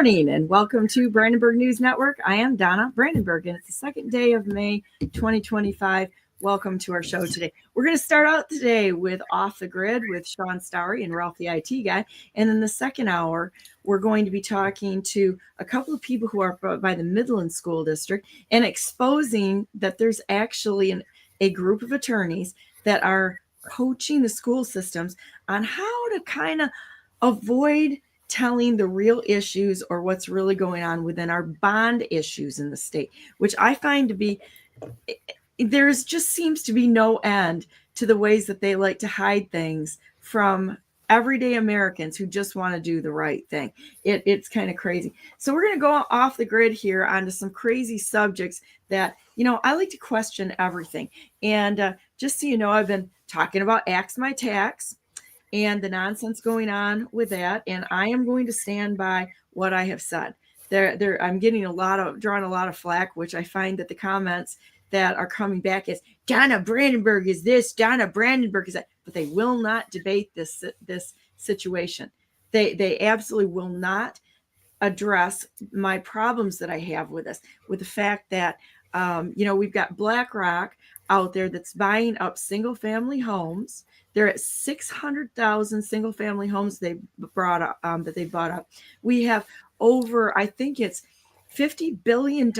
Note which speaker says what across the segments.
Speaker 1: morning and welcome to Brandenburg News Network. I am Donna Brandenburg and it's the second day of May 2025. Welcome to our show today. We're going to start out today with Off the Grid with Shawn Starry and Ralph the IT guy. And in the second hour, we're going to be talking to a couple of people who are by the Midland School District and exposing that there's actually a group of attorneys that are coaching the school systems on how to kind of avoid telling the real issues or what's really going on within our bond issues in the state, which I find to be, there's just seems to be no end to the ways that they like to hide things from everyday Americans who just want to do the right thing. It's kind of crazy. So we're going to go off the grid here onto some crazy subjects that, you know, I like to question everything. And just so you know, I've been talking about Axe My Tax and the nonsense going on with that. And I am going to stand by what I have said. I'm getting drawing a lot of flack, which I find that the comments that are coming back is Donna Brandenburg is this, Donna Brandenburg is that, but they will not debate this situation. They absolutely will not address my problems that I have with this, with the fact that, we've got BlackRock out there that's buying up single family homes. They're at 600,000 single family homes they brought up, that they bought up. We have over, I think it's $50 billion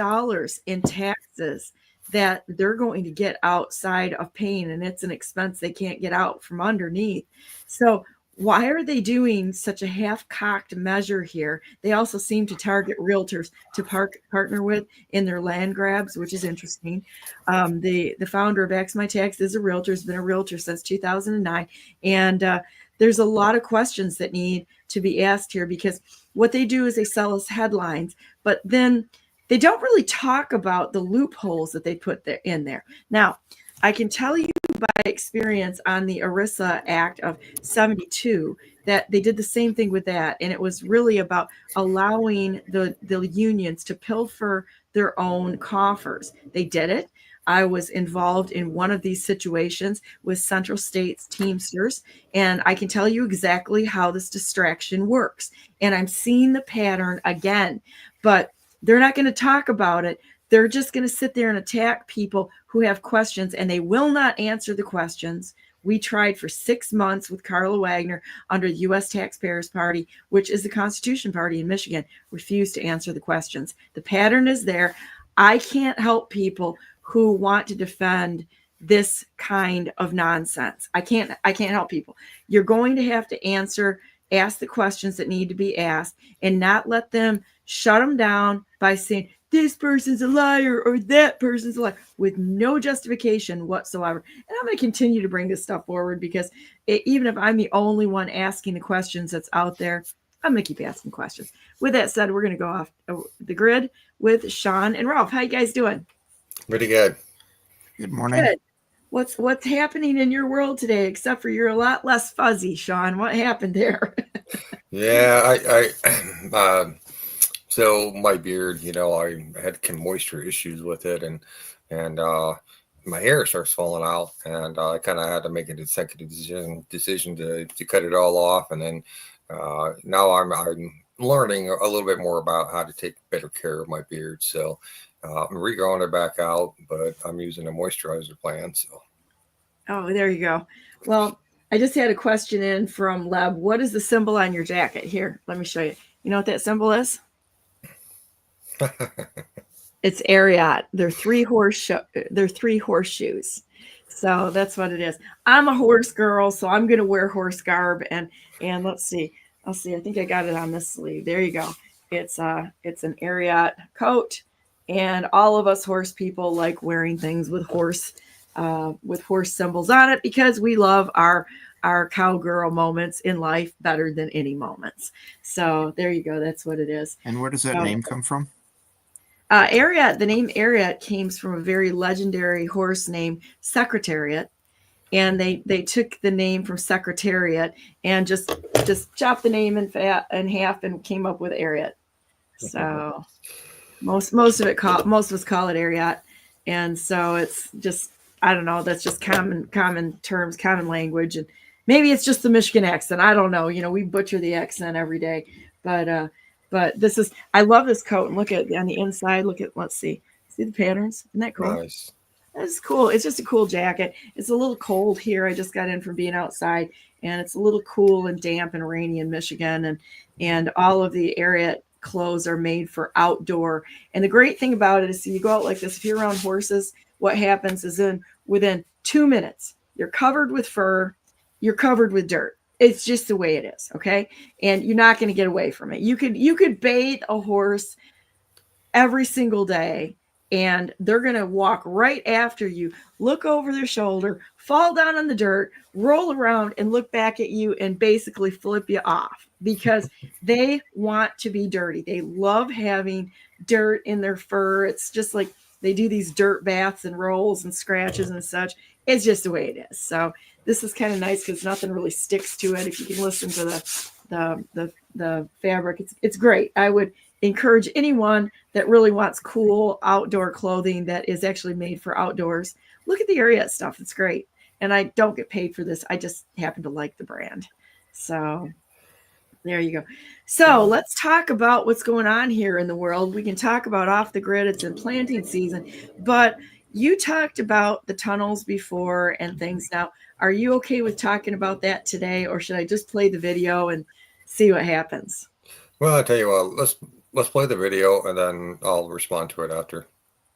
Speaker 1: in taxes that they're going to get outside of paying, and it's an expense they can't get out from underneath. So why are they doing such a half-cocked measure here? They also seem to target realtors to partner with in their land grabs, which is interesting. The founder of Axe My Tax is a realtor, has been a realtor since 2009. And there's a lot of questions that need to be asked here, because what they do is they sell us headlines, but then they don't really talk about the loopholes that they put in there. Now, I can tell you by experience on the ERISA Act of 72 that they did the same thing with that. And it was really about allowing the unions to pilfer their own coffers. They did it. I was involved in one of these situations with Central States Teamsters, and I can tell you exactly how this distraction works. And I'm seeing the pattern again, but they're not going to talk about it. They're just going to sit there and attack people who have questions, and they will not answer the questions. We tried for 6 months with Carla Wagner under the U.S. Taxpayers Party, which is the Constitution Party in Michigan, refused to answer the questions. The pattern is there. I can't help people who want to defend this kind of nonsense. I can't help people. You're going to have to ask the questions that need to be asked, and not let them shut them down by saying, this person's a liar or that person's a liar, with no justification whatsoever. And I'm going to continue to bring this stuff forward, because even if I'm the only one asking the questions that's out there, I'm going to keep asking questions. With that said, we're going to go off the grid with Shawn and Ralph. How you guys doing?
Speaker 2: Pretty good.
Speaker 3: Good morning.
Speaker 1: Good. What's happening in your world today, except for you're a lot less fuzzy, Shawn? What happened there?
Speaker 2: Yeah, I so my beard, I had moisture issues with it, and my hair starts falling out, and I kind of had to make a executive decision to cut it all off, and then now I'm learning a little bit more about how to take better care of my beard. So I'm regrowing it back out, but I'm using a moisturizer plan. So.
Speaker 1: Oh, there you go. Well, I just had a question in from Leb. What is the symbol on your jacket? Here, let me show you. You know what that symbol is? It's Ariat. They're three horseshoes. So that's what it is. I'm a horse girl, so I'm going to wear horse garb. And let's see. I'll see. I think I got it on this sleeve. There you go. It's an Ariat coat, and all of us horse people like wearing things with horse symbols on it, because we love our cowgirl moments in life better than any moments. So there you go. That's what it is.
Speaker 3: And where does that name come from?
Speaker 1: Ariat, the name Ariat came from a very legendary horse named Secretariat, and they took the name from Secretariat and just chopped the name in half and came up with Ariat. So most of us call it Ariat, and so it's just, I don't know, that's just common terms, common language, and maybe it's just the Michigan accent. I don't know. We butcher the accent every day, but But I love this coat. And look at on the inside. Let's see the patterns. Isn't that cool?
Speaker 2: Nice.
Speaker 1: That's cool. It's just a cool jacket. It's a little cold here. I just got in from being outside, and it's a little cool and damp and rainy in Michigan. And all of the area clothes are made for outdoor. And the great thing about it is, so you go out like this, if you're around horses, what happens is within 2 minutes, you're covered with fur, you're covered with dirt. It's just the way it is. Okay. And you're not going to get away from it. You could bathe a horse every single day, and they're going to walk right after you, look over their shoulder, fall down on the dirt, roll around, and look back at you and basically flip you off because they want to be dirty. They love having dirt in their fur. It's just like they do these dirt baths and rolls and scratches and such. It's just the way it is. So this is kind of nice because nothing really sticks to it. If you can listen to the fabric, it's great. I would encourage anyone that really wants cool outdoor clothing that is actually made for outdoors. Look at the Ariat stuff. It's great. And I don't get paid for this. I just happen to like the brand. So there you go. So let's talk about what's going on here in the world. We can talk about off the grid. It's in planting season, but you talked about the tunnels before and things. Now, are you okay with talking about that today, or should I just play the video and see what happens?
Speaker 2: Well, I tell you what, let's play the video and then I'll respond to it after.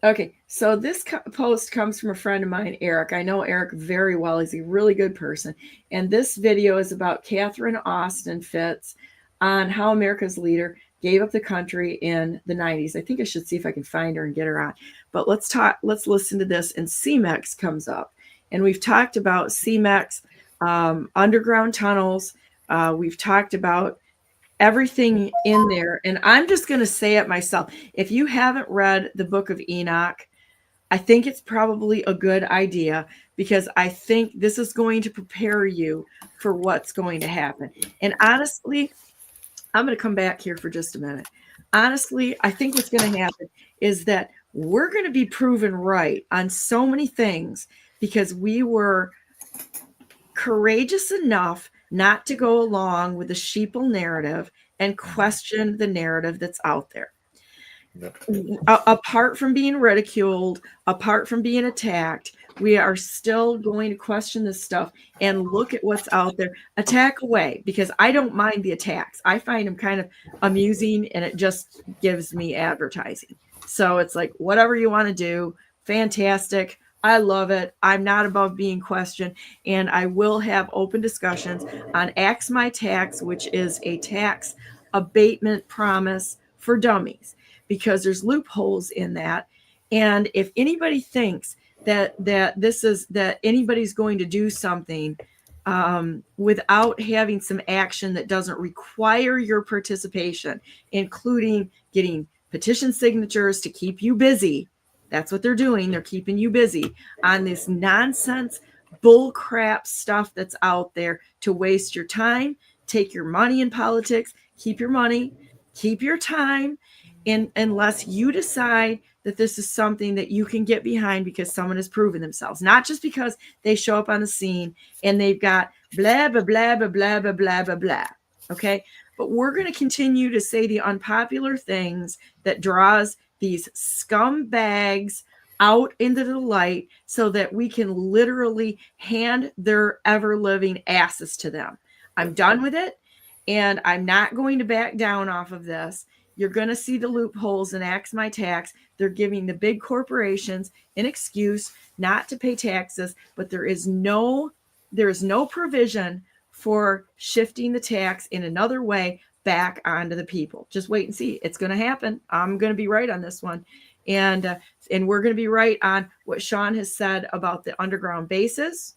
Speaker 1: Okay, so this post comes from a friend of mine, Eric. I know Eric very well. He's a really good person. And this video is about Catherine Austin Fitts on how America's leader gave up the country in the 90s. I think I should see if I can find her and get her on. But let's listen to this. And CMEX comes up. And we've talked about CMEX, underground tunnels. We've talked about everything in there. And I'm just going to say it myself. If you haven't read the book of Enoch, I think it's probably a good idea because I think this is going to prepare you for what's going to happen. And honestly, I'm going to come back here for just a minute. Honestly, I think what's going to happen is that we're going to be proven right on so many things because we were courageous enough not to go along with the sheeple narrative and question the narrative that's out there. Apart from being ridiculed, apart from being attacked, we are still going to question this stuff and look at what's out there. Attack away, because I don't mind the attacks. I find them kind of amusing and it just gives me advertising. So it's like, whatever you want to do, fantastic. I love it. I'm not above being questioned. And I will have open discussions on Axe My Tax, which is a tax abatement promise for dummies, because there's loopholes in that. And if anybody thinks that anybody's going to do something without having some action that doesn't require your participation, including getting petition signatures to keep you busy, that's what they're doing. They're keeping you busy on this nonsense, bull crap stuff that's out there to waste your time, take your money in politics, keep your money, keep your time, unless you decide that this is something that you can get behind because someone has proven themselves, not just because they show up on the scene and they've got blah, blah, blah, blah, blah, blah, blah, blah, blah. Okay. But we're going to continue to say the unpopular things that draws these scumbags out into the light so that we can literally hand their ever-living asses to them. I'm done with it, and I'm not going to back down off of this. You're going to see the loopholes in Axe My Tax. They're giving the big corporations an excuse not to pay taxes, but there is no provision for shifting the tax in another way back onto the people. Just wait and see. It's going to happen. I'm going to be right on this one. And we're going to be right on what Shawn has said about the underground bases.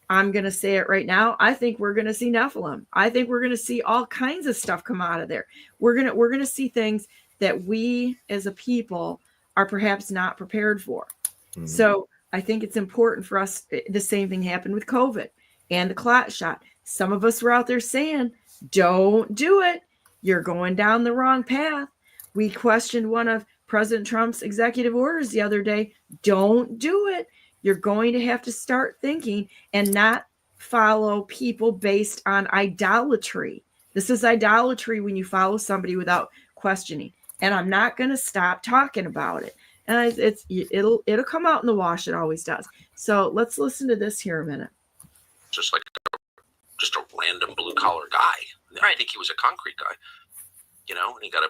Speaker 1: I'm going to say it right now. I think we're going to see Nephilim. I think we're going to see all kinds of stuff come out of there. We're going to see things that we as a people are perhaps not prepared for. Mm-hmm. So I think it's important for us. The same thing happened with COVID and the clot shot. Some of us were out there saying, don't do it. You're going down the wrong path. We questioned one of President Trump's executive orders the other day. Don't do it. You're going to have to start thinking and not follow people based on idolatry. This is idolatry when you follow somebody without questioning, and I'm not going to stop talking about it. And it'll come out in the wash. It always does. So let's listen to this here a minute.
Speaker 4: Just like just a random blue collar guy. I think he was a concrete guy, and he got a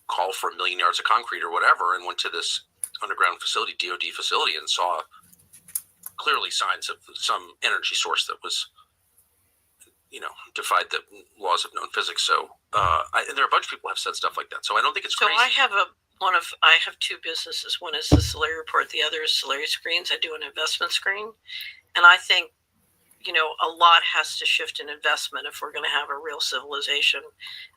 Speaker 4: call for 1 million yards of concrete or whatever, and went to this underground facility, DOD facility, and saw clearly signs of some energy source that was, defied the laws of known physics. So, and there are a bunch of people who have said stuff like that. So I don't think it's crazy.
Speaker 5: So I have two businesses. One is the Solari Report. The other is Solari Screens. I do an investment screen. And I think, a lot has to shift in investment if we're going to have a real civilization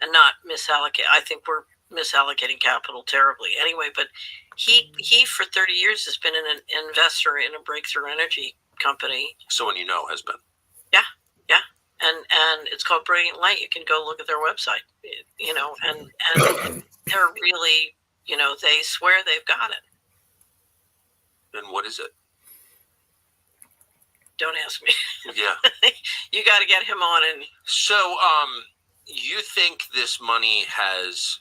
Speaker 5: and not misallocate. I think we're misallocating capital terribly anyway, but he for 30 years has been an investor in a breakthrough energy company.
Speaker 4: Someone has been.
Speaker 5: Yeah. And it's called Brilliant Light. You can go look at their website, and they're really, they swear they've got it.
Speaker 4: And what is it?
Speaker 5: Don't ask me.
Speaker 4: Yeah.
Speaker 5: You got to get him on. And
Speaker 4: so, you think this money has...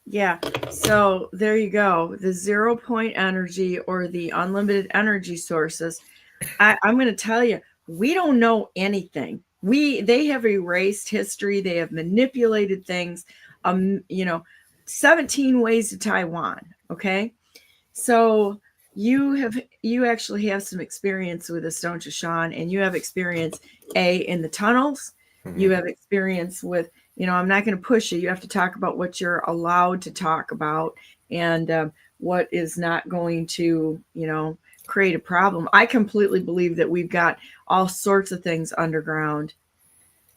Speaker 1: Yeah. So there you go. The 0 point energy or the unlimited energy sources. I'm going to tell you, we don't know anything. They have erased history. They have manipulated things. 17 ways to Taiwan. Okay. So you actually have some experience with this, don't you, Shawn? And you have experience in the tunnels. Mm-hmm. You have experience with, I'm not going to push you. You have to talk about what you're allowed to talk about and what is not going to, create a problem. I completely believe that we've got all sorts of things underground.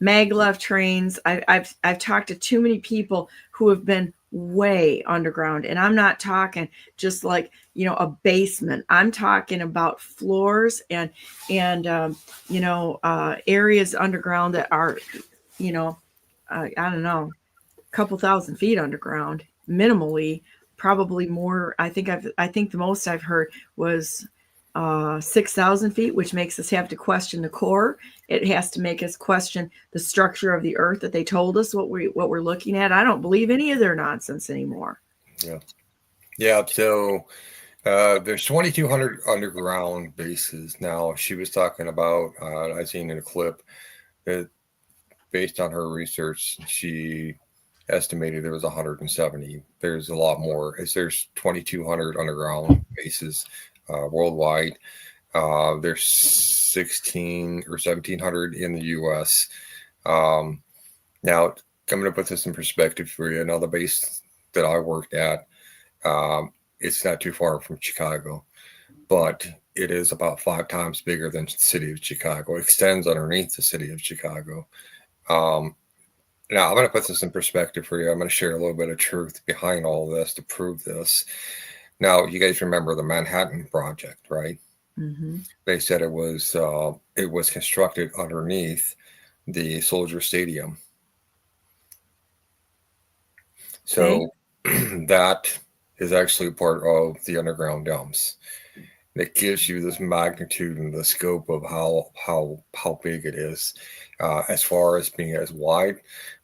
Speaker 1: Maglev trains. I've talked to too many people who have been way underground, and I'm not talking just like a basement. I'm talking about floors and areas underground that are I don't know, a couple thousand feet underground, minimally, probably more. I think the most I've heard was 6,000 feet, which makes us have to question the core. It has to make us question the structure of the earth that they told us what we're looking at. I don't believe any of their nonsense anymore.
Speaker 2: Yeah. So there's 2,200 underground bases now. She was talking about. I seen in a clip that, based on her research, she estimated there was 170. There's a lot more. There's 2,200 underground bases worldwide. There's 16 or 1,700 in the U.S. Now, coming to put this in perspective for you, another base that I worked at, it's not too far from Chicago, but it is about 5 times bigger than the city of Chicago. It extends underneath the city of Chicago. Now, I'm going to put this in perspective for you. I'm going to share a little bit of truth behind all this to prove this. Now, you guys remember the Manhattan Project, right? Mm-hmm. They said it was constructed underneath the Soldier Stadium. So that is actually part of the underground dumps. That gives you this magnitude and the scope of how big it is, as far as being as wide,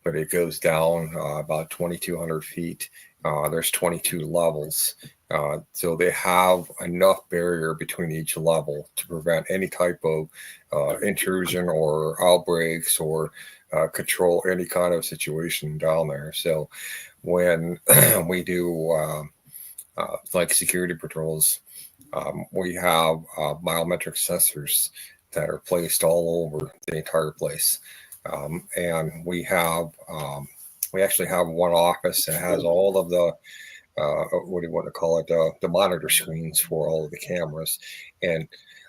Speaker 2: but it goes down about 2,200 feet. There's 22 levels. So they have enough barrier between each level to prevent any type of intrusion or outbreaks or control any kind of situation down there. So when we do like security patrols, we have biometric sensors that are placed all over the entire place. And we actually have one office that has all of the, what do you want to call it, the monitor screens for all of the cameras. And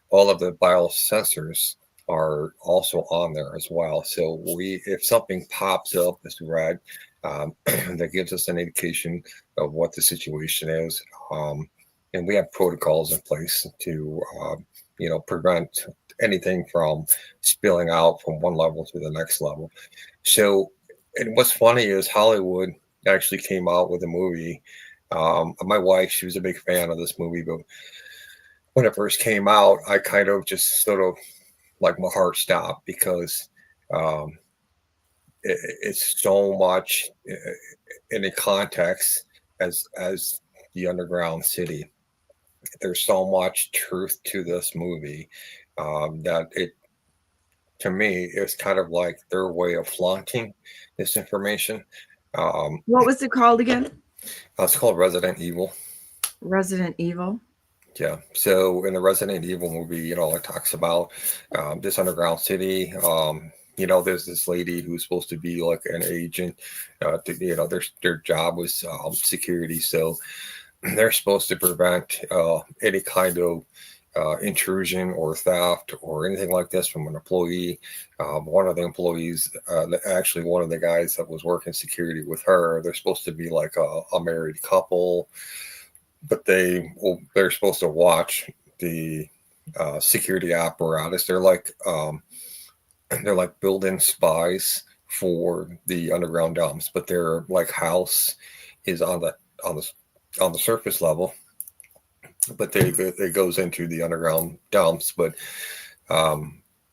Speaker 2: all of the biosensors are also on there as well. So if something pops up as red, that gives us an indication of what the situation is. And we have protocols in place to, prevent anything from spilling out from one level to the next level. So, and what's funny is Hollywood actually came out with a movie. My wife, she was a big fan of this movie, but when it first came out, I kind of just sort of like my heart stopped because it's so much in the context as the underground city. There's so much truth to this movie that it, to me, is kind of like their way of flaunting this information.
Speaker 1: What was it called again?
Speaker 2: It's called Resident Evil.
Speaker 1: Resident Evil.
Speaker 2: Yeah. So in the Resident Evil movie, it talks about this underground city. There's this lady who's supposed to be like an agent. Their job was security, so they're supposed to prevent any kind of intrusion or theft or anything like this from an employee. One of the employees, actually one of the guys that was working security with her, they're supposed to be like a married couple, but they're supposed to watch the security apparatus. They're like built-in spies for the underground dumps, but their like house is on the surface level, but it goes into the underground dumps. But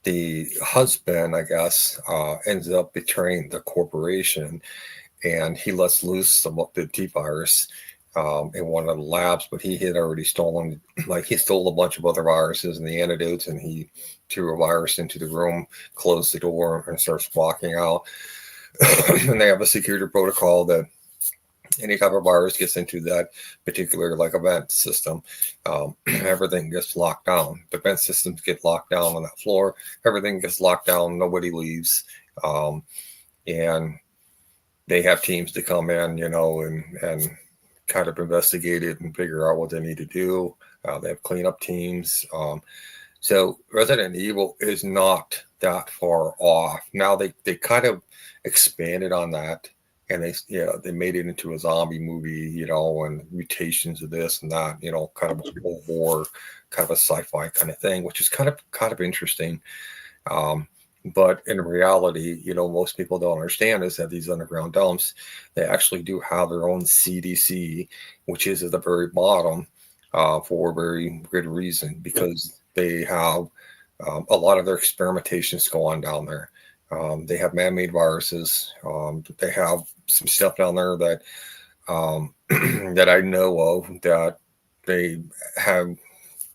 Speaker 2: the husband, I guess, ends up betraying the corporation, and he lets loose the T virus in one of the labs. But he had already stolen, he stole a bunch of other viruses and the antidotes, and he threw a virus into the room, closed the door, and starts walking out. And they have a security protocol that any type of virus gets into that particular event system, everything gets locked down. The vent systems get locked down on that floor. Everything gets locked down. Nobody leaves. And they have teams to come in, and kind of investigate it and figure out what they need to do. They have cleanup teams. So Resident Evil is not that far off. Now they kind of expanded on that, and they made it into a zombie movie, and mutations of this and that, kind of a war, kind of a sci-fi kind of thing, which is kind of interesting. But in reality, most people don't understand is that these underground dumps, they actually do have their own CDC, which is at the very bottom for a very good reason, because they have a lot of their experimentations go on down there. They have man-made viruses. They have some stuff down there that that I know of, that they have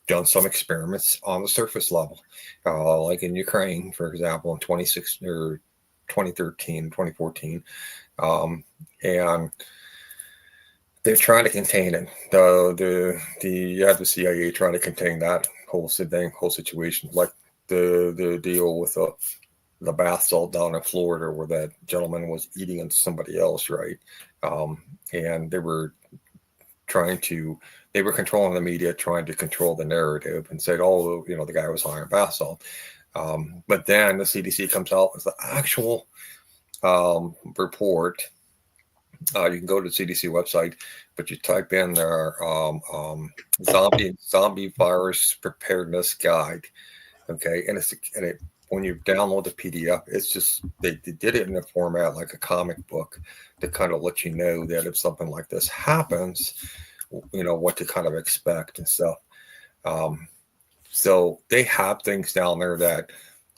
Speaker 2: done some experiments on the surface level, like in Ukraine, for example, in 2013, 2014, and they're trying to contain it. You have the CIA trying to contain that whole situation, like the deal with the bath salt down in Florida, where that gentleman was eating into somebody else, right? And they were controlling the media, trying to control the narrative, and said, "Oh, the guy was high on bath salt." But then the CDC comes out with the actual report. You can go to the CDC website, but you type in their zombie virus preparedness guide. Okay, and when you download the PDF, it's just they did it in a format like a comic book to kind of let you know that if something like this happens, what to kind of expect and stuff. So they have things down there that,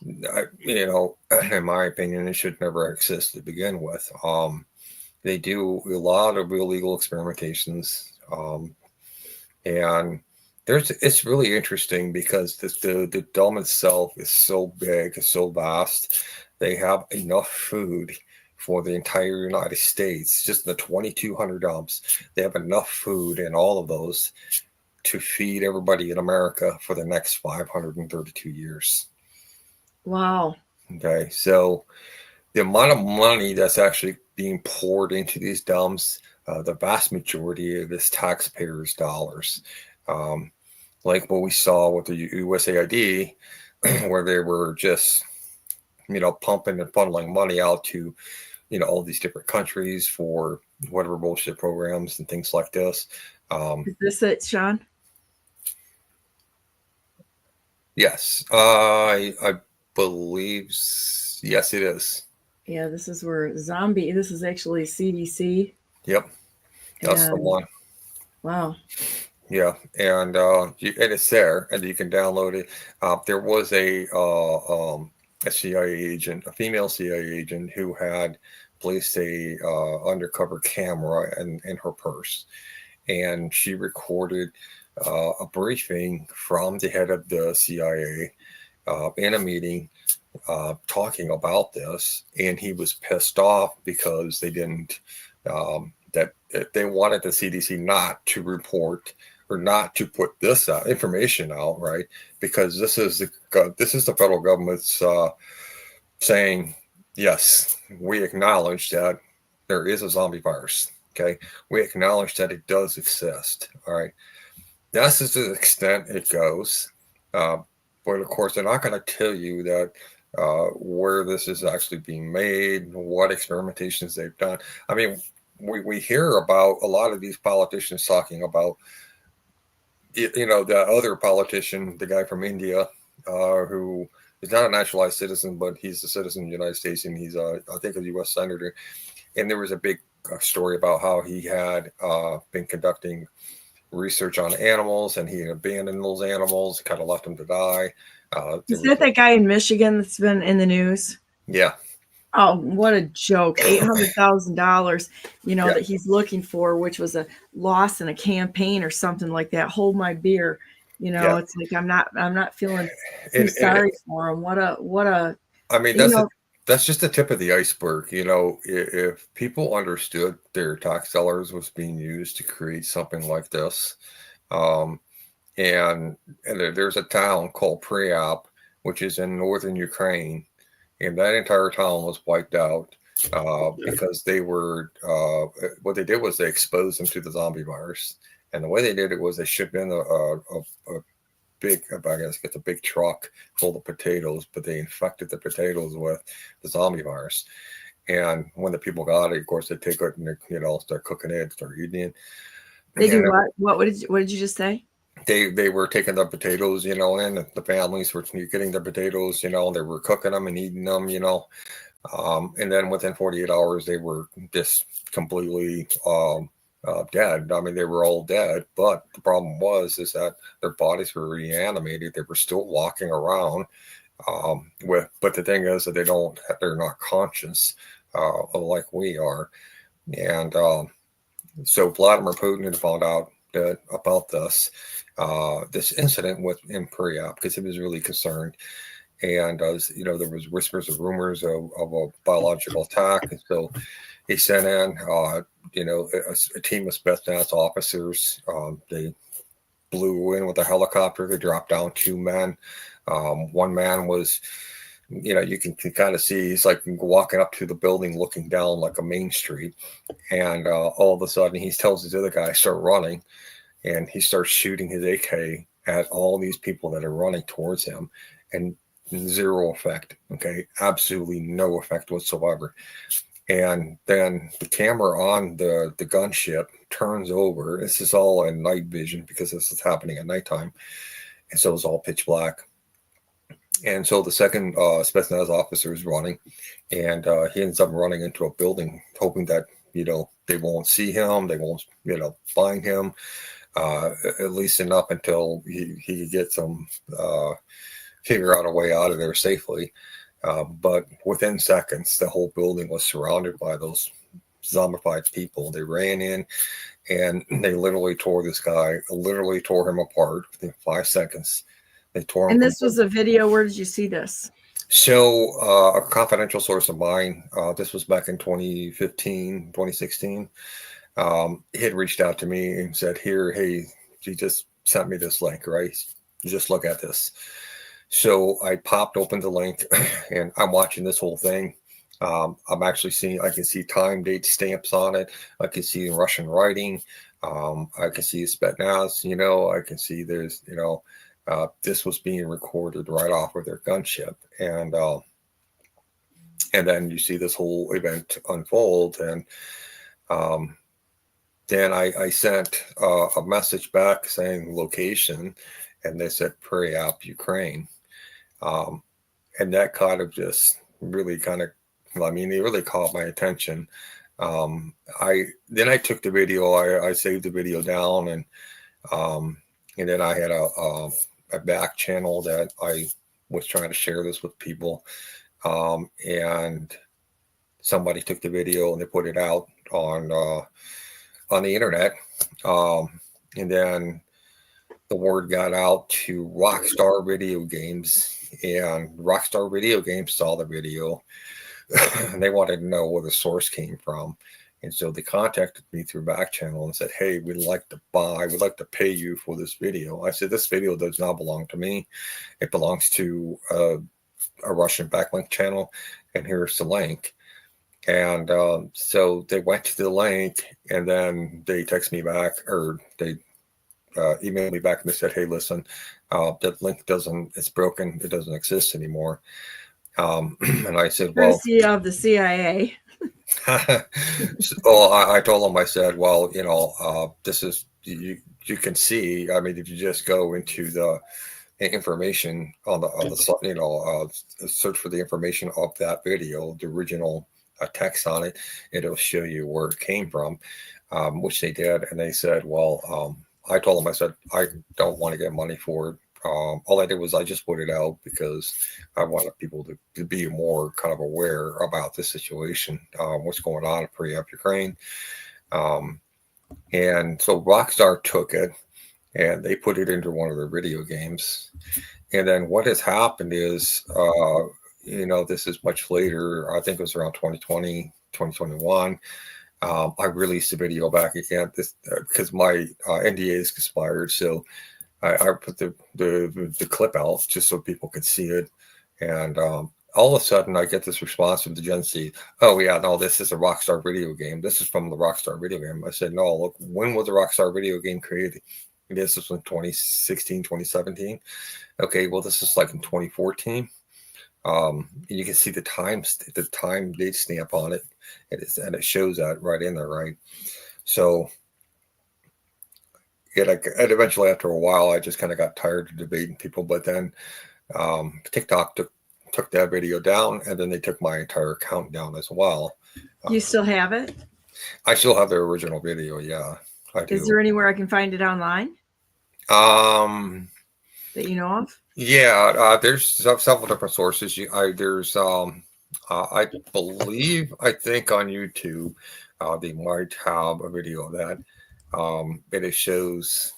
Speaker 2: in my opinion, it should never exist to begin with. They do a lot of illegal experimentations, and it's really interesting because the dome itself is so big, it's so vast. They have enough food for the entire United States. Just the 2,200 dumps, they have enough food in all of those to feed everybody in America for the next 532 years.
Speaker 1: Wow.
Speaker 2: Okay, so the amount of money that's actually being poured into these dumps, the vast majority of this taxpayers' dollars. Like what we saw with the USAID, where they were just, pumping and funneling money out to, all these different countries for whatever bullshit programs and things like this.
Speaker 1: Is this it, Shawn?
Speaker 2: Yes, I believe, yes, it is.
Speaker 1: Yeah, this is where this is actually CDC.
Speaker 2: Yep, that's the one.
Speaker 1: Wow.
Speaker 2: Yeah, and it's there, and you can download it. There was a a CIA agent, a female CIA agent who had placed a undercover camera in her purse, and she recorded a briefing from the head of the CIA in a meeting talking about this, and he was pissed off because they didn't that they wanted the CDC not to report or not to put this information out, right? Because this is the federal government's saying, yes, we acknowledge that there is a zombie virus. Okay, we acknowledge that it does exist. All right, that's to the extent it goes. But of course, they're not going to tell you that where this is actually being made, what experimentations they've done. I mean, we hear about a lot of these politicians talking about, the other politician, the guy from India, who is not a naturalized citizen, but he's a citizen of the United States, and he's, I think, a U.S. senator. And there was a big story about how he had been conducting research on animals, and he had abandoned those animals, kind of left them to die.
Speaker 1: Is that guy in Michigan that's been in the news?
Speaker 2: Yeah.
Speaker 1: Oh, what a joke. $800,000,
Speaker 2: Yeah.
Speaker 1: that he's looking for, which was a loss in a campaign or something like that. Hold my beer.
Speaker 2: Yeah.
Speaker 1: It's like, I'm not feeling too sorry for him. What a,
Speaker 2: I mean, that's just the tip of the iceberg. If people understood their tax dollars was being used to create something like this, and there's a town called Priap, which is in northern Ukraine, and that entire town was wiped out because they were what they did was they exposed them to the zombie virus, and the way they did it was they shipped in a big, I guess, get the big truck full of potatoes, but they infected the potatoes with the zombie virus. And when the people got it, of course, they take it and start cooking it, start eating it.
Speaker 1: They do what? What did you just say?
Speaker 2: They were taking the potatoes, and the families were getting the potatoes, they were cooking them and eating them, and then within 48 hours, they were just completely dead. I mean, they were all dead, but the problem is that their bodies were reanimated. They were still walking around but the thing is that they're not conscious like we are. And so Vladimir Putin had found out about this incident in Priap because he was really concerned. And there was whispers of rumors of a biological attack, and so he sent in a team of Spetsnaz officers. They blew in with a helicopter. They dropped down 2 men. One man was, you can kind of see he's like walking up to the building, looking down like a main street, and all of a sudden he tells his other guy start running, and he starts shooting his AK at all these people that are running towards him, and zero effect. Okay, absolutely no effect whatsoever. And then the camera on the gunship turns over. This is all in night vision because this is happening at nighttime, and so it's all pitch black. And so the second Spetsnaz officer is running, and he ends up running into a building, hoping that they won't see him, they won't find him, at least enough until he could get some figure out a way out of there safely. But within seconds, the whole building was surrounded by those zombified people. They ran in and they literally tore him apart within 5 seconds. They tore him.
Speaker 1: And this was a video. Where did you see this?
Speaker 2: So a confidential source of mine, this was back in 2015, 2016. He had reached out to me and said, hey, he just sent me this link, right? Just look at this. So I popped open the link and I'm watching this whole thing. I'm actually I can see time, date stamps on it. I can see Russian writing. I can see Spetsnaz, I can see there's, this was being recorded right off of their gunship. And then you see this whole event unfold. And then I sent a message back saying location, and they said Priap, Ukraine. And that kind of just really it really caught my attention. I took the video, I saved the video down, and then I had a back channel that I was trying to share this with people, and somebody took the video and they put it out on the internet, and then the word got out to Rockstar Video Games, and Rockstar Video Games saw the video, and they wanted to know where the source came from. And so they contacted me through back channel and said, "Hey, we'd like to pay you for this video." I said, "This video does not belong to me. It belongs to a Russian backlink channel, and here's the link." And so they went to the link, and then they text me back, or they emailed me back, and they said, "Hey, listen, that link it's broken. It doesn't exist anymore." And I said, "Well,"
Speaker 1: courtesy of the CIA.
Speaker 2: Well, I told them, I said, "Well, this is, you can see, I mean, if you just go into the information on the search for the information of that video, the original text on it, it'll show you where it came from," which they did. And they said, "Well," I told them, I said, "I don't want to get money for it. All I did was I just put it out because I wanted people to be more kind of aware about this situation, what's going on in pre-up Ukraine." And so Rockstar took it and they put it into one of their video games. And then what has happened is, this is much later. I think it was around 2020, 2021. I released the video back again because my NDA is expired. So I put the clip out just so people could see it. And all of a sudden I get this response from the Gen Z. "Oh yeah, no, this is a Rockstar video game. This is from the Rockstar video game." I said, "No, look, when was the Rockstar video game created?" And this was in 2016, 2017. "Okay, well, this is like in 2014. You can see the time date stamp on it. And it shows that right in there, right? So and eventually, after a while, I just kind of got tired of debating people. But then TikTok took that video down, and then they took my entire account down as well.
Speaker 1: You still have it?
Speaker 2: I still have the original video. Yeah, I do.
Speaker 1: Is there anywhere I can find it online that you know of?
Speaker 2: Yeah, there's several different sources. I think on YouTube, they might have a video of that. It shows,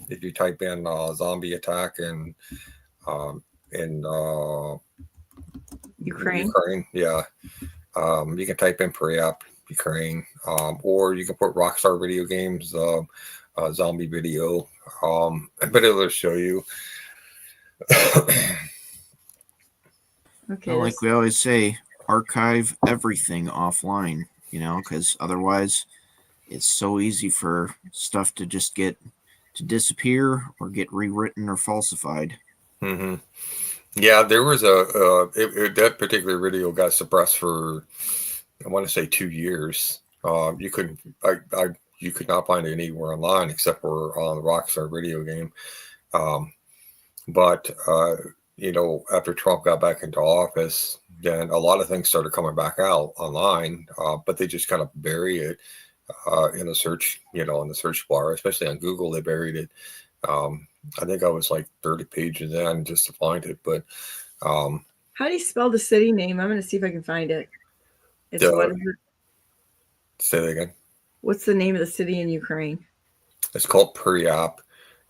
Speaker 2: if you type in zombie attack in
Speaker 1: Ukraine,
Speaker 2: yeah, you can type in pre-op Ukraine, or you can put Rockstar Video Games zombie video, but it'll show you.
Speaker 1: Okay.
Speaker 3: Well, like we always say, archive everything offline, because otherwise it's so easy for stuff to just get to disappear or get rewritten or falsified.
Speaker 2: Mm-hmm. Yeah, there was that particular video got suppressed for, I want to say, 2 years. You could not find it anywhere online except for on the Rockstar video game. But after Trump got back into office, then a lot of things started coming back out online, but they just kind of bury it in the search, in the search bar, especially on Google. They buried it. I think I was like 30 pages in just to find it. But
Speaker 1: how do you spell the city name? I'm going to see if I can find it. What is it?
Speaker 2: Say that again.
Speaker 1: What's the name of the city in Ukraine?
Speaker 2: It's called Priap.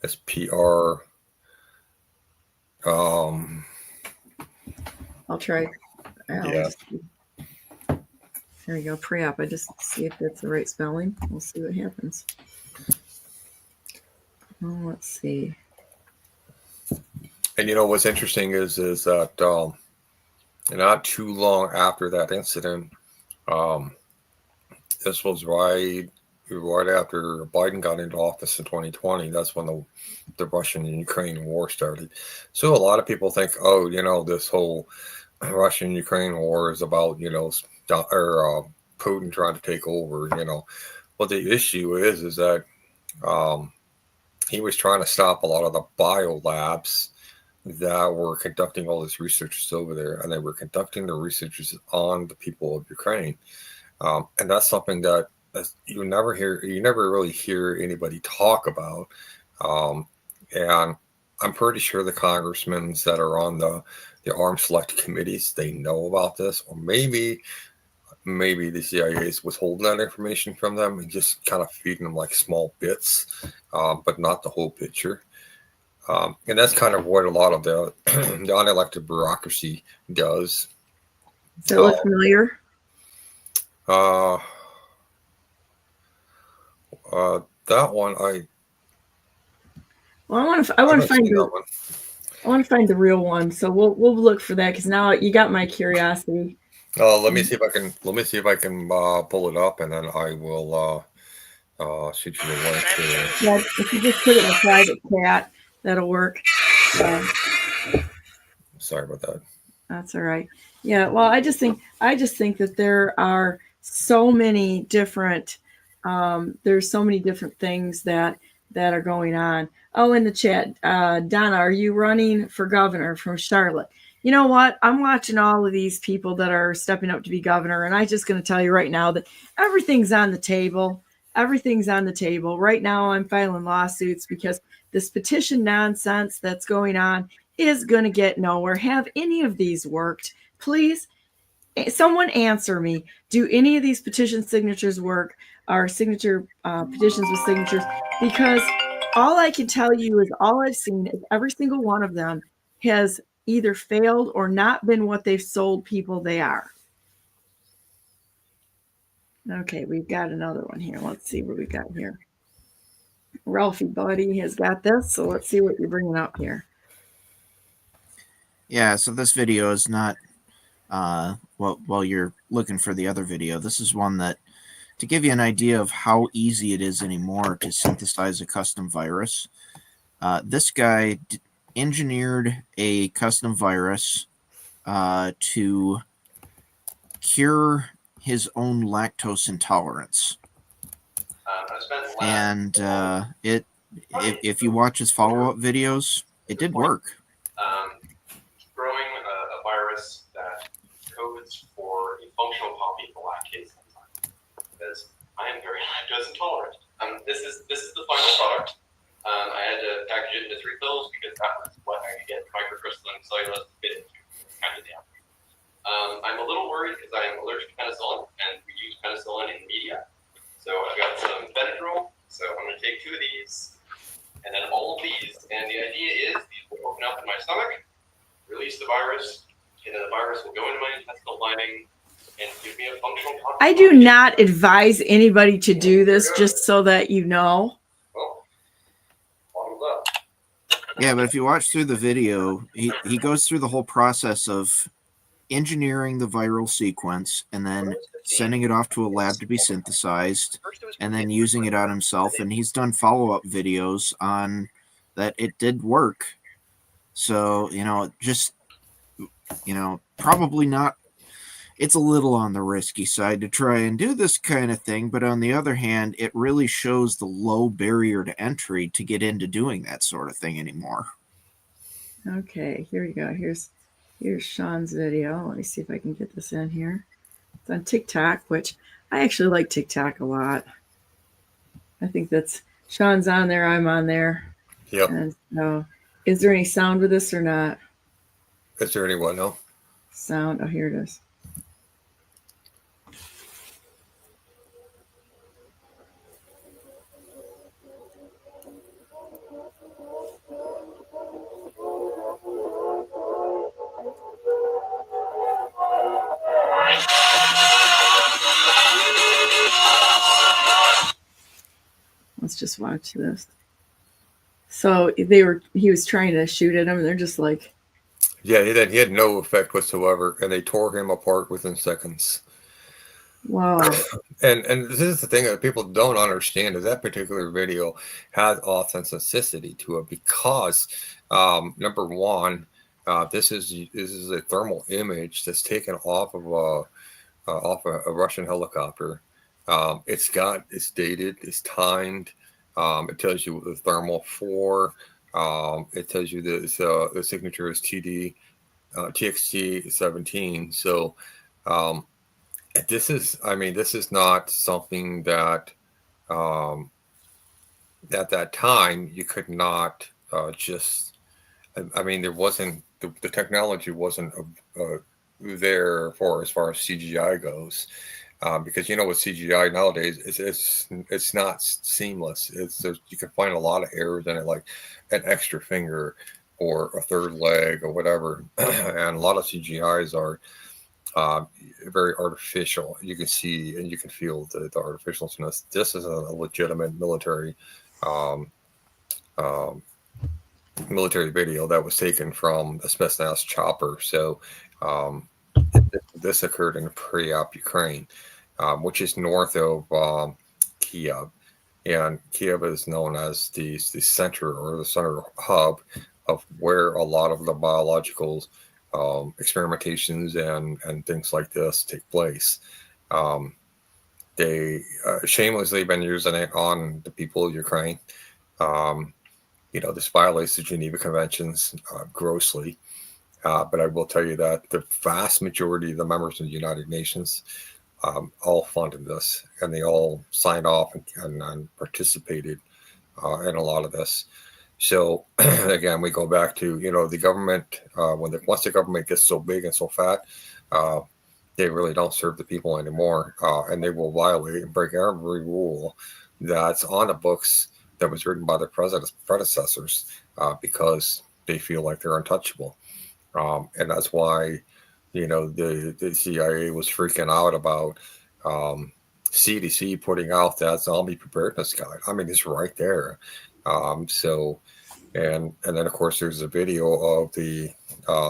Speaker 2: It's PR.
Speaker 1: I'll try.
Speaker 2: Yeah.
Speaker 1: There you go, pre-op. I just see if that's the right spelling. We'll see what happens. Well, let's see.
Speaker 2: And what's interesting is that not too long after that incident, this was right after Biden got into office in 2020. That's when the Russian and Ukraine war started. So a lot of people think, this whole Russian-Ukraine war is about, Putin trying to take over, Well, the issue is that he was trying to stop a lot of the bio labs that were conducting all this research over there, and they were conducting the researches on the people of Ukraine. And that's something that you never really hear anybody talk about. And I'm pretty sure the congressmen that are on the armed select committees, they know about this, or maybe the CIA is withholding that information from them and just kind of feeding them like small bits, but not the whole picture. And that's kind of what a lot of the unelected bureaucracy does.
Speaker 1: Does it look familiar?
Speaker 2: That one, I want
Speaker 1: to find the real one. So we'll look for that, because now you got my curiosity.
Speaker 2: let me see if I can pull it up, and then I will shoot you the link.
Speaker 1: Yeah, if you just put it in the private chat, that'll work.
Speaker 2: Sorry about that.
Speaker 1: That's all right. Yeah. Well, I just think that there are so many different there's so many different things that are going on. Oh, in the chat, Donna, are you running for governor from Charlotte? You know what? I'm watching all of these people that are stepping up to be governor, and I'm just going to tell you right now that everything's on the table. Everything's on the table. Right now, I'm filing lawsuits because this petition nonsense that's going on is going to get nowhere. Have any of these worked? Please, someone answer me. Do any of these petition signatures work? Or signature petitions with signatures? Because all I can tell you is all I've seen is every single one of them has either failed or not been what they've sold people they are. Okay, we've got another one here. Let's see what we got here. Ralphie Buddy has got this, so let's see what you're bringing up here.
Speaker 3: Yeah, so this video is not, while you're looking for the other video, this is one that, to give you an idea of how easy it is anymore to synthesize a custom virus, this guy engineered a custom virus to cure his own lactose intolerance. And if you watch his follow-up videos, it did work.
Speaker 6: Growing a virus that codes for a functional copy of the lactase enzyme, because I am very lactose intolerant. This is the final product. I had to package it into 3 pills because that was what I could get microcrystalline cellulose to fit into. Kind of damn. I'm a little worried because I am allergic to penicillin, and we use penicillin in media. So I've got some Benadryl. So I'm going to take 2 of these, and then all of these. And the idea is these will open up in my stomach, release the virus, and then the virus will go into my intestinal lining and give me a functional copy.
Speaker 1: I do not advise anybody to do this, just so that you know.
Speaker 6: Well, bottoms up.
Speaker 3: Yeah, but if you watch through the video, he goes through the whole process of engineering the viral sequence and then sending it off to a lab to be synthesized and then using it on himself. And he's done follow-up videos on that it did work. So, probably not. It's a little on the risky side to try and do this kind of thing. But on the other hand, it really shows the low barrier to entry to get into doing that sort of thing anymore.
Speaker 1: Okay, here you go. Here's Shawn's video. Let me see if I can get this in here. It's on TikTok, which I actually like TikTok a lot. I think that's Shawn's on there. I'm on there.
Speaker 2: Yep.
Speaker 1: And so, is there any sound with this or not?
Speaker 2: Is there anyone? No.
Speaker 1: Sound. Oh, here it is. Let's just watch this. So he was trying to shoot at him, and they're just like,
Speaker 2: yeah, he had no effect whatsoever, and they tore him apart within seconds.
Speaker 1: wow.
Speaker 2: And this is the thing that people don't understand, is that particular video has authenticity to it because number one, this is a thermal image that's taken off of a Russian helicopter. It's dated, it's timed. It tells you the thermal for. It tells you the signature is TXT 17. So this is not something that at that time you could not just I mean, there wasn't the technology wasn't there for as far as CGI goes, because you know with CGI nowadays it's not seamless. You can find a lot of errors in it, like an extra finger or a third leg or whatever, and a lot of CGIs are very artificial. You can see and you can feel the artificialness. This is a legitimate um, um, military video that was taken from a Spetsnaz chopper. So um, this occurred in Priyap, Ukraine, which is north of Kiev. And Kiev is known as the center or the center hub of where a lot of the biological experimentations and things like this take place. They shamelessly been using it on the people of Ukraine. Um, you know, this violates the Geneva Conventions grossly. But I will tell you that the vast majority of the members of the United Nations all funded this, and they all signed off and participated in a lot of this. So again, we go back to, you know, the government, once the government gets so big and so fat, they really don't serve the people anymore, and they will violate and break every rule that's on the books that was written by their president's predecessors, because they feel like they're untouchable. And that's why, you know, the CIA was freaking out about CDC putting out that zombie preparedness guide. I mean, it's right there. And then of course there's a video of the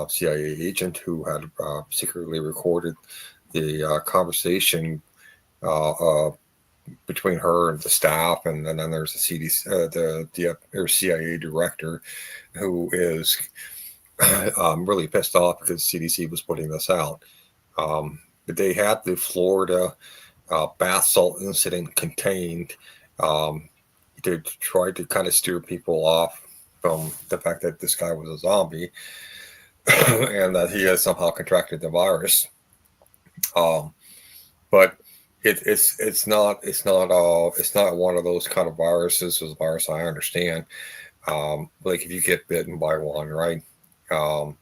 Speaker 2: CIA agent who had secretly recorded the conversation between her and the staff, and then there's the CDC, the CIA director, who is really pissed off because CDC was putting this out. But they had the Florida bath salt incident contained to try to kind of steer people off from the fact that this guy was a zombie and that he has somehow contracted the virus. But it's not one of those kind of viruses. It's a virus I understand. Like if you get bitten by one, right? And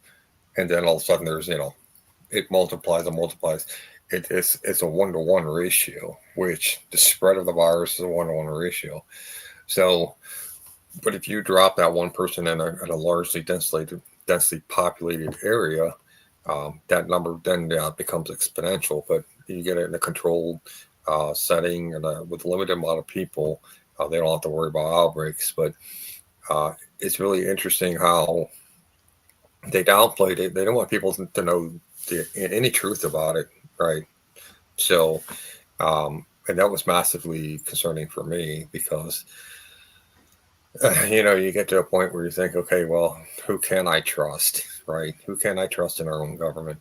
Speaker 2: then all of a sudden there's, you know, it multiplies and multiplies. It's a 1-to-1 ratio, which the spread of the virus is a 1-to-1 ratio. So, but if you drop that one person in a largely densely populated area, that number then becomes exponential. But you get it in a controlled setting and with a limited amount of people, they don't have to worry about outbreaks. But it's really interesting how they downplayed it. They don't want people to know any truth about it, right? So, and that was massively concerning for me because, you know, you get to a point where you think, okay, well, who can I trust, right? Who can I trust in our own government?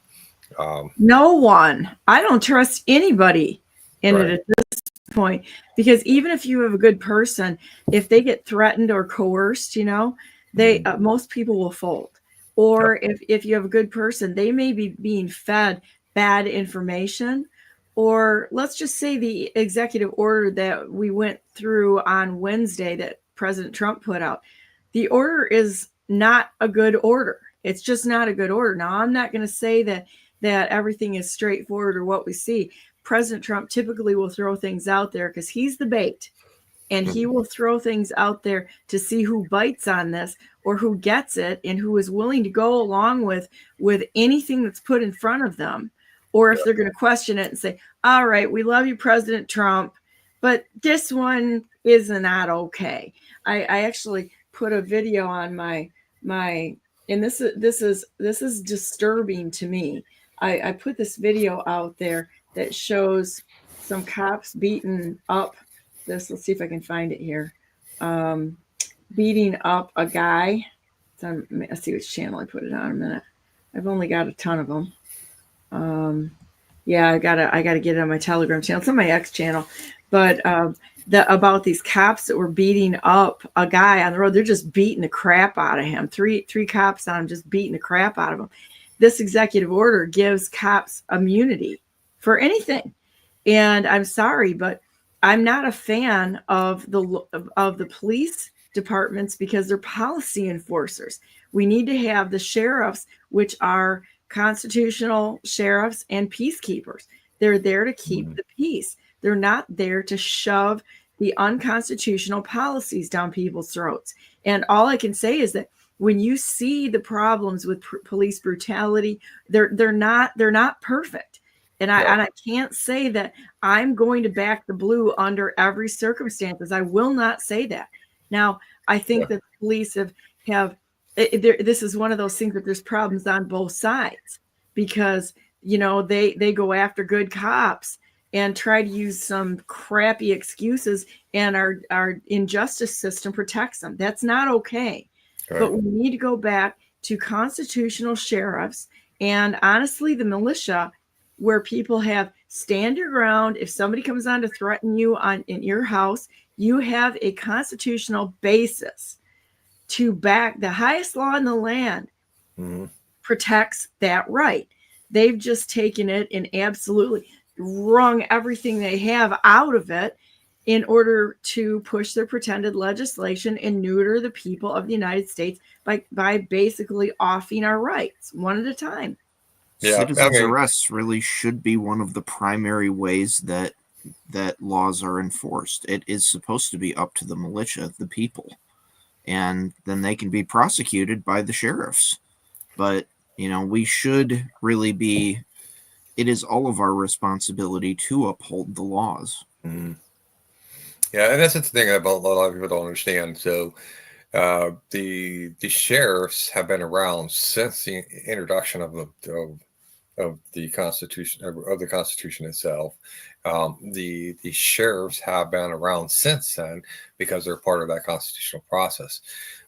Speaker 1: No one. I don't trust anybody in
Speaker 2: Right.
Speaker 1: it at this point, because even if you have a good person, if they get threatened or coerced, you know, they most people will fold. Or if you have a good person, they may be being fed bad information. Or let's just say the executive order that we went through on Wednesday that President Trump put out. The order is not a good order. It's just not a good order. Now, I'm not going to say that everything is straightforward or what we see. President Trump typically will throw things out there because he's the bait, and he will throw things out there to see who bites on this or who gets it and who is willing to go along with anything that's put in front of them. Or if they're going to question it and say, all right, we love you, President Trump, but this one is not okay. I actually put a video on my and this is disturbing to me. I put this video out there that shows some cops beating up this. Let's see if I can find it here. Beating up a guy. Let's see which channel I put it on in a minute. I've only got a ton of them. Yeah, I gotta get it on my Telegram channel. It's on my X channel, but about these cops that were beating up a guy on the road. They're just beating the crap out of him. Three cops on him, just beating the crap out of him. This executive order gives cops immunity for anything, and I'm sorry, but I'm not a fan of the police departments because they're policy enforcers. We need to have the sheriffs, which are constitutional sheriffs and peacekeepers. They're there to keep the peace. They're not there to shove the unconstitutional policies down people's throats. And all I can say is that when you see the problems with police brutality, they're not perfect. And I can't say that I'm going to back the blue under every circumstances. I will not say that. Now, I think that the police have this is one of those things that there's problems on both sides, because, you know, they go after good cops and try to use some crappy excuses, and our injustice system protects them. That's not okay. Right. But we need to go back to constitutional sheriffs and, honestly, the militia, where people have stand your ground. If somebody comes on to threaten you in your house, you have a constitutional basis to back. The highest law in the land protects that right. They've just taken it and absolutely wrung everything they have out of it in order to push their pretended legislation and neuter the people of the United States by basically offing our rights one at a time.
Speaker 3: Citizens arrests really should be one of the primary ways that laws are enforced. It is supposed to be up to the militia, the people, and then they can be prosecuted by the sheriffs. But, you know, we should really be, it is all of our responsibility to uphold the laws.
Speaker 2: Yeah, and that's the thing about a lot of people don't understand. So the sheriffs have been around since the introduction of the Constitution itself. The sheriffs have been around since then because they're part of that constitutional process.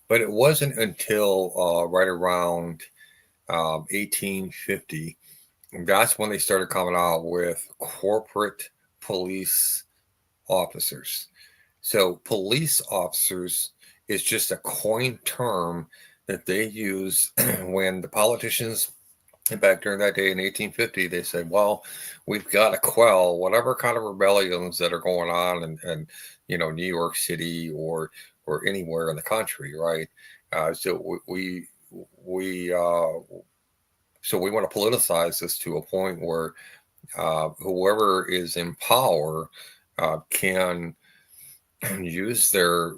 Speaker 2: But it wasn't until right around 1850 that's when they started coming out with corporate police officers. So police officers is just a coined term that they use when the politicians back during that day in 1850, they said, well, we've got to quell whatever kind of rebellions that are going on in you know, New York City or anywhere in the country, right? So we want to politicize this to a point where whoever is in power can use their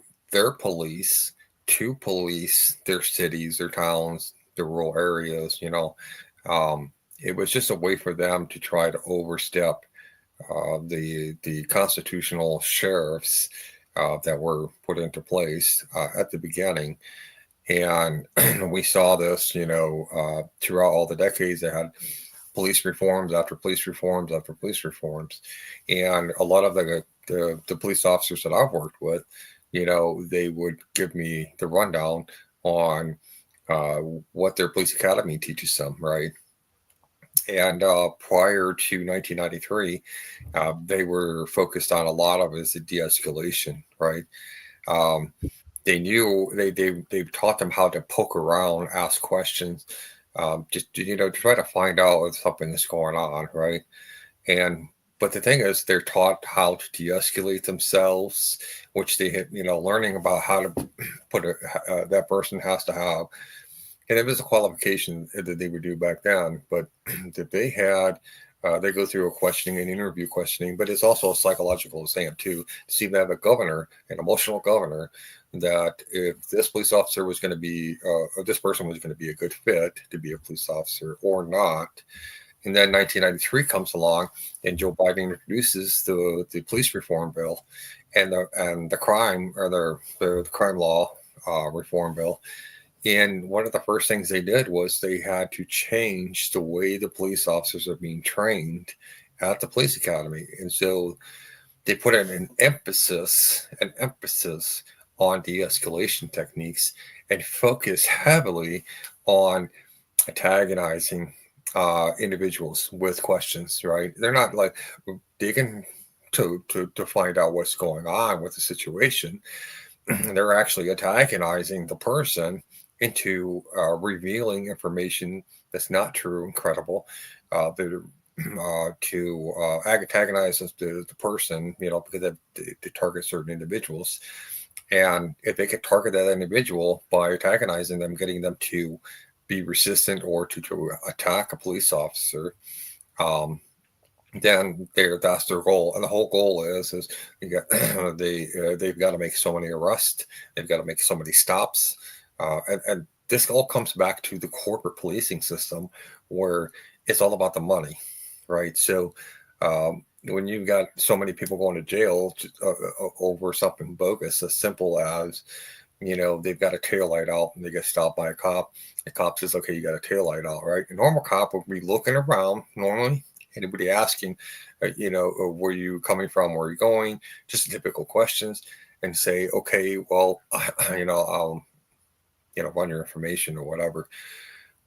Speaker 2: police to police their cities, their towns, their rural areas. You know, it was just a way for them to try to overstep the constitutional sheriffs that were put into place at the beginning. And we saw this, you know, throughout all the decades. They had police reforms after police reforms after police reforms. And a lot of the police officers that I've worked with, you know, they would give me the rundown on what their police academy teaches them, right? And prior to 1993, they were focused on a lot of it as a de-escalation, right? They knew they taught them how to poke around, ask questions, just, you know, to try to find out if something is going on, right? But the thing is, they're taught how to de-escalate themselves, which they had, you know, learning about how to put that person has to have. And it was a qualification that they would do back then, but that they had, they go through a questioning and interview questioning, but it's also a psychological exam too, to see if they have a governor, an emotional governor, that if this police officer was going to be, this person was going to be a good fit to be a police officer or not. And then 1993 comes along, and Joe Biden introduces the police reform bill and the crime or the crime law reform bill. And one of the first things they did was they had to change the way the police officers are being trained at the police academy. And so they put in an emphasis on de-escalation techniques and focus heavily on antagonizing individuals with questions, right? They're not like digging to find out what's going on with the situation. They're actually antagonizing the person into revealing information that's not true and credible. to antagonize the person, because they target certain individuals. And if they could target that individual by antagonizing them, getting them to be resistant or to attack a police officer, then that's their goal. And the whole goal is they've got to make so many arrests, they've got to make so many stops, and this all comes back to the corporate policing system, where it's all about the money, right? So when you've got so many people going to jail over something bogus, as simple as, they've got a taillight out and they get stopped by a cop. The cop says, okay, you got a taillight out, right? A normal cop would be looking around normally, anybody asking, where you coming from, where are you going? Just typical questions, and say, okay, well, I'll, run your information or whatever.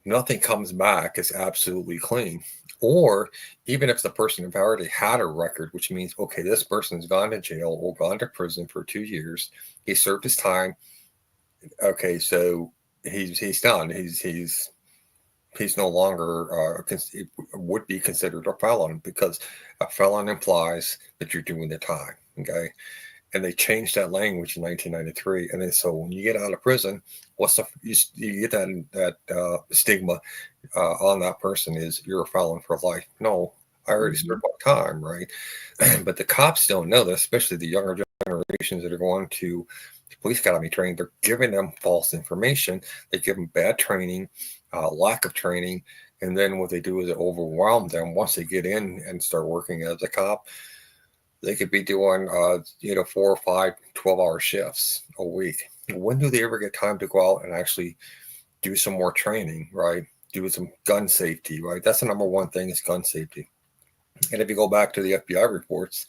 Speaker 2: Nothing comes back as absolutely clean. Or even if the person have already had a record, which means, okay, this person's gone to jail or gone to prison for 2 years, he served his time. Okay, so he's done. He's no longer would be considered a felon, because a felon implies that you're doing the time. Okay, and they changed that language in 1993. And then, so when you get out of prison, you get that stigma on that person is you're a felon for life. No, I already served my time, right? But the cops don't know that, especially the younger generations that are going to police academy training. They're giving them false information. They give them bad training, lack of training, and then what they do is overwhelm them. Once they get in and start working as a cop, they could be doing 4 or 5 12-hour shifts a week. When do they ever get time to go out and actually do some more training, right? Do some gun safety, right? That's the number one thing, is gun safety. And if you go back to the FBI reports,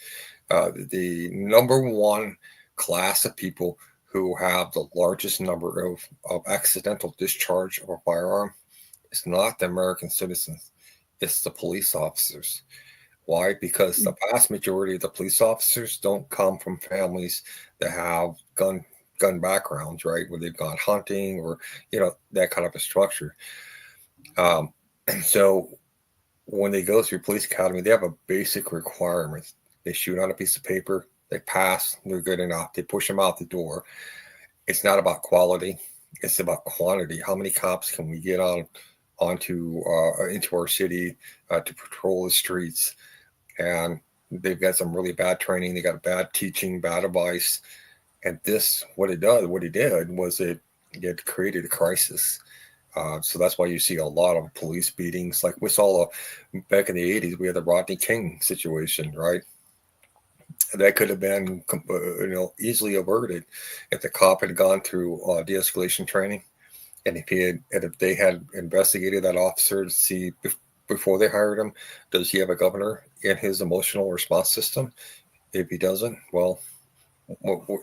Speaker 2: the number one class of people who have the largest number of accidental discharge of a firearm is not the American citizens, it's the police officers. Why? Because the vast majority of the police officers don't come from families that have gun backgrounds, right? Where they've gone hunting or, that kind of a structure. So when they go through police academy, they have a basic requirements. They shoot on a piece of paper, they pass, they're good enough. They push them out the door. It's not about quality, it's about quantity. How many cops can we get into our city to patrol the streets? And they've got some really bad training. They got bad teaching, bad advice. And what it did was it created a crisis. So that's why you see a lot of police beatings. Like we saw back in the 80s, we had the Rodney King situation, right? That could have been, easily averted if the cop had gone through de-escalation training, and if they had investigated that officer to see before they hired him, does he have a governor in his emotional response system? If he doesn't, well,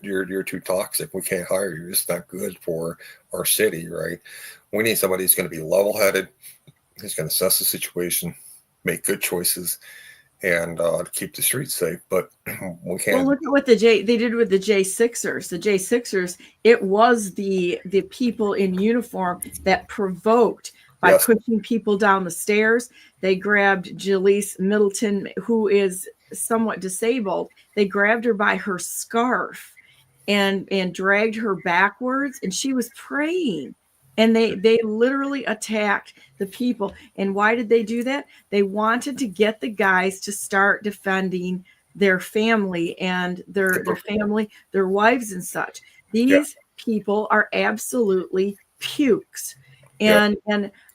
Speaker 2: you're too toxic. We can't hire you. It's not good for our city, right? We need somebody who's going to be level-headed, who's going to assess the situation, make good choices, and keep the streets safe. But we can't.
Speaker 1: Well, look at what they did with the J6ers. The J6ers, it was the people in uniform that provoked by pushing people down the stairs. They grabbed Jaleese Middleton, who is somewhat disabled. They grabbed her by her scarf and dragged her backwards, and she was praying. And they literally attacked the people. And why did they do that? They wanted to get the guys to start defending their family and their family, their wives and such. These people are absolutely pukes. And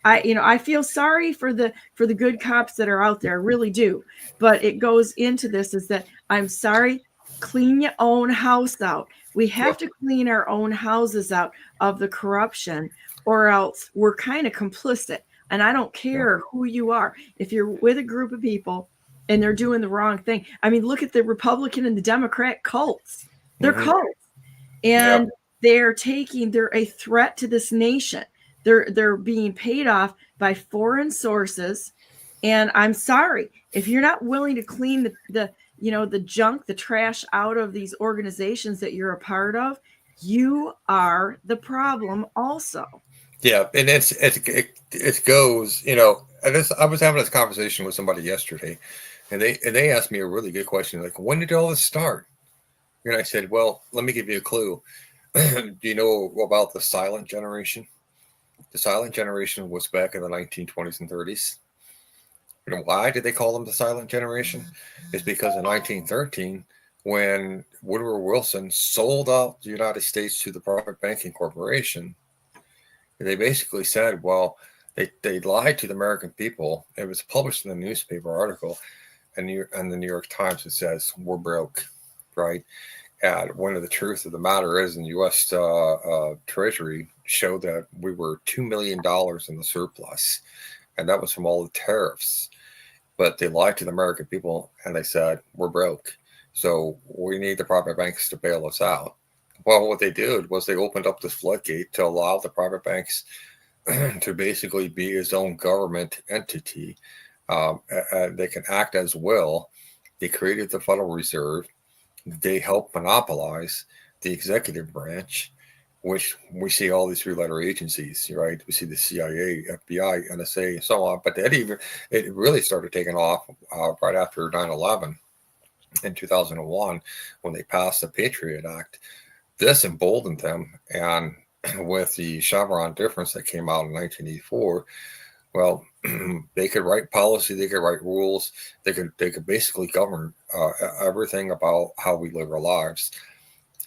Speaker 1: I feel sorry for the good cops that are out there. I really do. But it goes into this is that I'm sorry, clean your own house out. We have to clean our own houses out of the corruption, or else we're kind of complicit. And I don't care who you are. If you're with a group of people and they're doing the wrong thing. I mean, look at the Republican and the Democrat cults. They're cults. And they're a threat to this nation. They're being paid off by foreign sources. And I'm sorry, if you're not willing to clean the junk, the trash out of these organizations that you're a part of, you are the problem also.
Speaker 2: Yeah, and it goes, you know. And I was having this conversation with somebody yesterday, and they asked me a really good question, like, when did all this start? And I said, well, let me give you a clue. Do you know about the silent generation? The silent generation was back in the 1920s and 30s. You know, why did they call them the silent generation? It's because in 1913, when Woodrow Wilson sold out the United States to the private banking corporation, they basically said, well, they lied to the American people. It was published in the newspaper article and the New York Times. It says, we're broke, right? And one of the truth of the matter is, in the U.S. Treasury showed that we were $2 million in the surplus, and that was from all the tariffs. But they lied to the American people, and they said, we're broke, so we need the private banks to bail us out. Well, what they did was they opened up this floodgate to allow the private banks to basically be its own government entity. They can act as will. They created the Federal Reserve. They help monopolize the executive branch, which we see all these three-letter agencies, right? We see the CIA, FBI, NSA, and so on. But it really started taking off right after 9/11 in 2001 when they passed the Patriot Act. This emboldened them, and with the Chevron difference that came out in 1984, well, they could write policy, they could write rules, they could basically govern everything about how we live our lives.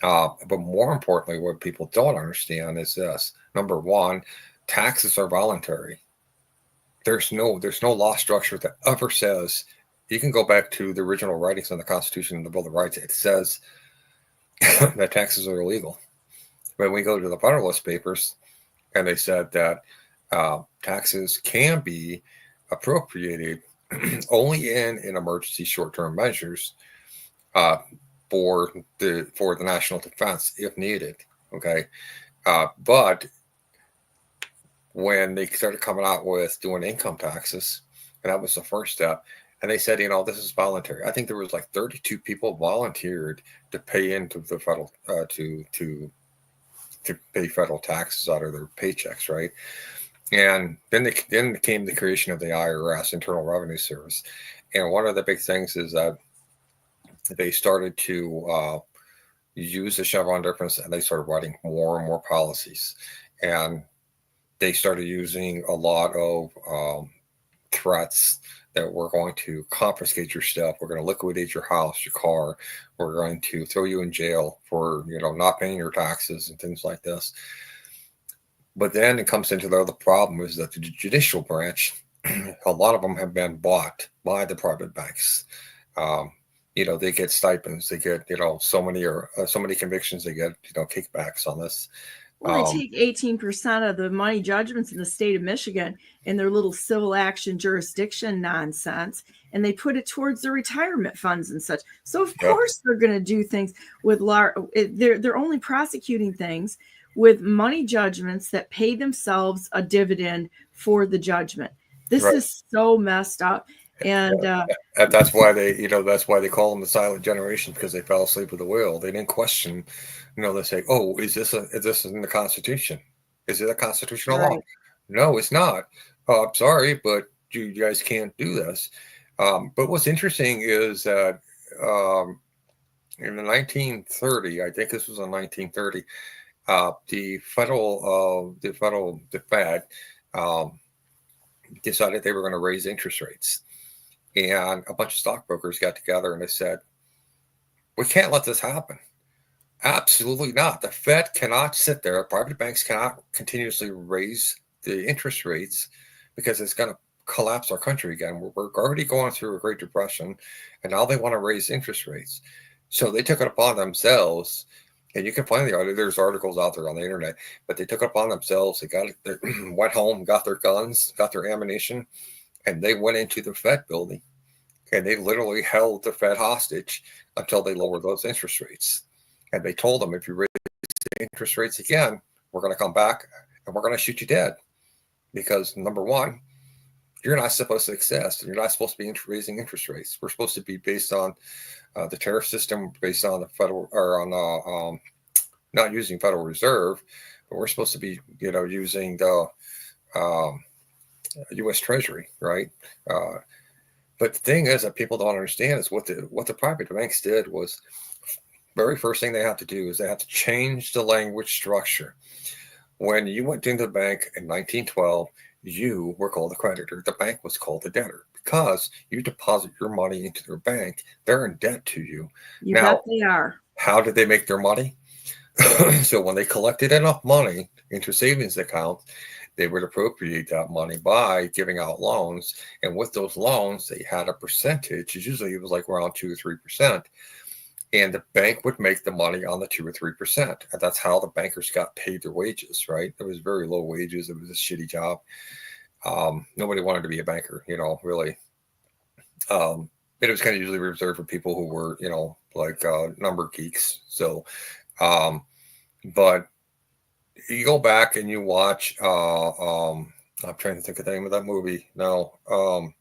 Speaker 2: But more importantly, what people don't understand is this: number one, taxes are voluntary. There's no law structure that ever says. You can go back to the original writings on the Constitution and the Bill of Rights. It says that taxes are illegal. When we go to the Federalist Papers, and they said that taxes can be appropriated only in emergency short-term measures for the national defense if needed. Okay, but when they started coming out with doing income taxes, and that was the first step, and they said, you know, this is voluntary. I think there was like 32 people volunteered to pay into the federal to pay federal taxes out of their paychecks, right? And then came the creation of the IRS, Internal Revenue Service. And one of the big things is that they started to use the Chevron difference, and they started writing more and more policies. And they started using a lot of threats that we're going to confiscate your stuff. We're going to liquidate your house, your car. We're going to throw you in jail for, you know, not paying your taxes and things like this. But then it comes into the other problem is that the judicial branch, a lot of them have been bought by the private banks. You know, they get stipends, they get, you know, so many convictions, they get, you know, kickbacks on this.
Speaker 1: Well, they take 18% of the money judgments in the state of Michigan in their little civil action jurisdiction nonsense, and they put it towards their retirement funds and such. So of course they're going to do things with they're only prosecuting things with money judgments that pay themselves a dividend for the judgment. This is so messed up. And
Speaker 2: that's why they call them the silent generation, because they fell asleep with the wheel. They didn't question. You know, they say, "Oh, is this in the Constitution? Is it a constitutional law?" No, it's not. I'm sorry, but you guys can't do this. But what's interesting is that in the 1930, I think this was in 1930, the Fed decided they were going to raise interest rates. And a bunch of stockbrokers got together and they said, we can't let this happen. Absolutely not. The Fed cannot sit there. Private banks cannot continuously raise the interest rates because it's going to collapse our country again. We're already going through a Great Depression, and now they want to raise interest rates. So they took it upon themselves, and you can find there's articles out there on the internet, but they took it upon themselves. They went home, got their guns, got their ammunition, and they went into the Fed building, and they literally held the Fed hostage until they lowered those interest rates. And they told them, if you raise the interest rates again, we're going to come back and we're going to shoot you dead. Because number one, you're not supposed to exist, and you're not supposed to be raising interest rates. We're supposed to be based on the tariff system, based on the federal, or on not using Federal Reserve, we're supposed to be, using the U.S. Treasury, right? But the thing is that people don't understand is what the private banks did was, very first thing they have to do is they have to change the language structure. When you went into the bank in 1912, you were called a creditor. The bank was called a debtor because you deposit your money into their bank. They're in debt to you.
Speaker 1: You
Speaker 2: Now,
Speaker 1: bet they are.
Speaker 2: how did they make their money? So when they collected enough money into savings accounts, they would appropriate that money by giving out loans. And with those loans, they had a percentage. Usually it was like around 2 or 3%. And the bank would make the money on the 2 or 3%. And that's how the bankers got paid their wages, right? It was very low wages. It was a shitty job. Nobody wanted to be a banker, really. It was kind of usually reserved for people who were, like number geeks. So, but you go back and you watch, I'm trying to think of the name of that movie. No.
Speaker 1: Well,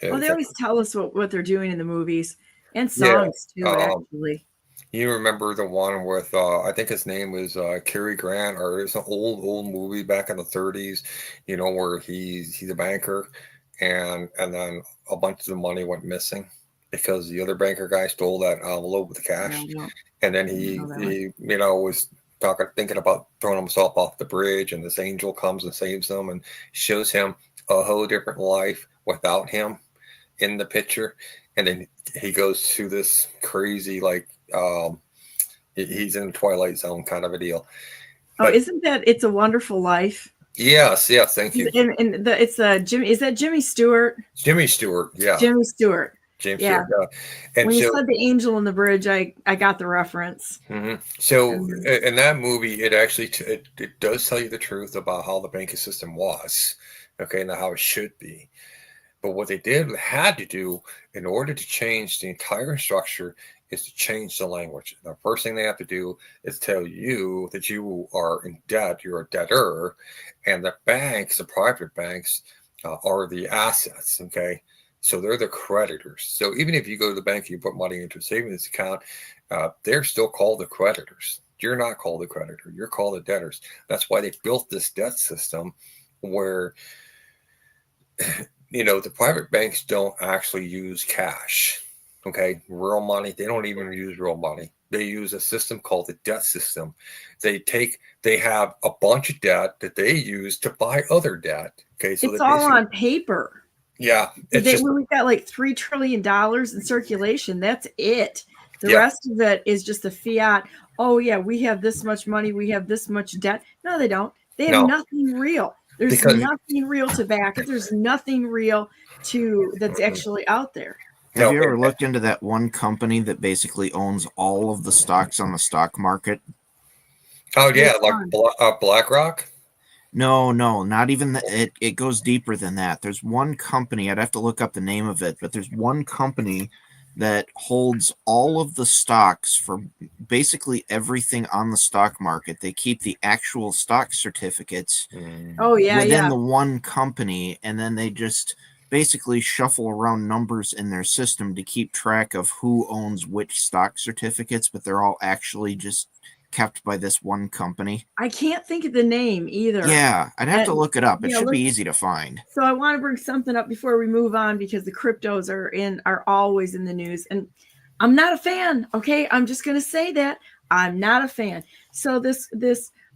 Speaker 1: they always tell us what they're doing in the movies and songs too, actually.
Speaker 2: You remember the one with, I think his name was Cary Grant, or it's an old movie back in the 30s, where he's a banker and then a bunch of the money went missing because the other banker guy stole that envelope with the cash. And then he was thinking about throwing himself off the bridge, and this angel comes and saves him and shows him a whole different life without him in the picture. And then he goes to this crazy, like, he's in Twilight Zone kind of a deal.
Speaker 1: But, isn't that It's a Wonderful Life?
Speaker 2: Yes, thank you.
Speaker 1: And it's Jimmy. Is that Jimmy Stewart?
Speaker 2: Jimmy Stewart, yeah.
Speaker 1: Jimmy Stewart.
Speaker 2: James Stewart, yeah. And
Speaker 1: when you said the angel on the bridge, I got the reference.
Speaker 2: Mm-hmm. So in that movie, it actually it does tell you the truth about how the banking system was, okay, and how it should be. But what they had to do in order to change the entire structure is to change the language. The first thing they have to do is tell you that you are in debt, you're a debtor, and the banks, the private banks, are the assets, okay? So they're the creditors. So even if you go to the bank, you put money into a savings account, they're still called the creditors. You're not called the creditor. You're called the debtors. That's why they built this debt system where, the private banks don't actually use cash, okay? Real money. They don't even use real money. They use a system called the debt system. They have a bunch of debt that they use to buy other debt, okay? So
Speaker 1: it's all on paper.
Speaker 2: Yeah.
Speaker 1: We've got like $3 trillion in circulation. That's it. The rest of it is just a fiat. Oh, yeah, we have this much money. We have this much debt. No, they don't. They have nothing real. There's nothing real to back it. There's nothing real that's actually out there.
Speaker 3: Have you ever looked into that one company that basically owns all of the stocks on the stock market?
Speaker 2: Oh, yeah, like BlackRock?
Speaker 3: No, not even that. It goes deeper than that. There's one company, I'd have to look up the name of it, but there's one company that holds all of the stocks for basically everything on the stock market. They keep the actual stock certificates within the one company, and then they just basically shuffle around numbers in their system to keep track of who owns which stock certificates, but they're all actually just kept by this one company.
Speaker 1: I can't think of the name either.
Speaker 3: Yeah, I'd have to look it up. It should be easy to find.
Speaker 1: So I want to bring something up before we move on, because the cryptos are always in the news, and I'm not a fan. Okay, I'm just going to say that I'm not a fan. So this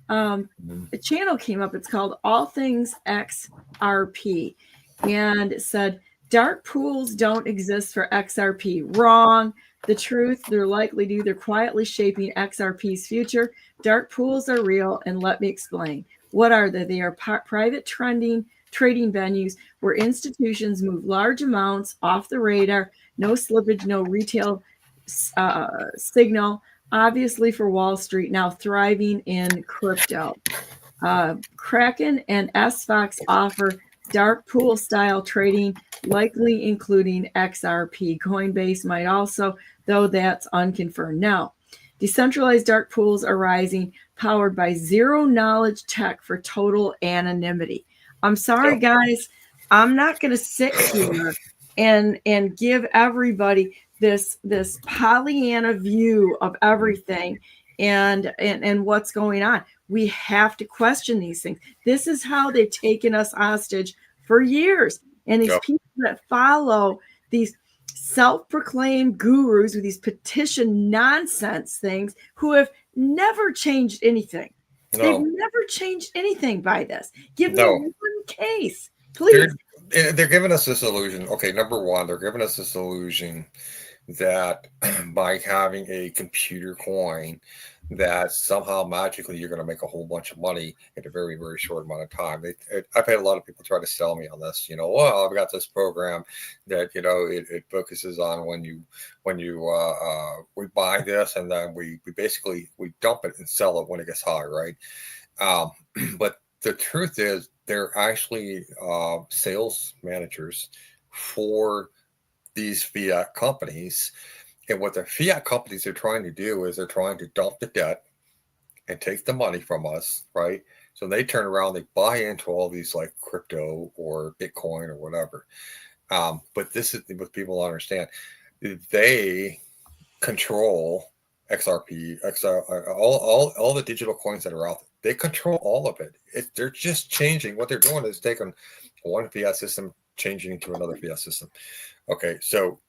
Speaker 1: channel came up. It's called All Things XRP, and it said dark pools don't exist for XRP. Wrong. The truth, they're likely to. They're quietly shaping XRP's future. Dark pools are real, and let me explain. What are they? They are private trading venues where institutions move large amounts off the radar. No slippage, no retail signal. Obviously for Wall Street, now thriving in crypto. Kraken and SFOX offer dark pool style trading, likely including XRP. Coinbase might also, though that's unconfirmed. Now, decentralized dark pools are rising, powered by zero knowledge tech for total anonymity. I'm sorry, guys. I'm not going to sit here and give everybody this Pollyanna view of everything and what's going on. We have to question these things. This is how they've taken us hostage for years. And these people that follow these self-proclaimed gurus with these petition nonsense things who have never changed anything. They've never changed anything by this. Give me one case, please.
Speaker 2: They're giving us this illusion. Okay, number one, they're giving us this illusion that by having a computer coin, that somehow magically you're going to make a whole bunch of money in a very, very short amount of time. I've had a lot of people try to sell me on this. Well, I've got this program that it focuses on when we buy this, and then we basically dump it and sell it when it gets high, right? But the truth is, they're actually sales managers for these fiat companies. And what the fiat companies are trying to do is they're trying to dump the debt and take the money from us, right? So they turn around, they buy into all these like crypto or Bitcoin or whatever. But this is what people understand. They control XRP, all the digital coins that are out there. They control all of it. They're just changing. What they're doing is taking one fiat system, changing into another fiat system. Okay, so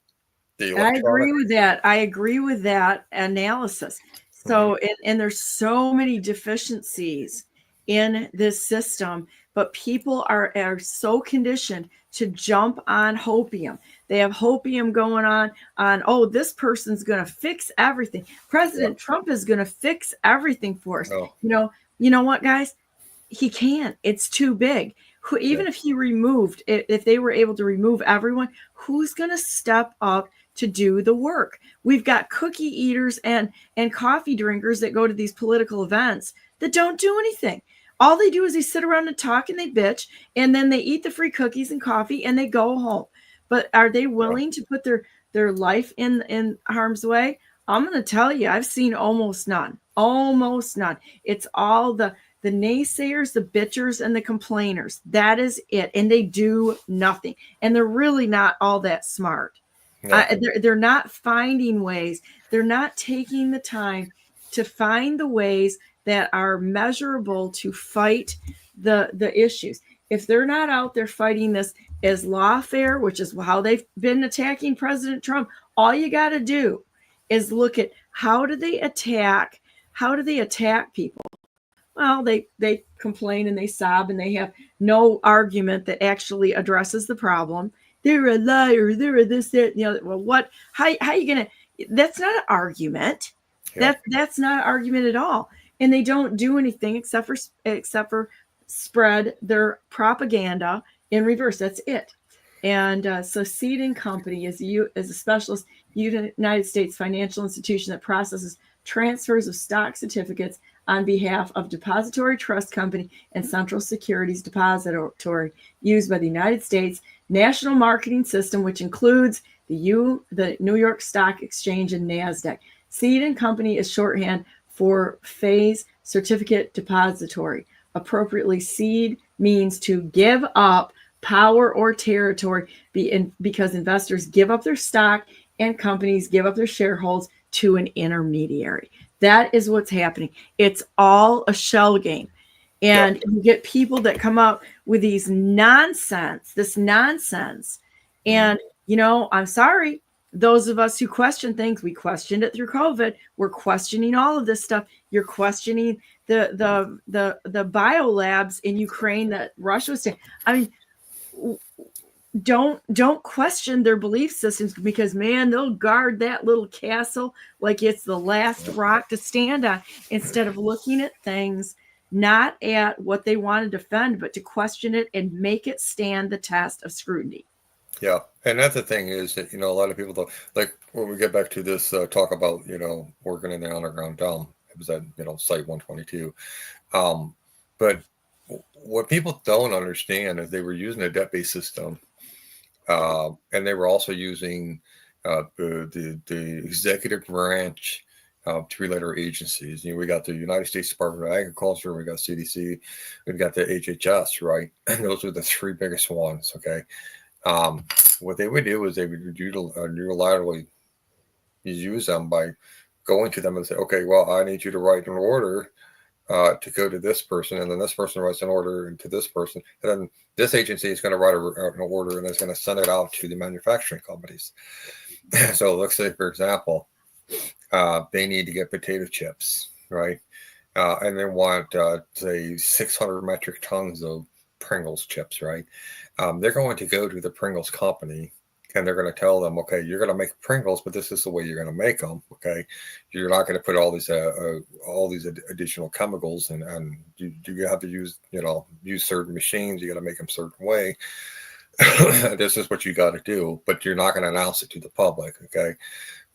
Speaker 1: I agree with that. I agree with that analysis. So, and there's so many deficiencies in this system, but people are so conditioned to jump on hopium. They have hopium going on, oh, this person's going to fix everything. President Trump is going to fix everything for us. You know what, guys? He can't. It's too big. Even if he removed, if they were able to remove everyone, who's going to step up to do the work? We've got cookie eaters and coffee drinkers that go to these political events that don't do anything. All they do is they sit around and talk and they bitch, and then they eat the free cookies and coffee and they go home. But are they willing to put their life in harm's way? I'm going to tell you, I've seen almost none. Almost none. It's all the naysayers, the bitchers, and the complainers. That is it. And they do nothing. And they're really not all that smart. They're not finding ways. They're not taking the time to find the ways that are measurable to fight the issues. If they're not out there fighting this as lawfare, which is how they've been attacking President Trump, all you got to do is look at how do they attack people. Well, they complain and they sob and they have no argument that actually addresses the problem. They're a liar. They're a this, that, well, what? How you gonna? That's not an argument. Yeah. That's not an argument at all. And they don't do anything except for spread their propaganda in reverse. That's it. And so Seed & Company is a specialist United States financial institution that processes transfers of stock certificates on behalf of Depository Trust Company and Central Securities Depository used by the United States National Marketing System, which includes the New York Stock Exchange and NASDAQ. Seed & Company is shorthand for Phase Certificate Depository. Appropriately, seed means to give up power or territory because investors give up their stock and companies give up their shareholds to an intermediary. That is what's happening. It's all a shell game. And you get people that come up with this nonsense. And, I'm sorry, those of us who question things, we questioned it through COVID. We're questioning all of this stuff. You're questioning the biolabs in Ukraine that Russia was saying. I mean, don't question their belief systems, because man, they'll guard that little castle like it's the last rock to stand on, instead of looking at things not at what they want to defend, but to question it and make it stand the test of scrutiny.
Speaker 2: Yeah. And that's the thing is that, a lot of people don't, like when we get back to this talk about, working in the underground dump, it was at, Site 122. But what people don't understand is they were using a debt-based system. And they were also using the executive branch, 3-letter agencies. We got the United States Department of Agriculture, we got CDC, we've got the HHS, right? And those are the 3 biggest ones. Okay. What they would do is they would unilaterally use them by going to them and say, okay, well, I need you to write an order to go to this person, and then this person writes an order to this person, and then this agency is going to write an order and is going to send it out to the manufacturing companies. So let's say, for example, they need to get potato chips, right? And they want, say, 600 metric tons of Pringles chips, right? They're going to go to the Pringles company, and they're going to tell them, okay, you're going to make Pringles, but this is the way you're going to make them. Okay, you're not going to put all these additional chemicals, and you have to use certain machines. You got to make them a certain way. This is what you got to do, but you're not going to announce it to the public. Okay,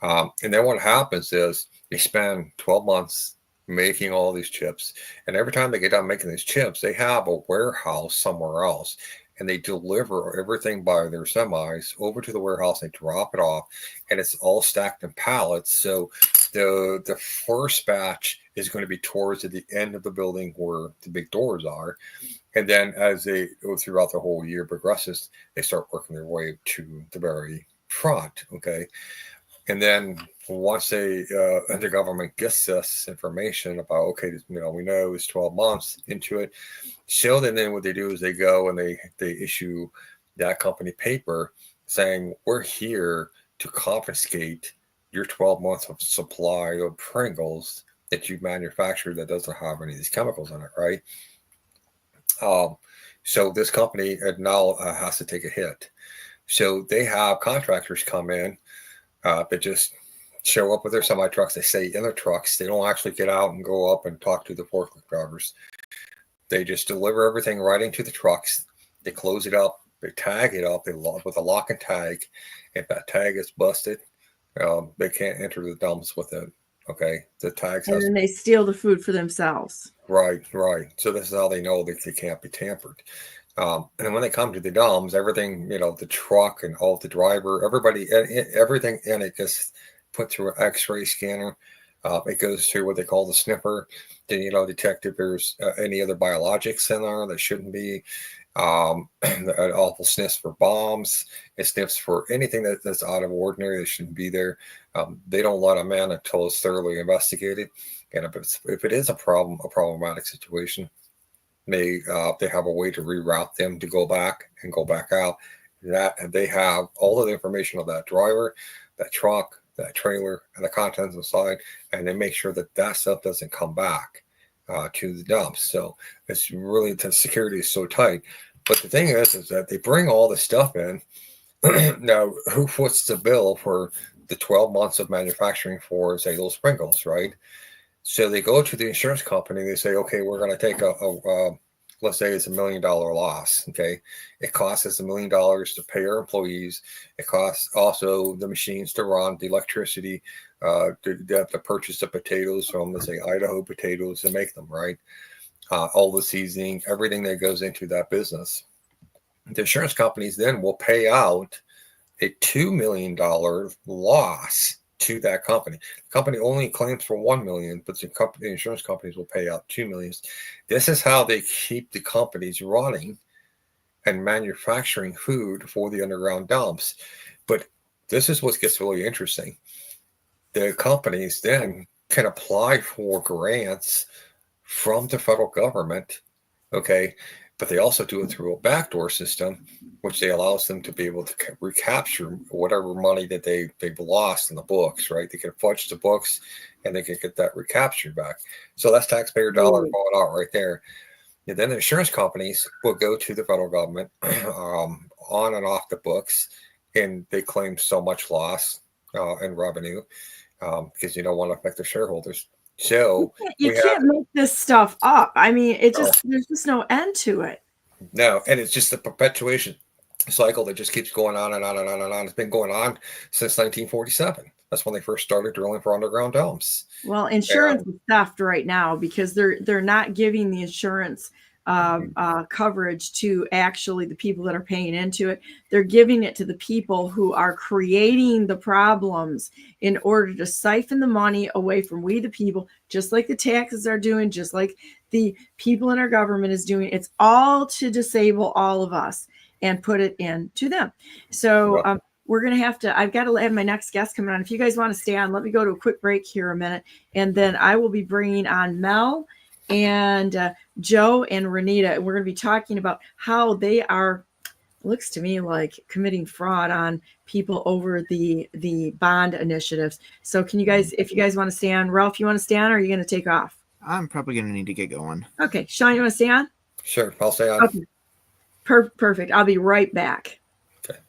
Speaker 2: and then what happens is they spend 12 months making all these chips, and every time they get done making these chips, they have a warehouse somewhere else, and they deliver everything by their semis over to the warehouse. They drop it off, and it's all stacked in pallets. So the first batch is going to be towards the end of the building where the big doors are, and then as they go throughout the whole year progresses, they start working their way to the very front. Okay. And then once the government gets this information about, okay, we know it's 12 months into it. So then what they do is they go and they issue that company paper saying, we're here to confiscate your 12 months of supply of Pringles that you manufactured that doesn't have any of these chemicals in it, right? So this company now has to take a hit. So they have contractors come in that just show up with their semi trucks. They stay in their trucks. They don't actually get out and go up and talk to the forklift drivers. They just deliver everything right into the trucks. They close it up. They tag it up with a lock and tag. If that tag is busted, they can't enter the dumps with it. Okay, the tags.
Speaker 1: And then they steal the food for themselves.
Speaker 2: Right. So this is how they know that they can't be tampered. And then when they come to the dumps, everything, the truck and all the driver, everybody, everything in it gets put through an X-ray scanner. It goes through what they call the sniffer to, detect if there's any other biologics in there that shouldn't be. It also sniffs for bombs. It sniffs for anything that's out of ordinary that shouldn't be there. They don't let them in until it's thoroughly investigated. And if it is a problematic situation, they have a way to reroute them to go back out. And they have all of the information of that driver, that truck, that trailer, and the contents inside, and they make sure that stuff doesn't come back to the dumps. So it's really, the security is so tight. But the thing is that they bring all the stuff in. Now, who foots the bill for the 12 months of manufacturing for, say, those Pringles, right? So they go to the insurance company. They say, okay, we're going to take let's say it's $1 million loss. Okay. It costs us $1 million to pay our employees. It costs also the machines to run, the electricity, to purchase the potatoes from, let's say, Idaho potatoes to make them, right? All the seasoning, everything that goes into that business. The insurance companies then will pay out a $2 million loss to that company. The company only claims for $1 million, but the insurance companies will pay out $2 million. This is how they keep the companies running and manufacturing food for the underground dumps. But this is what gets really interesting. The companies then can apply for grants from the federal government, okay? But they also do it through a backdoor system, which allows them to be able to recapture whatever money that they've lost in the books, right? They can fudge the books and they can get that recaptured back. So that's taxpayer dollars going out right there. And then the insurance companies will go to the federal government on and off the books, and they claim so much loss and revenue because you don't want to affect the shareholders. So
Speaker 1: you can't make this stuff up. I mean, there's just no end to it.
Speaker 2: No, and it's just a perpetuation cycle that just keeps going on and on and on and on. It's been going on since 1947. That's when they first started drilling for underground dumps.
Speaker 1: Well, insurance is theft right now because they're not giving the insurance coverage to actually the people that are paying into it. They're giving it to the people who are creating the problems in order to siphon the money away from we the people, just like the taxes are doing, just like the people in our government is doing. It's all to disable all of us and put it into them. So we're going to I've got to have my next guest coming on. If you guys want to stay on, let me go to a quick break here a minute. And then I will be bringing on Mel and Joe and Renita. And we're going to be talking about how they are, looks to me like, committing fraud on people over the bond initiatives. So can you guys, if you guys want to stay on, Ralph, you want to stay on, or are you going to take off?
Speaker 3: I'm probably going to need to get going.
Speaker 1: Okay. Shawn, you want to stay on?
Speaker 2: Sure, I'll stay on.
Speaker 1: Okay. Perfect. I'll be right back.
Speaker 2: Okay.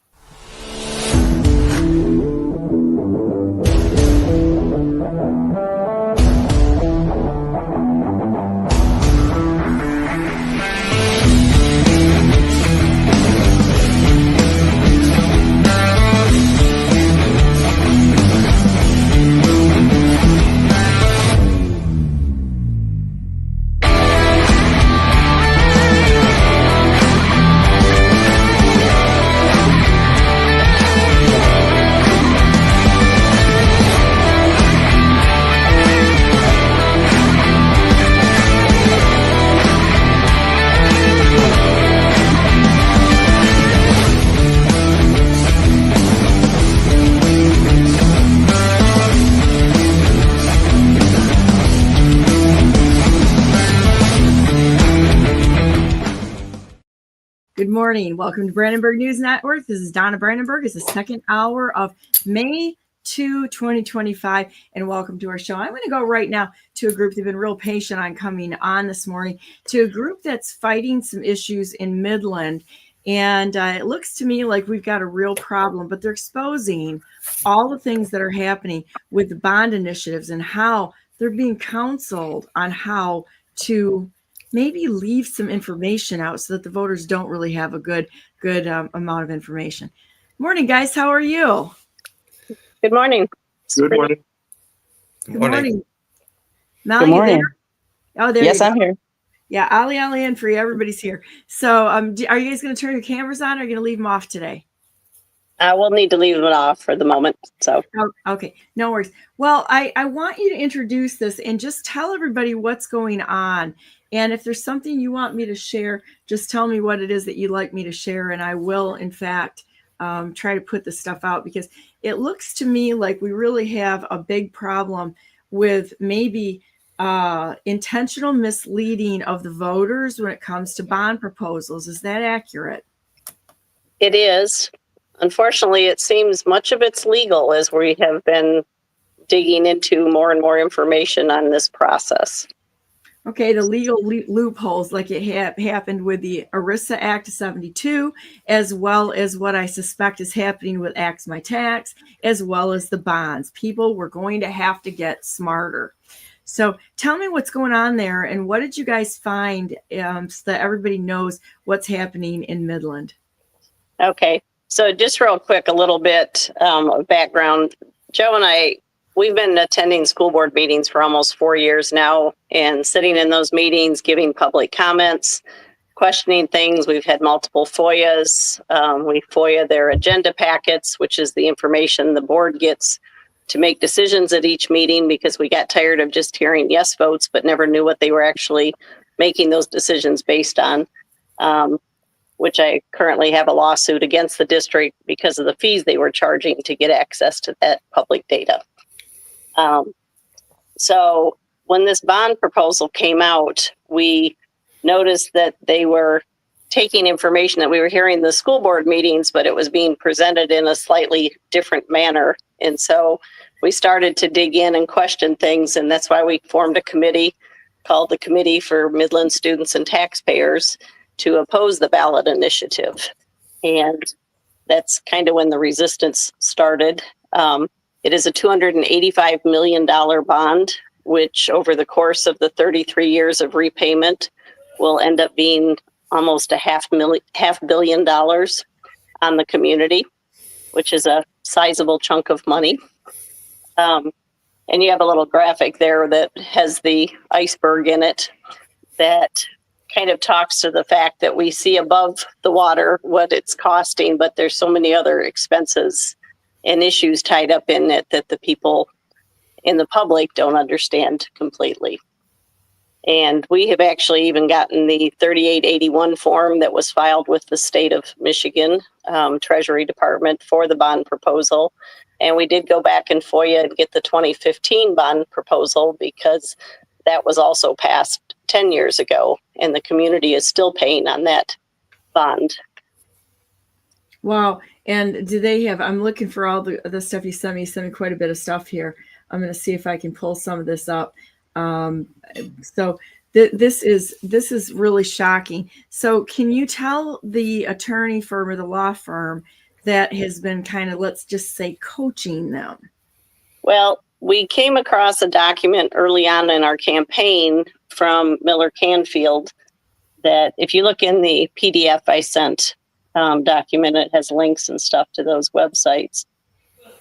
Speaker 1: Good morning. Welcome to Brandenburg News Network. This is Donna Brandenburg. It's the second hour of May 2, 2025, and welcome to our show. I'm going to go right now to a group that's been real patient on coming on this morning, to a group that's fighting some issues in Midland. And it looks to me like we've got a real problem, but they're exposing all the things that are happening with the bond initiatives and how they're being counseled on how to maybe leave some information out so that the voters don't really have a good amount of information. Morning, guys. How are you?
Speaker 7: Good morning.
Speaker 8: Good morning.
Speaker 1: Good morning. Mel,
Speaker 7: Good morning.
Speaker 1: you there? Oh, there
Speaker 7: Yes,
Speaker 1: you go.
Speaker 7: I'm here.
Speaker 1: Yeah, Ali and Free, everybody's here. So are you guys going to turn your cameras on, or are you going to leave them off today?
Speaker 7: We'll need to leave it off for the moment. So
Speaker 1: Oh, okay, no worries. Well, I want you to introduce this and just tell everybody what's going on. And if there's something you want me to share, just tell me what it is that you'd like me to share. And I will, in fact, try to put this stuff out, because it looks to me like we really have a big problem with maybe intentional misleading of the voters when it comes to bond proposals. Is that accurate?
Speaker 7: it is. Unfortunately, it seems much of it's legal as we have been digging into more and more information on this process.
Speaker 1: Okay, the legal loopholes, like it happened with the ERISA Act of 72, as well as what I suspect is happening with Axe My Tax, as well as the bonds. People were going to have to get smarter. So tell me what's going on there, and what did you guys find, so that everybody knows what's happening in Midland?
Speaker 7: Okay, so just real quick, a little bit of background. Joe and I, we've been attending school board meetings for almost 4 years now, and sitting in those meetings, giving public comments, questioning things. We've had multiple FOIAs. We FOIA their agenda packets, which is the information the board gets to make decisions at each meeting, because we got tired of just hearing yes votes, but never knew what they were actually making those decisions based on, which I currently have a lawsuit against the district because of the fees they were charging to get access to that public data. So when this bond proposal came out, we noticed that they were taking information that we were hearing in the school board meetings, but it was being presented in a slightly different manner. And so we started to dig in and question things. And that's why we formed a committee called the Committee for Midland Students and Taxpayers to oppose the ballot initiative. And that's kind of when the resistance started. It is a $285 million bond, which over the course of the 33 years of repayment will end up being almost $500 million on the community, which is a sizable chunk of money. And you have a little graphic there that has the iceberg in it that kind of talks to the fact that we see above the water what it's costing, but there's so many other expenses and issues tied up in it that the people in the public don't understand completely. And we have actually even gotten the 3881 form that was filed with the state of Michigan Treasury Department for the bond proposal. And we did go back in FOIA and get the 2015 bond proposal because that was also passed 10 years ago, and the community is still paying on that bond.
Speaker 1: Wow. And do they have, I'm looking for all the stuff you sent me. You sent me quite a bit of stuff here. I'm going to see if I can pull some of this up. So this is really shocking. So can you tell the attorney firm or the law firm that has been kind of, let's just say, coaching them?
Speaker 7: Well, we came across a document early on in our campaign from Miller Canfield that if you look in the PDF I sent document, it has links and stuff to those websites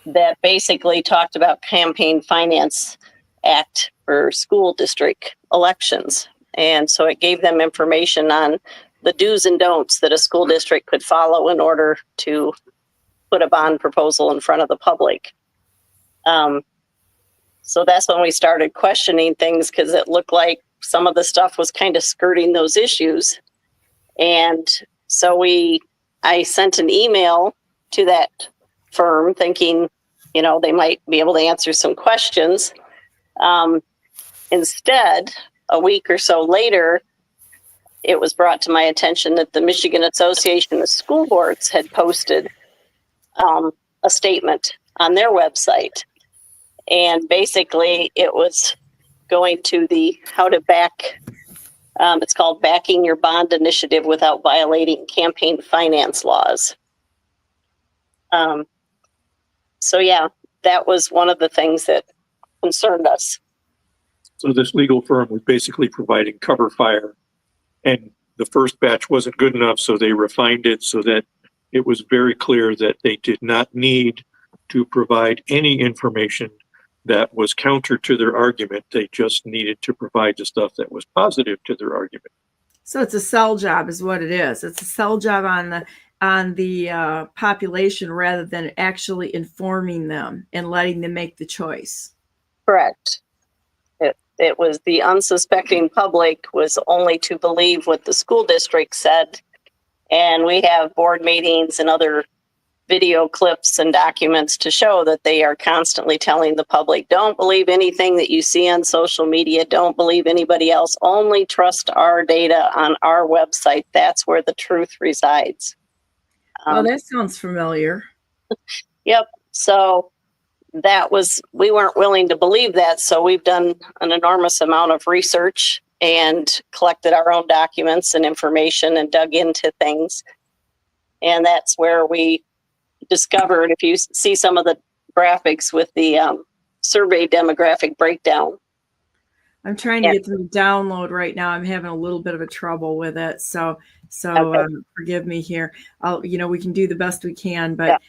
Speaker 7: that basically talked about Campaign Finance Act for school district elections. And so it gave them information on the do's and don'ts that a school district could follow in order to put a bond proposal in front of the public. So that's when we started questioning things, because it looked like some of the stuff was kind of skirting those issues. And so I sent an email to that firm thinking, you know, they might be able to answer some questions. Instead, a week or so later, it was brought to my attention that the Michigan Association of School Boards had posted a statement on their website. And basically it was going to the how to back, it's called Backing Your Bond Initiative Without Violating Campaign Finance Laws. So yeah, that was one of the things that concerned us.
Speaker 8: So this legal firm was basically providing cover fire, and the first batch wasn't good enough, so they refined it so that it was very clear that they did not need to provide any information that was counter to their argument. They just needed to provide the stuff that was positive to their argument.
Speaker 1: So it's a sell job is what it is. It's a sell job on the population rather than actually informing them and letting them make the choice.
Speaker 7: Correct. It was the unsuspecting public was only to believe what the school district said. And we have board meetings and other video clips and documents to show that they are constantly telling the public, don't believe anything that you see on social media. Don't believe anybody else. Only trust our data on our website. That's where the truth resides.
Speaker 1: Oh, that sounds familiar.
Speaker 7: Yep. So we weren't willing to believe that. So we've done an enormous amount of research and collected our own documents and information and dug into things. And that's where we discovered, if you see some of the graphics with the survey demographic breakdown.
Speaker 1: I'm trying to get them to download right now. I'm having a little bit of a trouble with it. So
Speaker 7: Okay.
Speaker 1: Forgive me here. We can do the best we can, but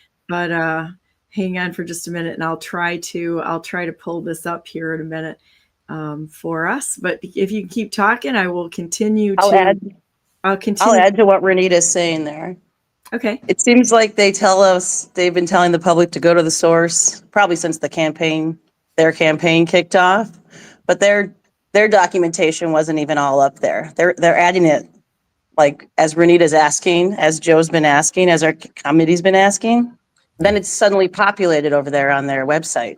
Speaker 1: hang on for just a minute and I'll try to pull this up here in a minute for us. But if you keep talking, I will continue
Speaker 9: I'll add to what Renita's saying there.
Speaker 1: Okay.
Speaker 9: It seems like they tell us they've been telling the public to go to the source probably since their campaign kicked off, but their documentation wasn't even all up there. They're adding it like as Renita's asking, as Joe's been asking, as our committee's been asking, then it's suddenly populated over there on their website.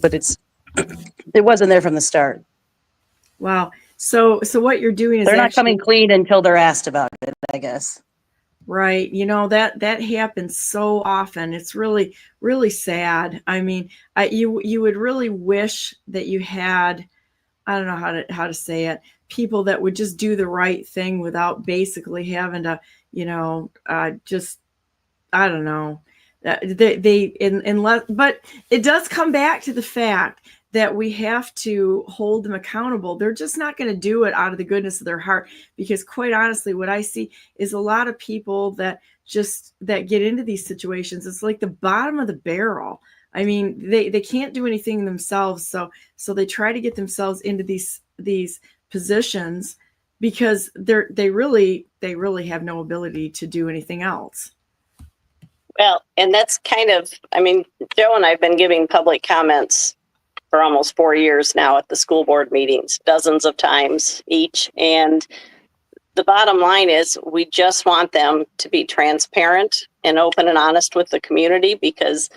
Speaker 9: But it wasn't there from the start.
Speaker 1: Wow. So what you're doing is
Speaker 9: they're not coming clean until they're asked about it, I guess.
Speaker 1: Right. That happens so often. It's really, really sad. I mean, you would really wish that you had, I don't know how to say it, people that would just do the right thing without basically having to, just, I don't know. But it does come back to the fact that we have to hold them accountable. They're just not going to do it out of the goodness of their heart, because quite honestly, what I see is a lot of people that get into these situations. It's like the bottom of the barrel. I mean, they can't do anything themselves. So they try to get themselves into these positions because they really have no ability to do anything else.
Speaker 7: Well, and that's kind of, Joe and I have been giving public comments for almost 4 years now at the school board meetings, dozens of times each. And the bottom line is we just want them to be transparent and open and honest with the community, because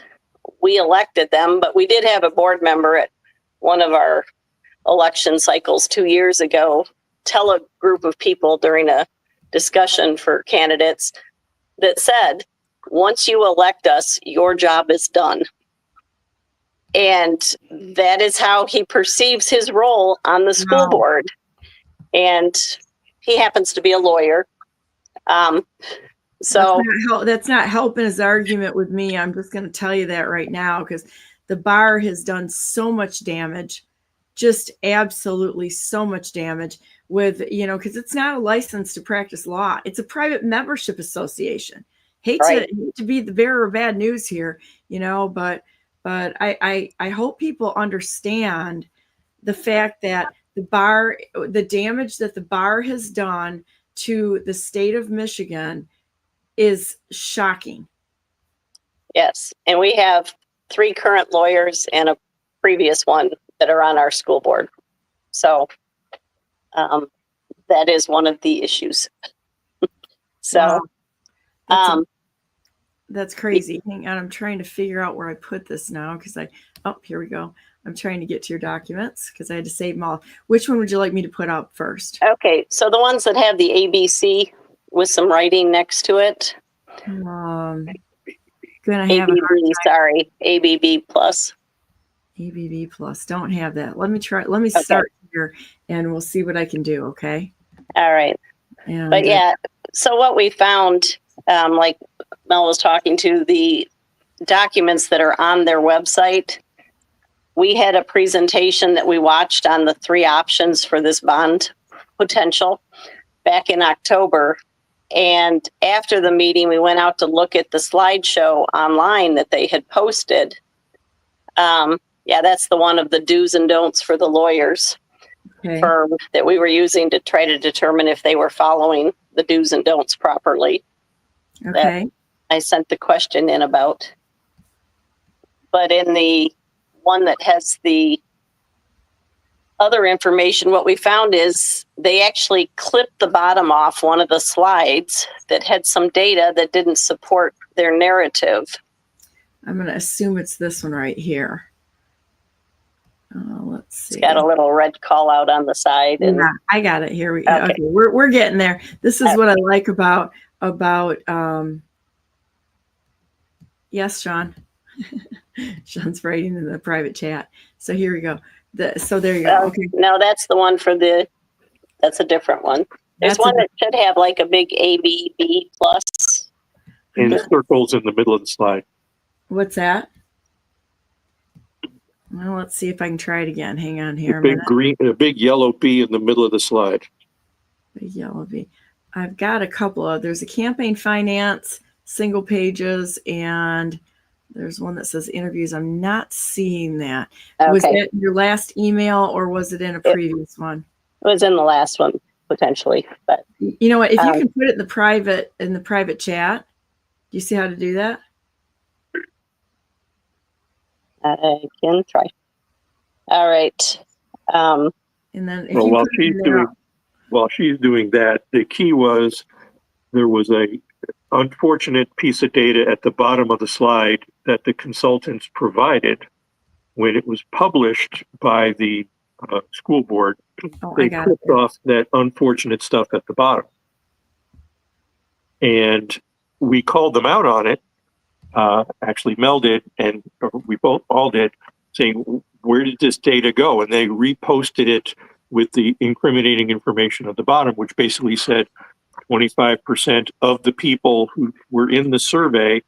Speaker 7: we elected them, but we did have a board member at one of our election cycles 2 years ago tell a group of people during a discussion for candidates that said, once you elect us, your job is done. And that is how he perceives his role on the school board. And he happens to be a lawyer. So
Speaker 1: that's not helping his argument with me. I'm just going to tell you that right now, because the bar has done so much damage, just absolutely so much damage with, because it's not a license to practice law. It's a private membership association. Hate to be the bearer of bad news here, but I hope people understand the fact that the damage that the bar has done to the state of Michigan is shocking.
Speaker 7: Yes. And we have 3 current lawyers and a previous one that are on our school board. So that is one of the issues. So
Speaker 1: that's crazy. Hang on, I'm trying to figure out where I put this now, because here we go. I'm trying to get to your documents because I had to save them all. Which one would you like me to put up first?
Speaker 7: Okay, so the ones that have the ABC with some writing next to it.
Speaker 1: Gonna have
Speaker 7: ABB plus.
Speaker 1: ABB plus. Don't have that. Let me try. Let me start here, and we'll see what I can do. Okay.
Speaker 7: All right.
Speaker 1: And,
Speaker 7: but yeah, so what we found, like Mel was talking to, the documents that are on their website. We had a presentation that we watched on the 3 options for this bond potential back in October. And after the meeting, we went out to look at the slideshow online that they had posted. That's the one of the do's and don'ts for the lawyers firm that we were using to try to determine if they were following the do's and don'ts properly.
Speaker 1: Okay.
Speaker 7: That I sent the question in about. But in the one that has the other information, what we found is they actually clipped the bottom off one of the slides that had some data that didn't support their narrative.
Speaker 1: I'm going to assume it's this one right here. Let's see.
Speaker 7: It's got a little red call out on the side. And
Speaker 1: yeah, I got it. Here we go. Okay. We're getting there. This is what I like about yes, Shawn. Shawn's writing in the private chat. So here we go. So there you go. Okay.
Speaker 7: No, that's the one that's a different one. There's one that should have like a big ABB plus.
Speaker 8: And circles in the middle of the slide.
Speaker 1: What's that? Well, let's see if I can try it again. Hang on here.
Speaker 8: A big yellow B in the middle of the slide.
Speaker 1: Big yellow B. I've got a couple of, there's a campaign finance, single pages, and there's one that says interviews. I'm not seeing that. Okay. Was that your last email or was it in a previous one?
Speaker 7: It was in the last one, potentially. But
Speaker 1: you know what? If you can put it in the private chat, do you see how to do that?
Speaker 7: I can try. All right.
Speaker 1: And then if
Speaker 8: while she's doing that, the key was there was a unfortunate piece of data at the bottom of the slide that the consultants provided when it was published by the school board. They clipped off that unfortunate stuff at the bottom. And we called them out on it. Actually, Mel did, and we all did, saying, where did this data go? And they reposted it with the incriminating information at the bottom, which basically said 25% of the people who were in the survey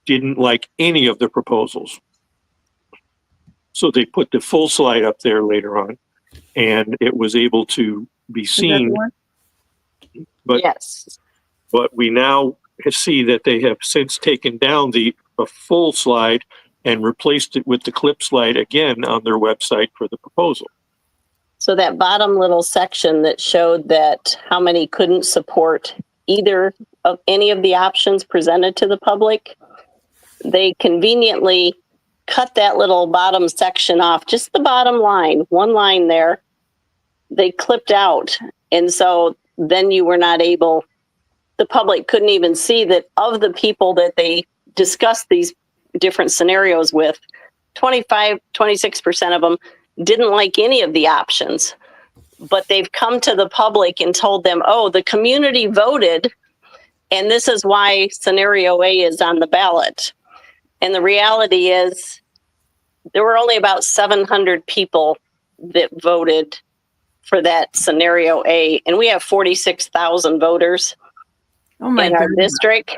Speaker 8: didn't like any of the proposals. So they put the full slide up there later on, and it was able to be seen. But
Speaker 7: yes,
Speaker 8: but we now see that they have since taken down the full slide and replaced it with the clip slide again on their website for the proposal.
Speaker 7: So that bottom little section that showed that how many couldn't support either of any of the options presented to the public, they conveniently cut that little bottom section off, just the bottom line, one line there, they clipped out. And so then you were not able, the public couldn't even see that of the people that they discussed these different scenarios with, 26% of them didn't like any of the options. But they've come to the public and told them, oh, the community voted, and this is why scenario A is on the ballot. And the reality is there were only about 700 people that voted for that scenario A, and we have 46,000 voters in our district.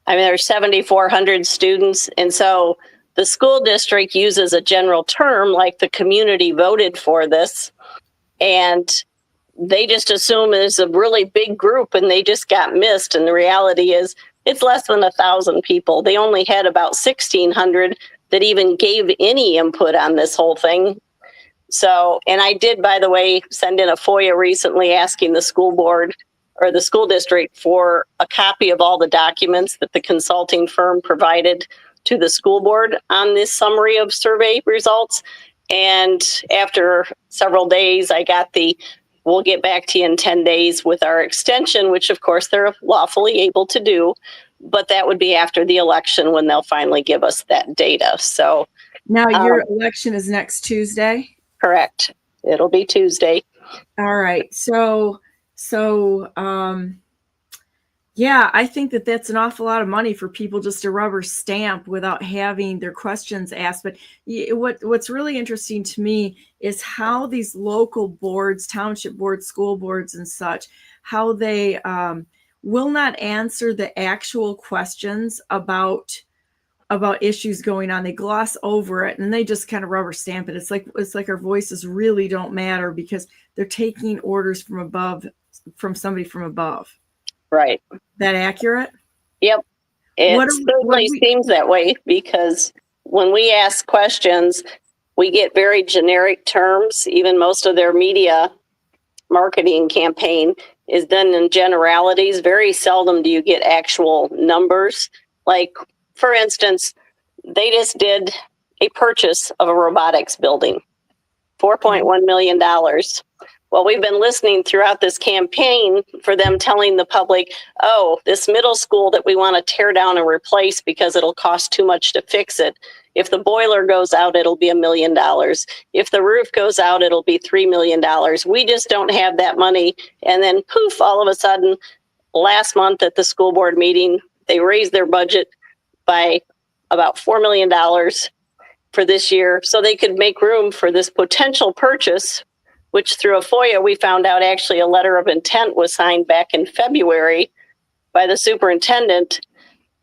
Speaker 7: I mean, there's 7,400 students, and so the school district uses a general term like the community voted for this, and they just assume it's a really big group and they just got missed. And the reality is it's less than 1,000 people. They only had about 1,600 that even gave any input on this whole thing. So, and I did, by the way, send in a FOIA recently asking the school board or the school district for a copy of all the documents that the consulting firm provided to the school board on this summary of survey results. And after several days, I got we'll get back to you in 10 days with our extension, which of course they're lawfully able to do, but that would be after the election when they'll finally give us that data. So
Speaker 1: now your election is next Tuesday?
Speaker 7: Correct. It'll be Tuesday.
Speaker 1: All right. So yeah, I think that's an awful lot of money for people just to rubber stamp without having their questions asked. But what's really interesting to me is how these local boards, township boards, school boards and such, how they will not answer the actual questions about issues going on. They gloss over it and they just kind of rubber stamp it. It's like our voices really don't matter because they're taking orders from above, from somebody from above.
Speaker 7: Right.
Speaker 1: That accurate?
Speaker 7: Yep. It certainly seems that way because when we ask questions, we get very generic terms. Even most of their media marketing campaign is done in generalities. Very seldom do you get actual numbers. Like, for instance, they just did a purchase of a robotics building, $4.1 million. Well, we've been listening throughout this campaign for them telling the public, oh, this middle school that we want to tear down and replace because it'll cost too much to fix it. If the boiler goes out, it'll be $1 million. If the roof goes out, it'll be $3 million. We just don't have that money. And then poof, all of a sudden, last month at the school board meeting, they raised their budget by about $4 million for this year so they could make room for this potential purchase, which through a FOIA, we found out actually a letter of intent was signed back in February by the superintendent.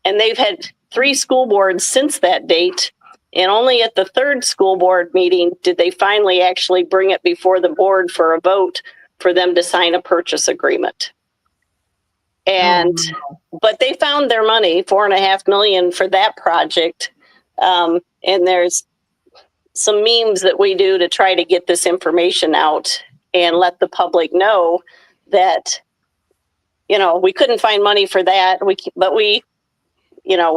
Speaker 7: And they've had 3 school boards since that date. And only at the 3rd school board meeting did they finally actually bring it before the board for a vote for them to sign a purchase agreement. And, but they found their money, $4.5 million for that project. And there's some memes that we do to try to get this information out and let the public know that, you know, we couldn't find money for that. We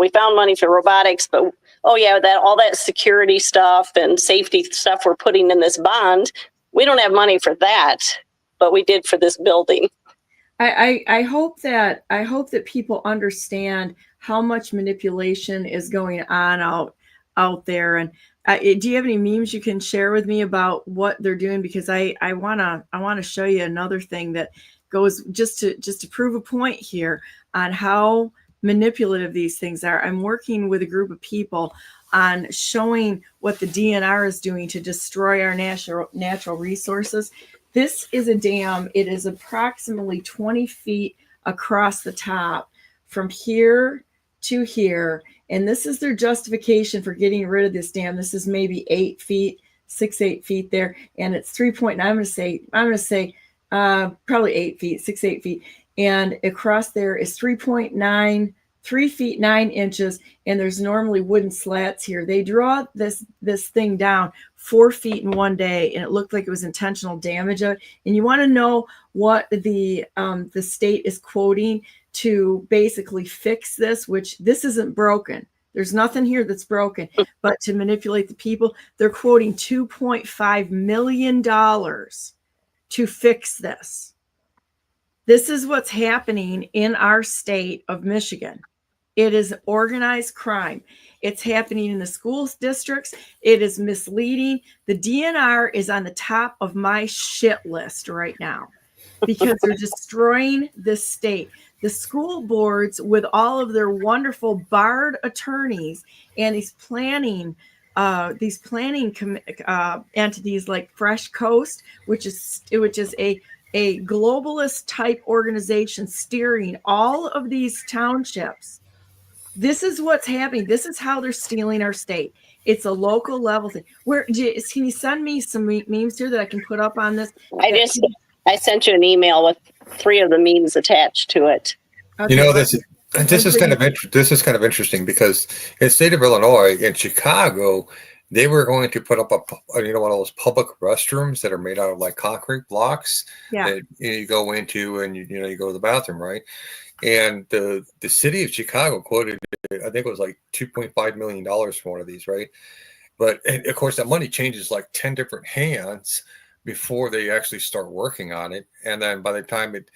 Speaker 7: found money for robotics, but oh yeah, all that security stuff and safety stuff we're putting in this bond, we don't have money for that, but we did for this building.
Speaker 1: I hope that people understand how much manipulation is going on out there. And do you have any memes you can share with me about what they're doing? Because I wanna show you another thing that goes just to prove a point here on how manipulative these things are. I'm working with a group of people on showing what the DNR is doing to destroy our natural resources. This is a dam. It is approximately 20 feet across the top from here to here. And this is their justification for getting rid of this dam. This is maybe 8 feet, 8 feet there. And it's 3.9. I'm going to say probably 8 feet, 8 feet. And across there is 3.9, 3 feet, 9 inches. And there's normally wooden slats here. They draw this thing down 4 feet in one day, and it looked like it was intentional damage. And you want to know what the state is quoting to basically fix this, which this isn't broken. There's nothing here that's broken, but to manipulate the people, they're quoting $2.5 million to fix this. This is what's happening in our state of Michigan. It is organized crime. It's happening in the school districts. It is misleading. The DNR is on the top of my shit list right now because they're destroying this state. The school boards, with all of their wonderful barred attorneys and these planning entities like Fresh Coast, which is a globalist type organization steering all of these townships. This is what's happening. This is how they're stealing our state. It's a local level thing. Can you send me some memes here that I can put up on this?
Speaker 7: I sent you an email with 3 of the memes attached to it.
Speaker 1: Okay,
Speaker 2: You know, this is kind of interesting because in the state of Illinois, in Chicago, they were going to put up one of those public restrooms that are made out of like concrete blocks that you go into and you go to the bathroom, right? And the city of Chicago quoted, I think it was like $2.5 million for one of these, right? But and of course, that money changes like 10 different hands before they actually start working on it. And then by the time it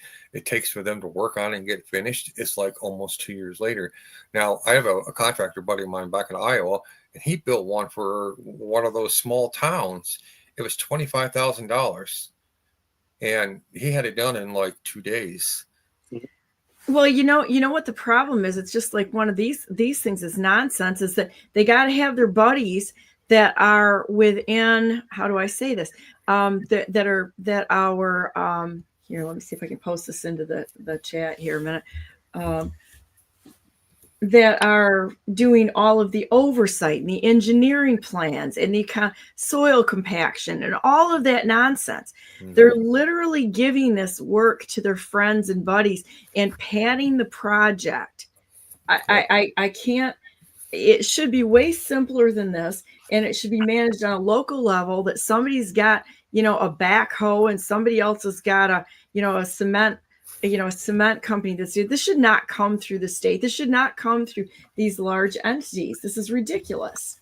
Speaker 2: takes for them to work on it and get finished, it's like almost 2 years later. Now, I have a contractor buddy of mine back in Iowa, and he built one for one of those small towns. It was $25,000. And he had it done in like 2 days.
Speaker 1: Well, you know what the problem is? It's just like one of these things is nonsense, is that they got to have their buddies that are within, how do I say this? Here, let me see if I can post this into the chat here a minute. That are doing all of the oversight and the engineering plans and the soil compaction and all of that nonsense. Mm-hmm. They're literally giving this work to their friends and buddies and padding the project. I can't. It should be way simpler than this, and it should be managed on a local level, that somebody's got, a backhoe and somebody else has got a cement company. This should not come through the state. This should not come through these large entities. This is ridiculous.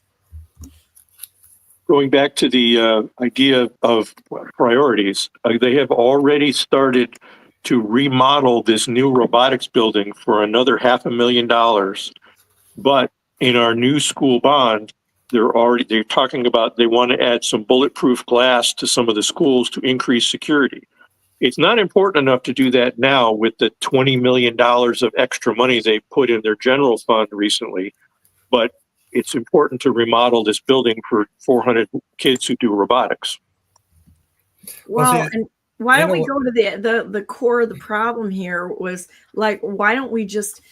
Speaker 8: Going back to the idea of priorities, they have already started to remodel this new robotics building for another $500,000. But in our new school bond, they're talking about they want to add some bulletproof glass to some of the schools to increase security. It's not important enough to do that now with the $20 million of extra money they put in their general fund recently, but it's important to remodel this building for 400 kids who do robotics.
Speaker 1: Well, and why don't we go to the core of the problem here? Was like, why don't we just,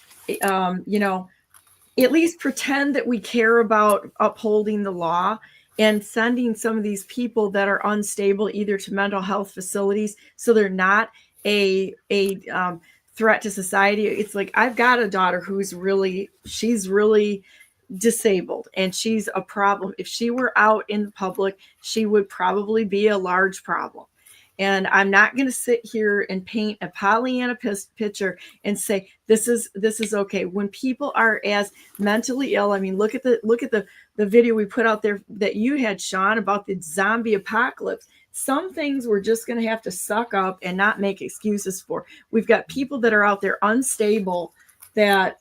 Speaker 1: at least pretend that we care about upholding the law and sending some of these people that are unstable either to mental health facilities so they're not a threat to society. It's like, I've got a daughter she's really disabled and she's a problem. If she were out in the public, she would probably be a large problem. And I'm not going to sit here and paint a Pollyanna picture and say this is okay. When people are as mentally ill, I mean, look at the video we put out there that you had, Shawn, about the zombie apocalypse. Some things we're just going to have to suck up and not make excuses for. We've got people that are out there unstable that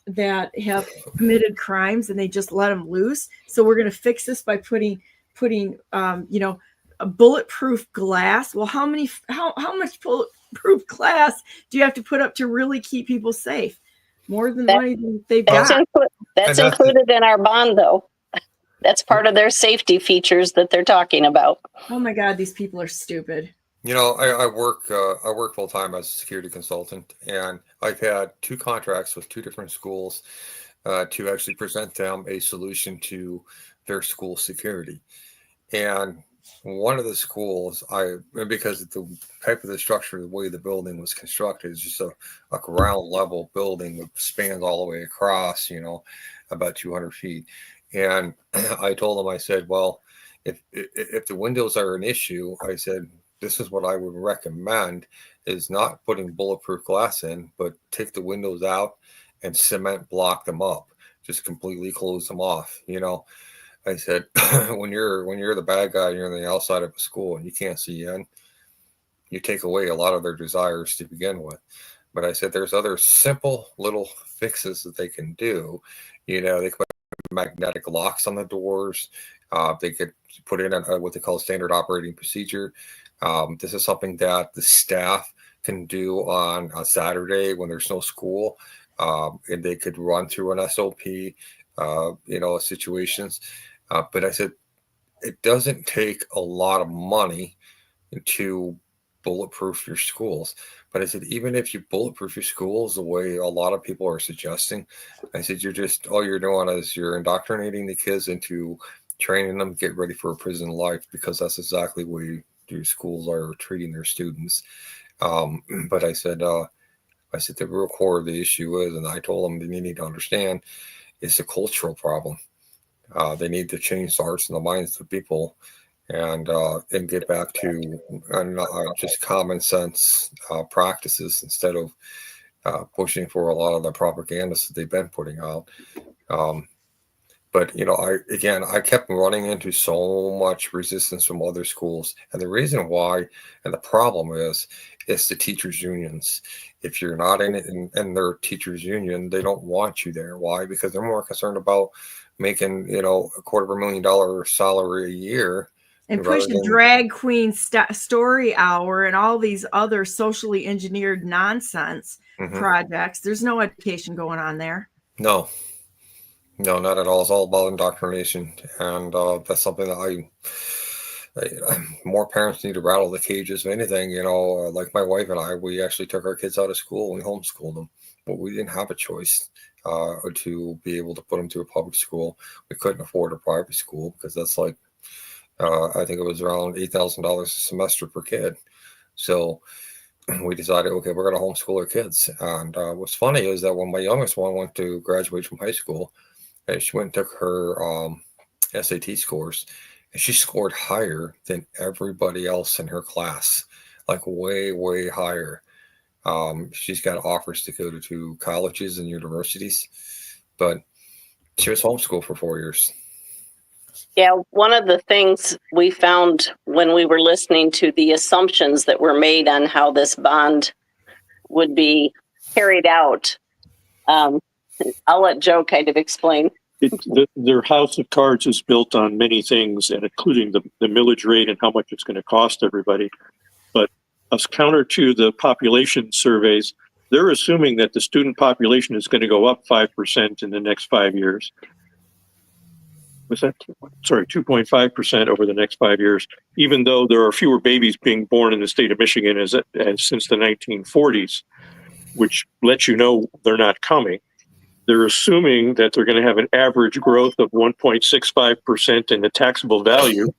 Speaker 1: have committed crimes and they just let them loose. So we're going to fix this by putting a bulletproof glass. Well, how much bulletproof glass do you have to put up to really keep people safe? More than the money they've got.
Speaker 7: That's included in our bond, though. That's part of their safety features that they're talking about.
Speaker 1: Oh my God, these people are stupid.
Speaker 2: I work full time as a security consultant, and I've had 2 contracts with 2 different schools to actually present them a solution to their school security. And one of the schools, because of the type of the structure, the way the building was constructed, is just a ground level building that spans all the way across, about 200 feet. And I told them, I said, well, if the windows are an issue, I said, this is what I would recommend, is not putting bulletproof glass in, but take the windows out and cement block them up. just completely close them off. I said, when you're the bad guy, you're on the outside of a school and you can't see in, you take away a lot of their desires to begin with. But I said, there's other simple little fixes that they can do. They can put magnetic locks on the doors. They could put in what they call a standard operating procedure. This is something that the staff can do on a Saturday when there's no school. And they could run through an SOP, situations. But I said, it doesn't take a lot of money to bulletproof your schools. But I said, even if you bulletproof your schools the way a lot of people are suggesting, I said, all you're doing is you're indoctrinating the kids into training them, get ready for a prison life, because that's exactly the way your schools are treating their students. But I said, the real core of the issue is, and I told them they need to understand, it's a cultural problem. They need to change the hearts and the minds of people, and get back to just common sense practices instead of pushing for a lot of the propaganda that they've been putting out. But I kept running into so much resistance from other schools, and the reason why, and the problem is the teachers' unions. If you're not in their teachers' union, they don't want you there. Why? Because they're more concerned about making $250,000 salary a year,
Speaker 1: and pushing drag queen story hour and all these other socially engineered nonsense projects. There's no education going on there.
Speaker 2: No, not at all. It's all about indoctrination, and that's something that more parents need to rattle the cages of anything. Like my wife and I, we actually took our kids out of school and we homeschooled them, but we didn't have a choice to be able to put them to a public school. We couldn't afford a private school because that's like, I think it was around $8,000 a semester per kid. So we decided, okay, we're going to homeschool our kids. And what's funny is that when my youngest one went to graduate from high school, and she went and took her SAT scores, and she scored higher than everybody else in her class, like way, way higher. She's got offers to go to colleges and universities, but she was homeschooled for 4 years.
Speaker 7: Yeah, one of the things we found when we were listening to the assumptions that were made on how this bond would be carried out, I'll let Joe kind of explain.
Speaker 8: Their house of cards is built on many things, and including the millage rate and how much it's going to cost everybody. But as counter to the population surveys, they're assuming that the student population is going to go up 5% in the next 5 years. Was that, sorry, 2.5% over the next 5 years, even though there are fewer babies being born in the state of Michigan as since the 1940s, which lets you know they're not coming. They're assuming that they're going to have an average growth of 1.65% in the taxable value,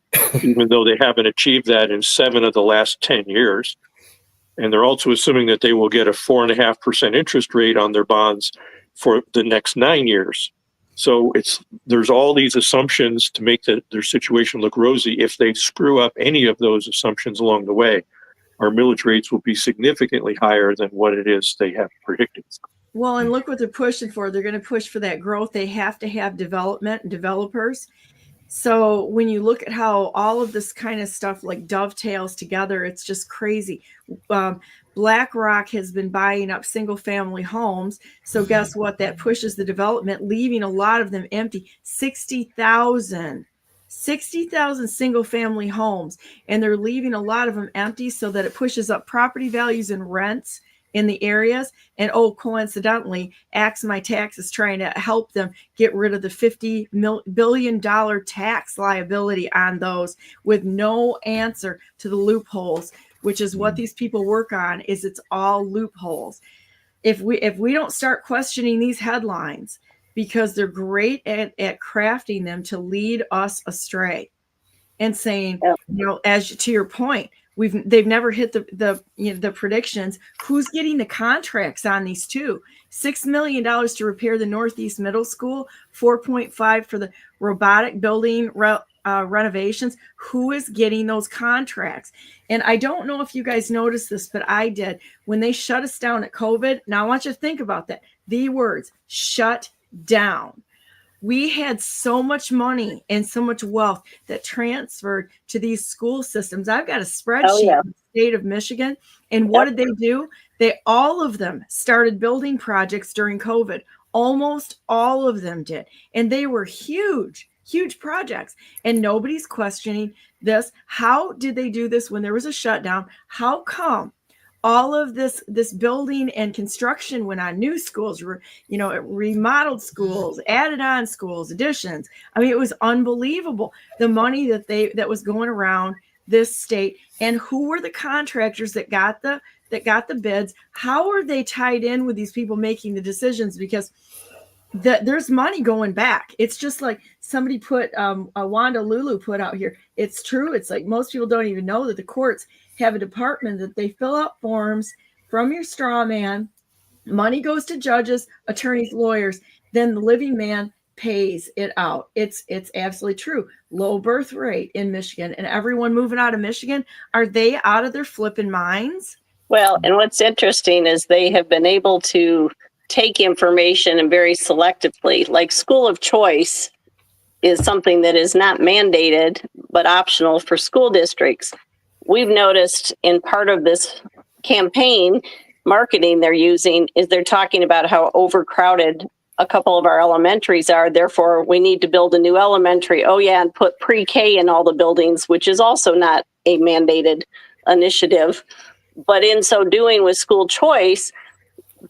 Speaker 8: even though they haven't achieved that in 7 of the last 10 years. And they're also assuming that they will get a 4.5% interest rate on their bonds for the next 9 years. So there's all these assumptions to make their situation look rosy. If they screw up any of those assumptions along the way, our millage rates will be significantly higher than what it is they have predicted.
Speaker 1: Well, and look what they're pushing for. They're going to push for that growth. They have to have development and developers. So when you look at how all of this kind of stuff like dovetails together, it's just crazy. BlackRock has been buying up single family homes. So guess what? That pushes the development, leaving a lot of them empty. 60,000 single family homes. And they're leaving a lot of them empty so that it pushes up property values and rents in the areas. And coincidentally, Axe My Tax is trying to help them get rid of the $50 billion tax liability on those with no answer to the loopholes, which is what these people work on. Is it's all loopholes. If we don't start questioning these headlines, because they're great at crafting them to lead us astray and saying, as to your point, they've never hit the predictions. Who's getting the contracts on these two? $6 million to repair the Northeast Middle School, 4.5 for the robotic building renovations. Who is getting those contracts? And I don't know if you guys noticed this, but I did. When they shut us down at COVID, now I want you to think about that. The words shut down. we had so much money and so much wealth that transferred to these school systems. I've got a spreadsheet in the state of Michigan. And what did they do? All of them started building projects during COVID. Almost all of them did. And they were huge, huge projects. And nobody's questioning this. How did they do this when there was a shutdown? How come all of this building and construction went on? New schools, remodeled schools, added on schools, additions. I mean, it was unbelievable. The money that was going around this state, and who were the contractors that got the bids? How are they tied in with these people making the decisions? Because there's money going back. It's just like somebody put, Wanda Lulu put out here. It's true. It's like most people don't even know that the courts have a department that they fill out forms from your straw man. Money goes to judges, attorneys, lawyers. Then the living man pays it out. It's absolutely true. Low birth rate in Michigan, and everyone moving out of Michigan. Are they out of their flipping minds?
Speaker 7: Well, and what's interesting is they have been able to take information and very selectively, like school of choice is something that is not mandated, but optional for school districts. We've noticed in part of this campaign marketing they're using is they're talking about how overcrowded a couple of our elementaries are. Therefore, we need to build a new elementary. Oh yeah, and put pre-K in all the buildings, which is also not a mandated initiative. But in so doing with school choice,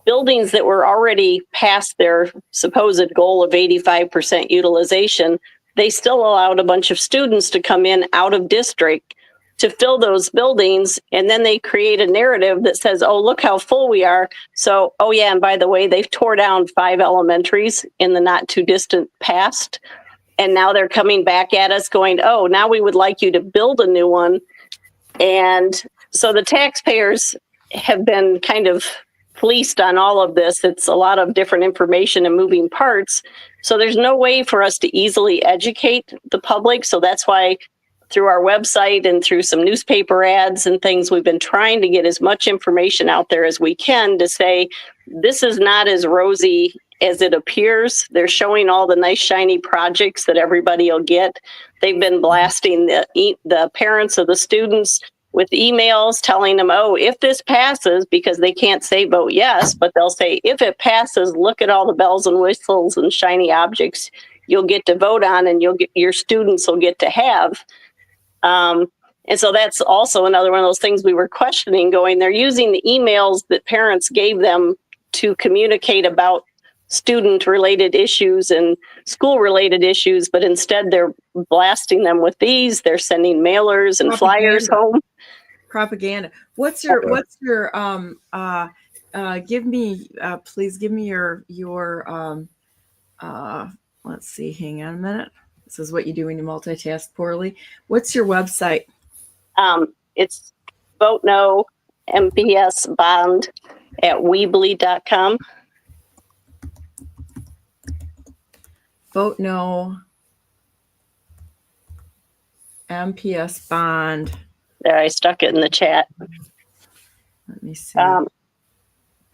Speaker 7: buildings that were already past their supposed goal of 85% utilization, they still allowed a bunch of students to come in out of district to fill those buildings. And then they create a narrative that says, oh, look how full we are. So, oh yeah, and by the way, they've tore down 5 elementaries in the not too distant past. And now they're coming back at us going, oh, now we would like you to build a new one. And so the taxpayers have been kind of policed on all of this. It's a lot of different information and moving parts. So there's no way for us to easily educate the public. So that's why through our website and through some newspaper ads and things, we've been trying to get as much information out there as we can to say, this is not as rosy as it appears. They're showing all the nice, shiny projects that everybody will get. They've been blasting the parents of the students with emails telling them, oh, if this passes, because they can't say vote yes, but they'll say, if it passes, look at all the bells and whistles and shiny objects you'll get to vote on and your students will get to have. And so that's also another one of those things we were questioning, going, they're using the emails that parents gave them to communicate about student-related issues and school-related issues, but instead they're blasting them with these. They're sending mailers and flyers home.
Speaker 1: Propaganda. Please give me your let's see, hang on a minute. This is what you do when you multitask poorly. What's your website?
Speaker 7: It's Vote No MPS Bond at Weebly.com.
Speaker 1: Vote No MPS Bond.
Speaker 7: There, I stuck it in the chat.
Speaker 1: Let me see.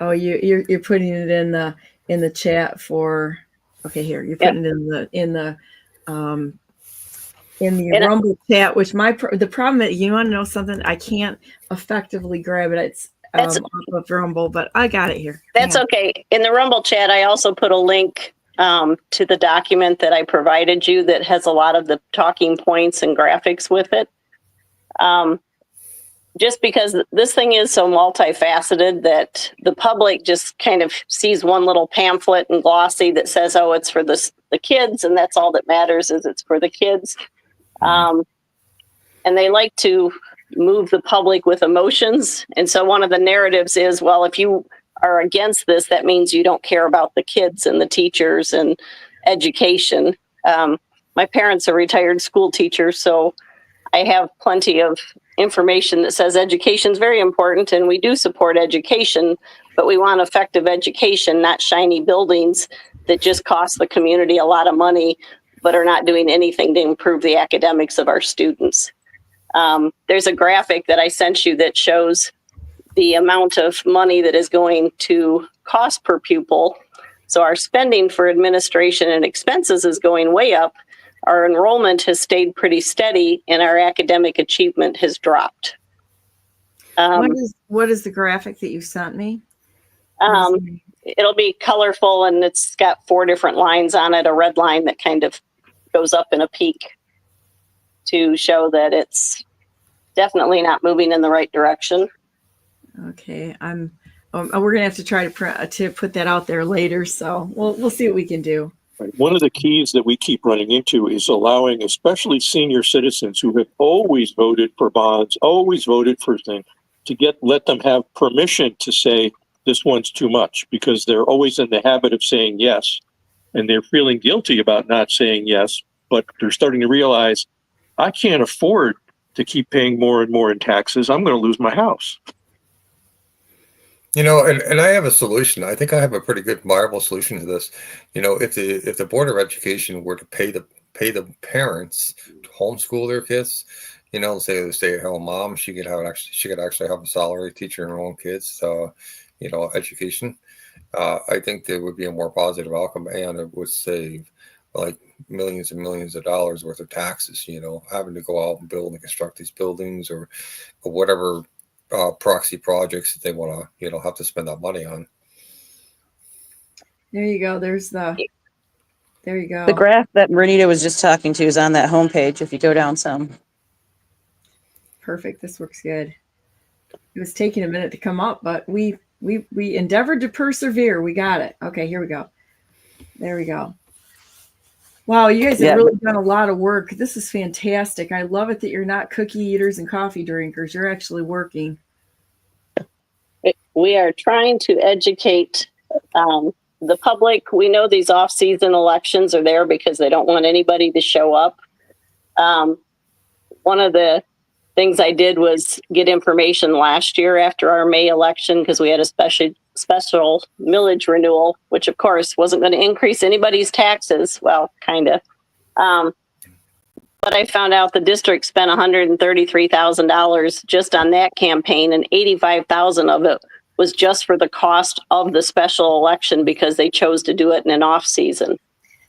Speaker 1: You're putting it in the chat for. Okay, here you're putting it in the Rumble chat. Which the problem is, you want to know something? I can't effectively grab it. It's off of Rumble, but I got it here.
Speaker 7: That's okay. In the Rumble chat, I also put a link to the document that I provided you that has a lot of the talking points and graphics with it. Just because this thing is so multifaceted that the public just kind of sees one little pamphlet and glossy that says, oh, it's for the kids, and that's all that matters is it's for the kids. And they like to move the public with emotions. And so one of the narratives is, well, if you are against this, that means you don't care about the kids and the teachers and education. My parents are retired school teachers, so I have plenty of information that says education is very important, and we do support education, but we want effective education, not shiny buildings that just cost the community a lot of money, but are not doing anything to improve the academics of our students. There's a graphic that I sent you that shows the amount of money that is going to cost per pupil. So our spending for administration and expenses is going way up. Our enrollment has stayed pretty steady, and our academic achievement has dropped.
Speaker 1: What is the graphic that you sent me?
Speaker 7: It'll be colorful, and it's got 4 different lines on it, a red line that kind of goes up in a peak to show that it's definitely not moving in the right direction.
Speaker 1: Okay, we're gonna have to try to put that out there later, so we'll see what we can do.
Speaker 8: One of the keys that we keep running into is allowing, especially senior citizens who have always voted for bonds, always voted for things, to let them have permission to say this one's too much, because they're always in the habit of saying yes, and they're feeling guilty about not saying yes, but they're starting to realize, I can't afford to keep paying more and more in taxes. I'm going to lose my house.
Speaker 2: You know, and I have a solution. I think I have a pretty good viable solution to this. You know, if the Board of Education were to pay the parents to homeschool their kids, you know, say the stay-at-home mom, she could actually have a salary teaching her own kids, you know, education. I think there would be a more positive outcome, and it would save like millions and millions of dollars worth of taxes. You know, having to go out and build and construct these buildings or whatever proxy projects that they want to, you know, have to spend that money on.
Speaker 1: There you go. There you go.
Speaker 9: The graph that Renita was just talking to is on that homepage. If you go down some.
Speaker 1: Perfect. This works good. It was taking a minute to come up, but we endeavored to persevere. We got it. Okay, here we go. There we go. Wow, you guys have really done a lot of work. This is fantastic. I love it that you're not cookie eaters and coffee drinkers. You're actually working.
Speaker 7: We are trying to educate the public. We know these off-season elections are there because they don't want anybody to show up. One of the things I did was get information last year after our May election, because we had a special millage renewal, which of course wasn't going to increase anybody's taxes. Well, kind of. But I found out the district spent $133,000 just on that campaign, and $85,000 of it was just for the cost of the special election because they chose to do it in an off season.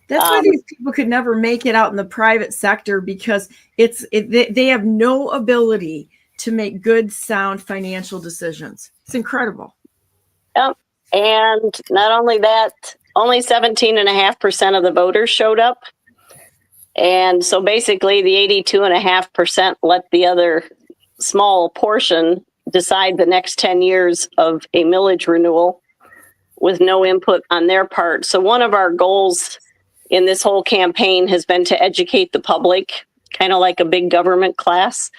Speaker 1: That's why these people could never make it out in the private sector, because they have no ability to make good, sound financial decisions. It's incredible.
Speaker 7: Yep. And not only that, only 17.5% of the voters showed up. And so basically the 82.5% let the other small portion decide the next 10 years of a millage renewal with no input on their part. So one of our goals in this whole campaign has been to educate the public, kind of like a big government class.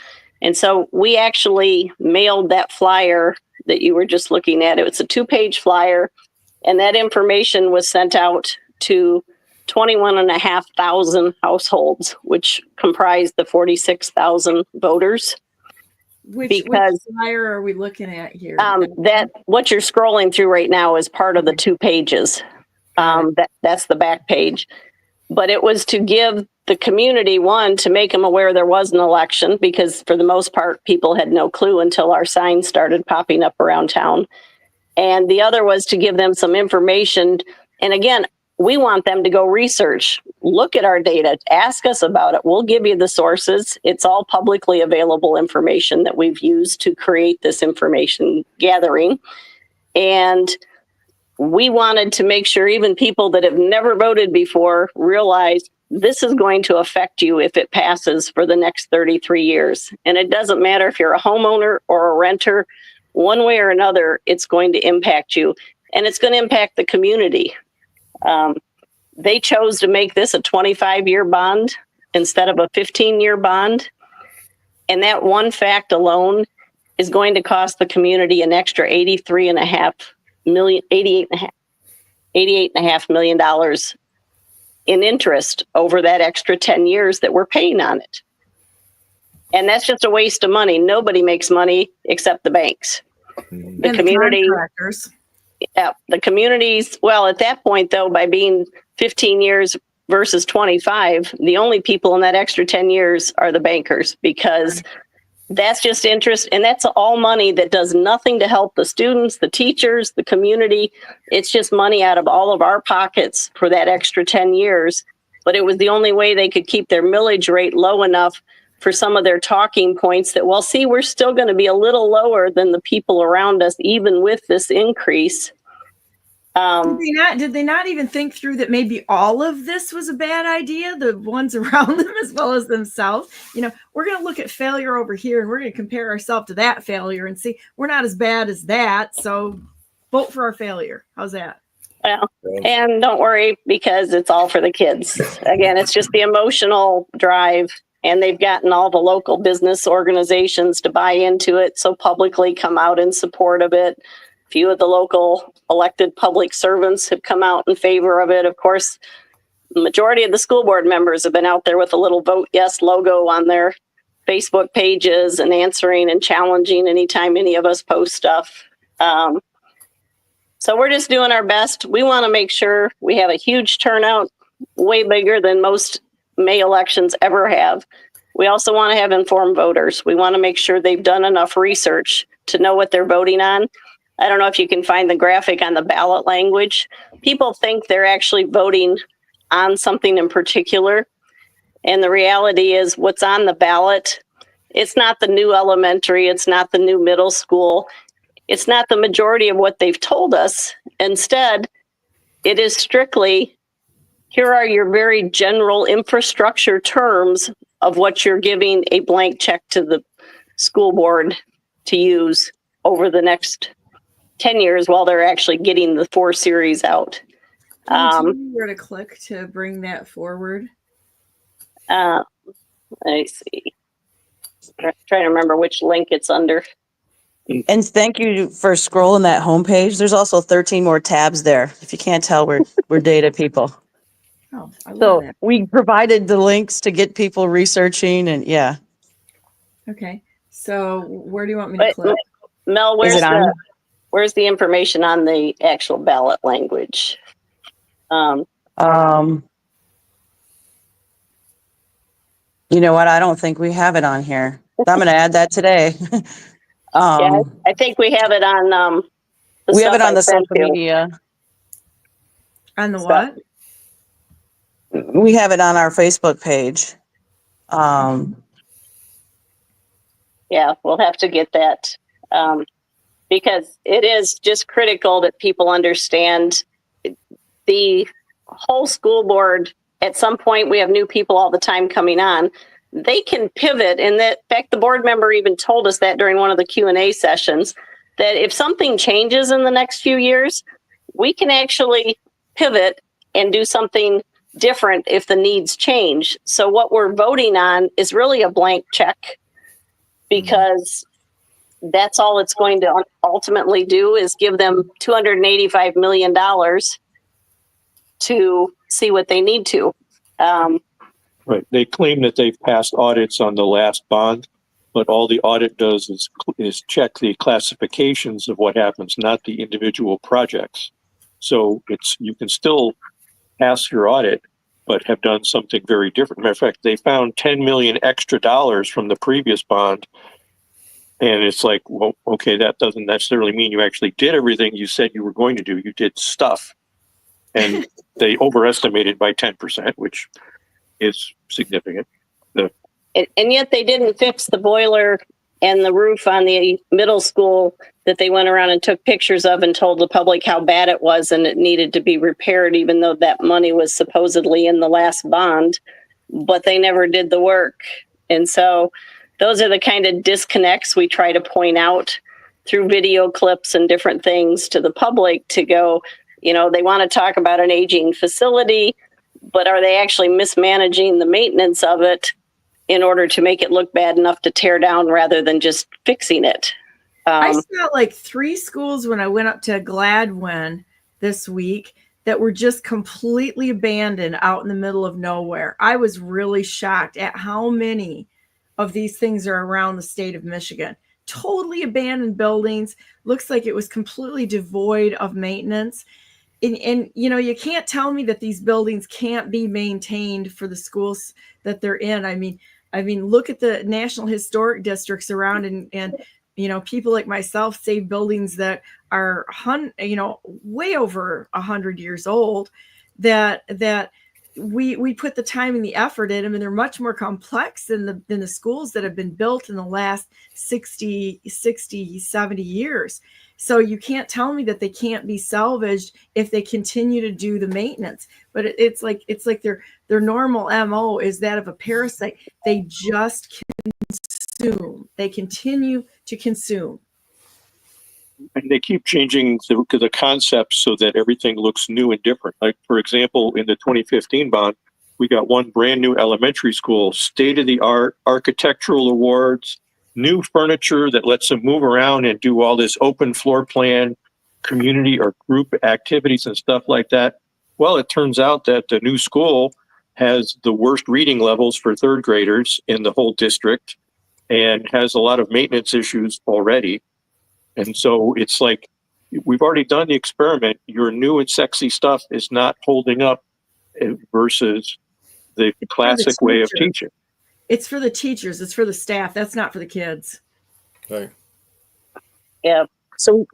Speaker 7: And so we actually mailed that flyer that you were just looking at. It's a 2-page flyer, and that information was sent out to 21,500 households, which comprised the 46,000 voters.
Speaker 1: Which flyer are we looking at here?
Speaker 7: That what you're scrolling through right now is part of the 2 pages. That's the back page. But it was to give the community, one, to make them aware there was an election, because for the most part, people had no clue until our signs started popping up around town. And the other was to give them some information. And again, we want them to go research, look at our data, ask us about it. We'll give you the sources. It's all publicly available information that we've used to create this information gathering. And we wanted to make sure even people that have never voted before realize this is going to affect you if it passes for the next 33 years. And it doesn't matter if you're a homeowner or a renter, one way or another, it's going to impact you. And it's going to impact the community. They chose to make this a 25-year bond instead of a 15-year bond. And that one fact alone is going to cost the community an extra $88.5 million in interest over that extra 10 years that we're paying on it. And that's just a waste of money. Nobody makes money except the banks. The community,
Speaker 1: contractors.
Speaker 7: Yeah, the communities. Well, at that point, though, by being 15 years versus 25, the only people in that extra 10 years are the bankers, because That's just interest, and that's all money that does nothing to help the students, the teachers, the community. It's just money out of all of our pockets for that extra 10 years. But it was the only way they could keep their millage rate low enough for some of their talking points that, well, see, we're still going to be a little lower than the people around us, even with this increase.
Speaker 1: Did they not even think through that maybe all of this was a bad idea, the ones around them as well as themselves? You know, we're going to look at failure over here and we're going to compare ourselves to that failure and see we're not as bad as that. So vote for our failure. How's that?
Speaker 7: Well, and don't worry, because it's all for the kids. Again, it's just the emotional drive, and they've gotten all the local business organizations to buy into it. So publicly come out in support of it. Few of the local elected public servants have come out in favor of it. Of course, the majority of the school board members have been out there with a little Vote Yes logo on their Facebook pages and answering and challenging anytime any of us post stuff. So we're just doing our best. We want to make sure we have a huge turnout, way bigger than most May elections ever have. We also want to have informed voters. We want to make sure they've done enough research to know what they're voting on. I don't know if you can find the graphic on the ballot language. People think they're actually voting on something in particular. And the reality is what's on the ballot, it's not the new elementary, it's not the new middle school. It's not the majority of what they've told us. Instead, it is strictly, here are your very general infrastructure terms of what you're giving a blank check to the school board to use over the next 10 years while they're actually getting the 4 series out.
Speaker 1: Can you tell me where to click to bring that forward?
Speaker 7: Let me see. I'm trying to remember which link it's under.
Speaker 9: And thank you for scrolling that homepage. There's also 13 more tabs there. If you can't tell, we're data people.
Speaker 1: Oh, I love
Speaker 9: So
Speaker 1: that.
Speaker 9: we provided the links to get people researching, and yeah.
Speaker 1: Okay. So where do you want me to
Speaker 7: But
Speaker 1: click?
Speaker 7: Mel,
Speaker 9: Is it on?
Speaker 7: where's the information on the actual ballot language?
Speaker 9: You know what? I don't think we have it on here. I'm going to add that today.
Speaker 7: Yeah, I think we have it on.
Speaker 9: We have it on the
Speaker 7: sent
Speaker 9: social
Speaker 7: you.
Speaker 9: media.
Speaker 1: On the
Speaker 7: So-
Speaker 1: what?
Speaker 9: We have it on our Facebook page.
Speaker 7: Yeah, we'll have to get that because it is just critical that people understand the whole school board. At some point, we have new people all the time coming on. They can pivot, and that, in fact, the board member even told us that during one of the Q&A sessions, that if something changes in the next few years, we can actually pivot and do something different if the needs change. So what we're voting on is really a blank check, because that's all it's going to ultimately do is give them $285 million to see what they need to.
Speaker 8: Right. They claim that they've passed audits on the last bond, but all the audit does is check the classifications of what happens, not the individual projects. So you can still pass your audit, but have done something very different. Matter of fact, they found $10 million extra from the previous bond. And it's like, well, okay, that doesn't necessarily mean you actually did everything you said you were going to do. You did stuff. And they overestimated by 10%, which is significant.
Speaker 7: And yet they didn't fix the boiler and the roof on the middle school that they went around and took pictures of and told the public how bad it was and it needed to be repaired, even though that money was supposedly in the last bond, but they never did the work. And so those are the kind of disconnects we try to point out through video clips and different things to the public to go, you know, they want to talk about an aging facility, but are they actually mismanaging the maintenance of it in order to make it look bad enough to tear down rather than just fixing it?
Speaker 1: I saw like 3 schools when I went up to Gladwin this week that were just completely abandoned out in the middle of nowhere. I was really shocked at how many of these things are around the state of Michigan. Totally abandoned buildings. Looks like it was completely devoid of maintenance. And you know, you can't tell me that these buildings can't be maintained for the schools that they're in. I mean, I mean, look at the National Historic Districts around, and you know, people like myself save buildings that are way over 100 years old, that we put the time and the effort in them, and they're much more complex than the schools that have been built in the last 60, 70 years. So you can't tell me that they can't be salvaged if they continue to do the maintenance. But it's like their normal MO is that of a parasite. They just consume. They continue to consume.
Speaker 8: And they keep changing the concepts so that everything looks new and different. Like, for example, in the 2015 bond, we got one brand new elementary school, state-of-the-art architectural awards, new furniture that lets them move around and do all this open floor plan, community or group activities and stuff like that. Well, it turns out that the new school has the worst reading levels for third graders in the whole district and has a lot of maintenance issues already. And so it's like, we've already done the experiment. Your new and sexy stuff is not holding up versus the classic way of teaching.
Speaker 1: It's for the teachers. It's for the staff. That's not for the kids.
Speaker 2: Right.
Speaker 7: Yeah.
Speaker 9: So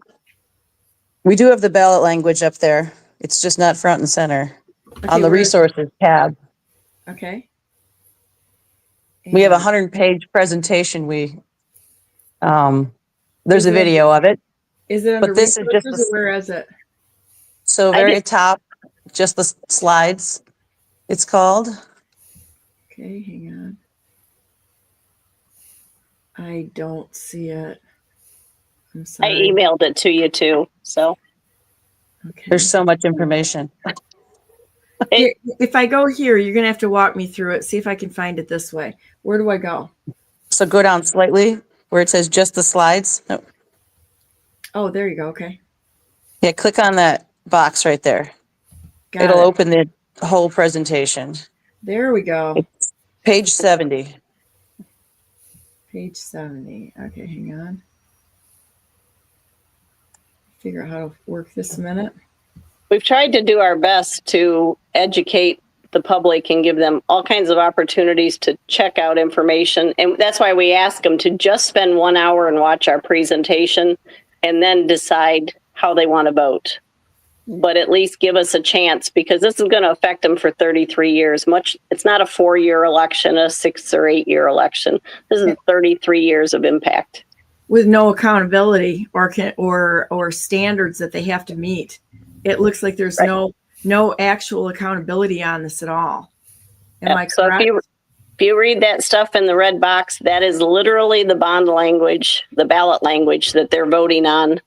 Speaker 9: we do have the ballot language up there. It's just not front and center on the resources tab.
Speaker 1: Okay.
Speaker 9: We have a 100-page presentation. There's a video of it.
Speaker 1: Is it under
Speaker 9: But this is just
Speaker 1: resources, or where is it?
Speaker 9: So very top, just the slides, it's called.
Speaker 1: Okay, hang on. I don't see it. I'm
Speaker 7: I
Speaker 1: sorry.
Speaker 7: emailed it to you too. So
Speaker 1: Okay.
Speaker 9: There's so much information.
Speaker 1: If I go here, you're going to have to walk me through it. See if I can find it this way. Where do I go?
Speaker 9: So go down slightly where it says just the slides. No.
Speaker 1: Oh, there you go. Okay.
Speaker 9: Yeah, click on that box right there.
Speaker 1: Got
Speaker 9: It'll
Speaker 1: it.
Speaker 9: open the whole presentation.
Speaker 1: There we go.
Speaker 9: It's page 70.
Speaker 1: Page 70. Okay, hang on. Figure out how to work this a minute.
Speaker 7: we've tried to do our best to educate the public and give them all kinds of opportunities to check out information. And that's why we ask them to just spend 1 hour and watch our presentation and then decide how they want to vote. But at least give us a chance, because this is going to affect them for 33 years. It's not a 4-year election, a 6 or 8 year election. This is 33 years of impact.
Speaker 1: With no accountability or standards that they have to meet. It looks like there's no actual accountability on this at all. Am I correct?
Speaker 7: So if you read that stuff in the red box, that is literally the bond language, the ballot language that they're voting on.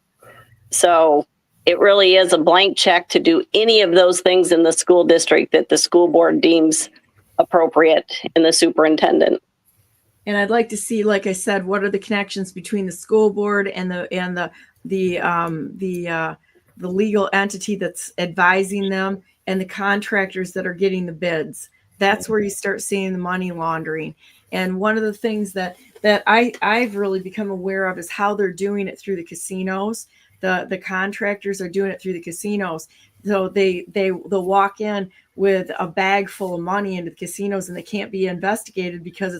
Speaker 7: So it really is a blank check to do any of those things in the school district that the school board deems appropriate in the superintendent.
Speaker 1: And I'd like to see, like I said, what are the connections between the school board and the legal entity that's advising them and the contractors that are getting the bids. That's where you start seeing the money laundering. And one of the things that I've really become aware of is how they're doing it through the casinos. The contractors are doing it through the casinos. So they'll walk in with a bag full of money into the casinos, and they can't be investigated because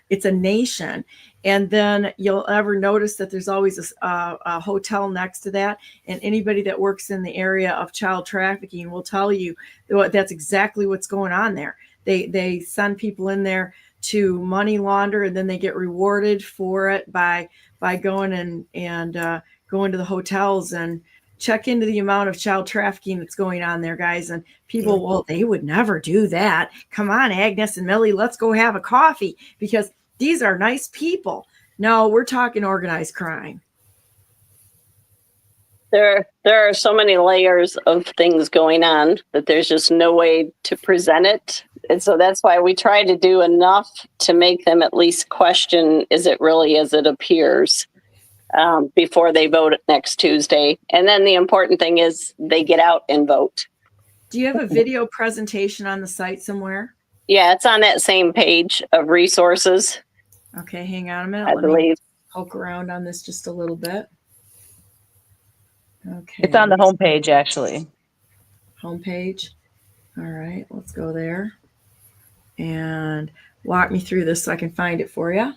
Speaker 1: it's a nation. And then you'll ever notice that there's always a hotel next to that. And anybody that works in the area of child trafficking will tell you that's exactly what's going on there. They send people in there to money launder, and then they get rewarded for it by going and going to the hotels and check into the amount of child trafficking that's going on there, guys. And people, well, they would never do that. Come on, Agnes and Millie, let's go have a coffee, because these are nice people. No, we're talking organized crime.
Speaker 7: There are so many layers of things going on that there's just no way to present it. And so that's why we try to do enough to make them at least question, is it really as it appears, before they vote next Tuesday. And then the important thing is they get out and vote.
Speaker 1: Do you have a video presentation on the site somewhere?
Speaker 7: Yeah, it's on that same page of resources.
Speaker 1: Okay, hang on a minute.
Speaker 7: I believe.
Speaker 1: Poke around on this just a little bit. Okay.
Speaker 9: It's on the homepage, actually.
Speaker 1: Homepage. All right, let's go there. and walk me through this so I can find it for you.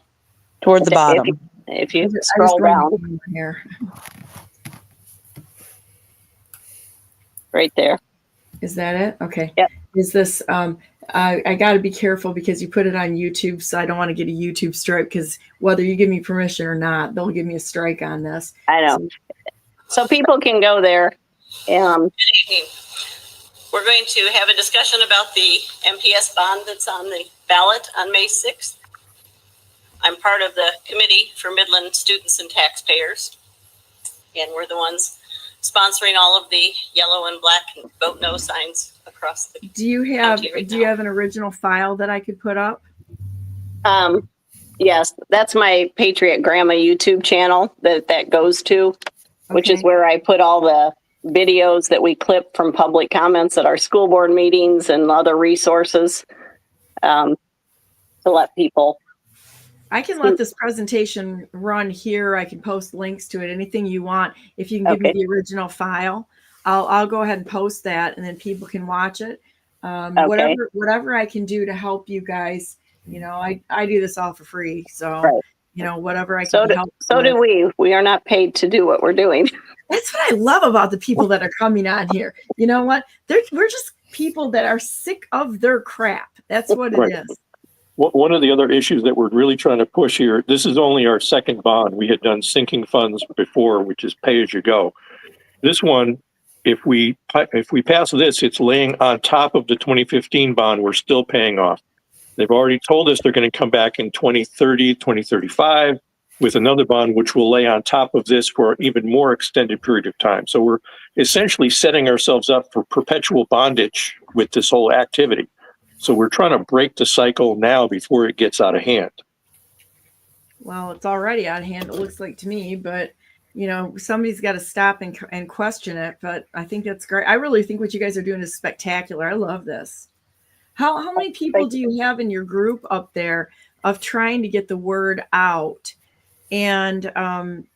Speaker 9: Toward the bottom.
Speaker 7: If you
Speaker 1: I just
Speaker 7: scroll
Speaker 1: run
Speaker 7: down,
Speaker 1: here.
Speaker 7: right there.
Speaker 1: Is that it? Okay.
Speaker 7: Yep.
Speaker 1: Is this, I got to be careful because you put it on YouTube, so I don't want to get a YouTube strike, because whether you give me permission or not, they'll give me a strike on this.
Speaker 7: I know. So people can go there.
Speaker 5: Good evening. We're going to have a discussion about the MPS bond that's on the ballot on May 6th. I'm part of the Committee for Midland Students and Taxpayers, and we're the ones sponsoring all of the yellow and black vote no signs across the
Speaker 1: Do you have
Speaker 5: county right
Speaker 1: do you
Speaker 5: now.
Speaker 1: have an original file that I could put up?
Speaker 7: Yes, that's my Patriot Grandma YouTube channel that goes to, which is
Speaker 1: Okay.
Speaker 7: where I put all the videos that we clip from public comments at our school board meetings and other resources to let people.
Speaker 1: I can let this presentation run here. I can post links to it, anything you want. If you can give me
Speaker 7: Okay.
Speaker 1: the original file, I'll go ahead and post that, and then people can watch it.
Speaker 7: Okay.
Speaker 1: Whatever I can do to help you guys, you know, I do this all for free. So,
Speaker 7: Right.
Speaker 1: you know, whatever I
Speaker 7: So
Speaker 1: can
Speaker 7: do,
Speaker 1: help.
Speaker 7: so do we. We are not paid to do what we're doing.
Speaker 1: That's what I love about the people that are coming on here. You know what? We're just people that are sick of their crap. That's what it
Speaker 8: Right.
Speaker 1: is.
Speaker 8: One of the other issues that we're really trying to push here, this is only our second bond. We had done sinking funds before, which is pay as you go. This one, if we pass this, it's laying on top of the 2015 bond we're still paying off. They've already told us they're going to come back in 2030, 2035 with another bond, which will lay on top of this for an even more extended period of time. So we're essentially setting ourselves up for perpetual bondage with this whole activity. So we're trying to break the cycle now before it gets out of hand.
Speaker 1: Well, it's already out of hand, it looks like to me, but you know, somebody's got to stop and question it. But I think that's great. I really think what you guys are doing is spectacular. I love this. How many people do you have in your group up there of trying to get the word out? And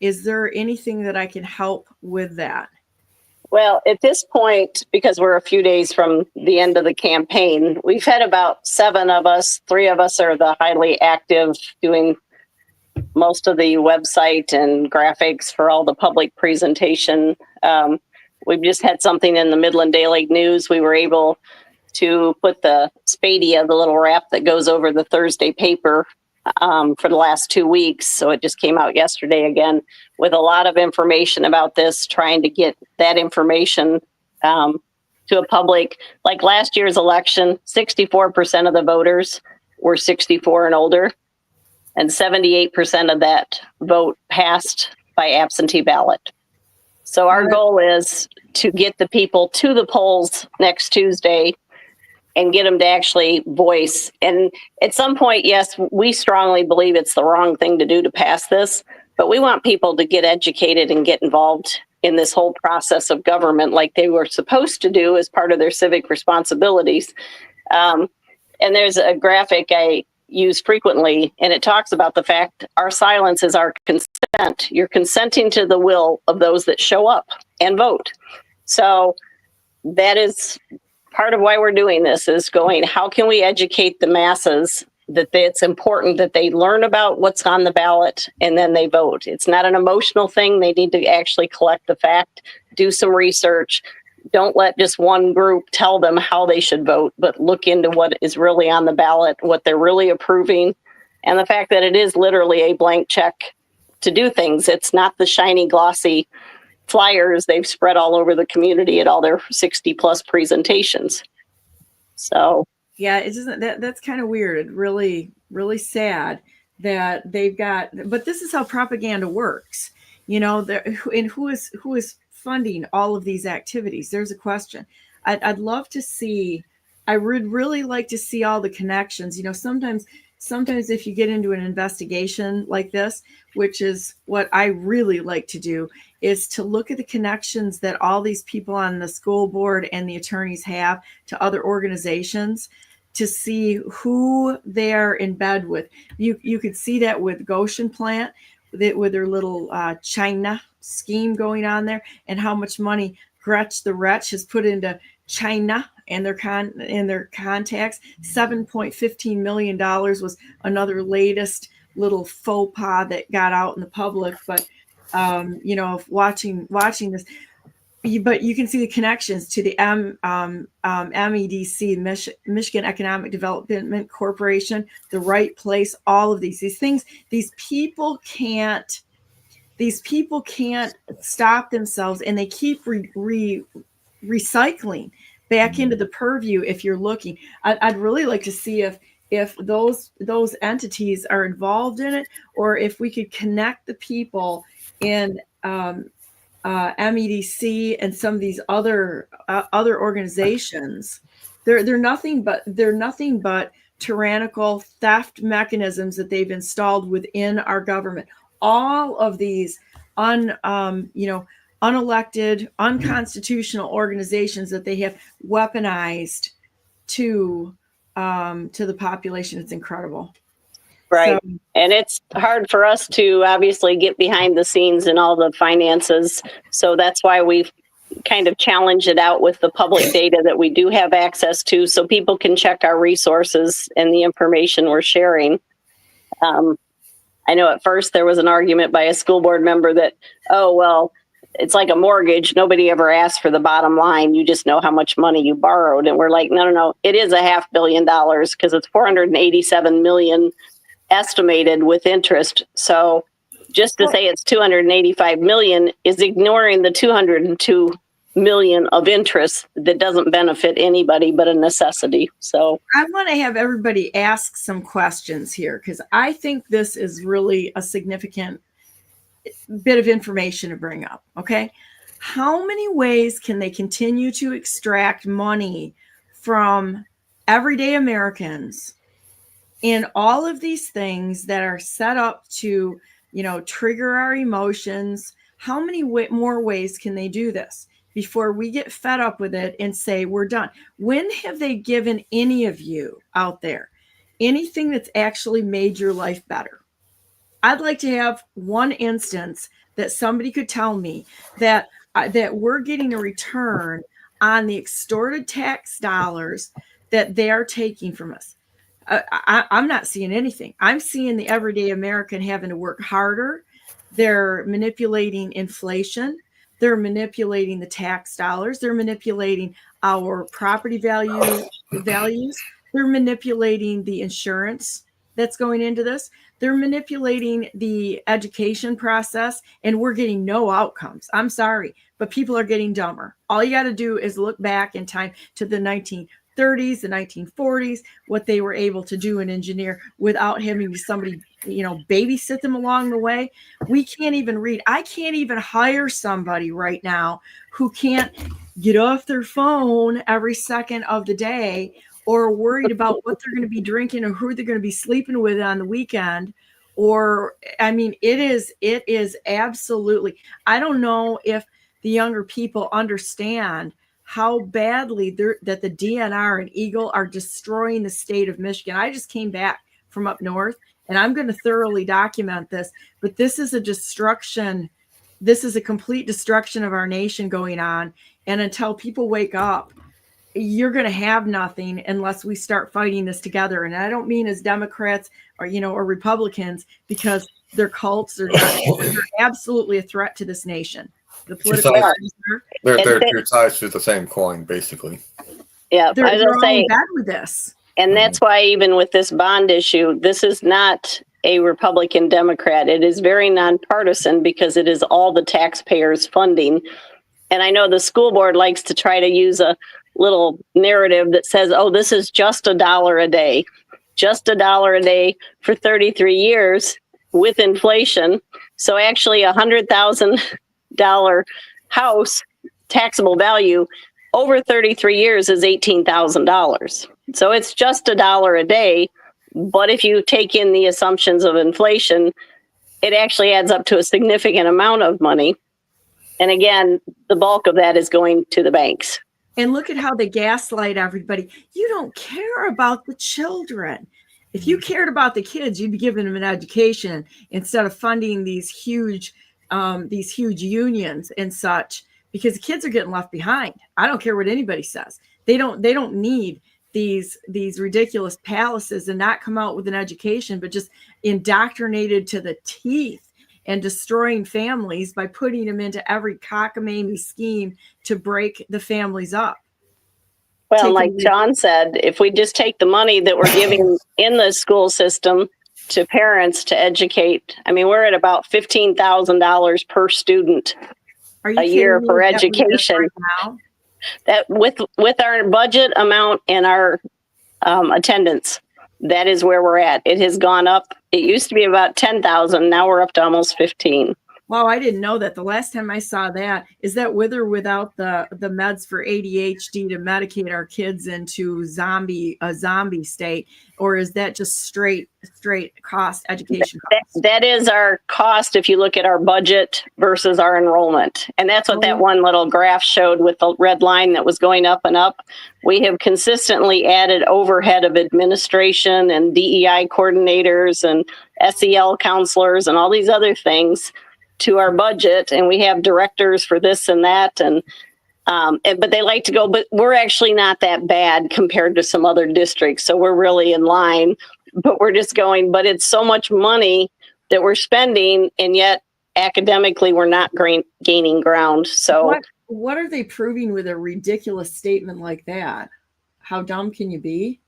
Speaker 1: is there anything that I can help with that?
Speaker 7: Well, at this point, because we're a few days from the end of the campaign, we've had about 7 of us. 3 of us are the highly active, doing most of the website and graphics for all the public presentation. We've just had something in the Midland Daily News. We were able to put the Spadia, the little wrap that goes over the Thursday paper, for the last 2 weeks. So it just came out yesterday again with a lot of information about this, trying to get that information to a public. Like last year's election, 64% of the voters were 64 and older, and 78% of that vote passed by absentee ballot. So our goal is to get the people to the polls next Tuesday and get them to actually voice. And at some point, yes, we strongly believe it's the wrong thing to do to pass this, but we want people to get educated and get involved in this whole process of government like they were supposed to do as part of their civic responsibilities. And there's a graphic I use frequently, and it talks about the fact our silence is our consent. You're consenting to the will of those that show up and vote. So that is part of why we're doing this, is going, how can we educate the masses that it's important that they learn about what's on the ballot and then they vote. It's not an emotional thing. They need to actually collect the fact, do some research. Don't let just one group tell them how they should vote, but look into what is really on the ballot, what they're really approving, and the fact that it is literally a blank check to do things. It's not the shiny, glossy flyers they've spread all over the community at all their 60 plus presentations. So
Speaker 1: yeah, it doesn't, that's kind of weird. Really, really sad that they've got, but this is how propaganda works. You know, and who is funding all of these activities? There's a question. I'd love to see, I would really like to see all the connections. You know, sometimes if you get into an investigation like this, which is what I really like to do, is to look at the connections that all these people on the school board and the attorneys have to other organizations, to see who they're in bed with. You could see that with Goshen Plant, with their little China scheme going on there, and how much money Gretsch the Wretch has put into China and their contacts. $7.15 million was another latest little faux pas that got out in the public. But watching this, but you can see the connections to the MEDC, Michigan Economic Development Corporation, the Right Place, all of these things. These people can't stop themselves, and they keep recycling back into the purview. If you're looking, I'd really like to see if those entities are involved in it, or if we could connect the people in MEDC and some of these other organizations. They're nothing but tyrannical theft mechanisms that they've installed within our government. All of these unelected, unconstitutional organizations that they have weaponized to the population. It's incredible.
Speaker 7: Right.
Speaker 1: So,
Speaker 7: and it's hard for us to obviously get behind the scenes and all the finances. So that's why we've kind of challenged it out with the public data that we do have access to, so people can check our resources and the information we're sharing. I know at first there was an argument by a school board member that, oh, well, it's like a mortgage. Nobody ever asked for the bottom line. You just know how much money you borrowed. And we're like, no. It is $500 million because it's $487 million estimated with interest. So just to say it's $285 million is ignoring the $202 million of interest that doesn't benefit anybody but a necessity. So
Speaker 1: I want to have everybody ask some questions here, because I think this is really a significant bit of information to bring up. Okay. How many ways can they continue to extract money from everyday Americans in all of these things that are set up to, trigger our emotions? How many more ways can they do this before we get fed up with it and say, we're done? When have they given any of you out there anything that's actually made your life better? I'd like to have one instance that somebody could tell me that we're getting a return on the extorted tax dollars that they are taking from us. I'm not seeing anything. I'm seeing the everyday American having to work harder. They're manipulating inflation. They're manipulating the tax dollars. They're manipulating our property values. They're manipulating the insurance that's going into this. They're manipulating the education process, and we're getting no outcomes. I'm sorry, but people are getting dumber. All you got to do is look back in time to the 1930s, the 1940s, what they were able to do and engineer without having somebody, babysit them along the way. We can't even read. I can't even hire somebody right now who can't get off their phone every second of the day, or worried about what they're going to be drinking or who they're going to be sleeping with on the weekend. It is absolutely, I don't know if the younger people understand how badly that the DNR and Eagle are destroying the state of Michigan. I just came back from up north, and I'm going to thoroughly document this, but this is a destruction. This is a complete destruction of our nation going on. And until people wake up, you're going to have nothing unless we start fighting this together. And I don't mean as Democrats or Republicans, because they're cults. They're absolutely a threat to this nation. The political parties
Speaker 2: they're two sides to the same coin, basically.
Speaker 7: Yeah,
Speaker 1: they're all in bed with this.
Speaker 7: And that's why even with this bond issue, this is not a Republican Democrat. It is very nonpartisan because it is all the taxpayers funding. And I know the school board likes to try to use a little narrative that says, oh, this is just $1 a day, just $1 a day for 33 years with inflation. So actually $100,000 house taxable value over 33 years is $18,000. So it's just $1 a day. But if you take in the assumptions of inflation, it actually adds up to a significant amount of money. And again, the bulk of that is going to the banks.
Speaker 1: And look at how they gaslight everybody. You don't care about the children. If you cared about the kids, you'd be giving them an education instead of funding these huge unions and such because the kids are getting left behind. I don't care what anybody says. They don't need these ridiculous palaces and not come out with an education, but just indoctrinated to the teeth and destroying families by putting them into every cockamamie scheme to break the families up.
Speaker 7: Well, like Shawn said, if we just take the money that we're giving in the school system to parents to educate, I mean, we're at about $15,000 per student a year for education. Right now? That with our budget amount and our attendance, that is where we're at. It has gone up. It used to be about 10,000. Now we're up to almost 15.
Speaker 1: Wow, I didn't know that. The last time I saw that, is that with or without the meds for ADHD to medicate our kids into a zombie state, or is that just straight cost education cost?
Speaker 7: That is our cost if you look at our budget versus our enrollment. And that's what that one little graph showed with the red line that was going up and up. We have consistently added overhead of administration and DEI coordinators and SEL counselors and all these other things to our budget, and we have directors for this and that, and but they like to go, but we're actually not that bad compared to some other districts, so we're really in line, but we're just going, but it's so much money that we're spending, and yet academically we're not gaining ground. So
Speaker 1: what are they proving with a ridiculous statement like that? How dumb can you be?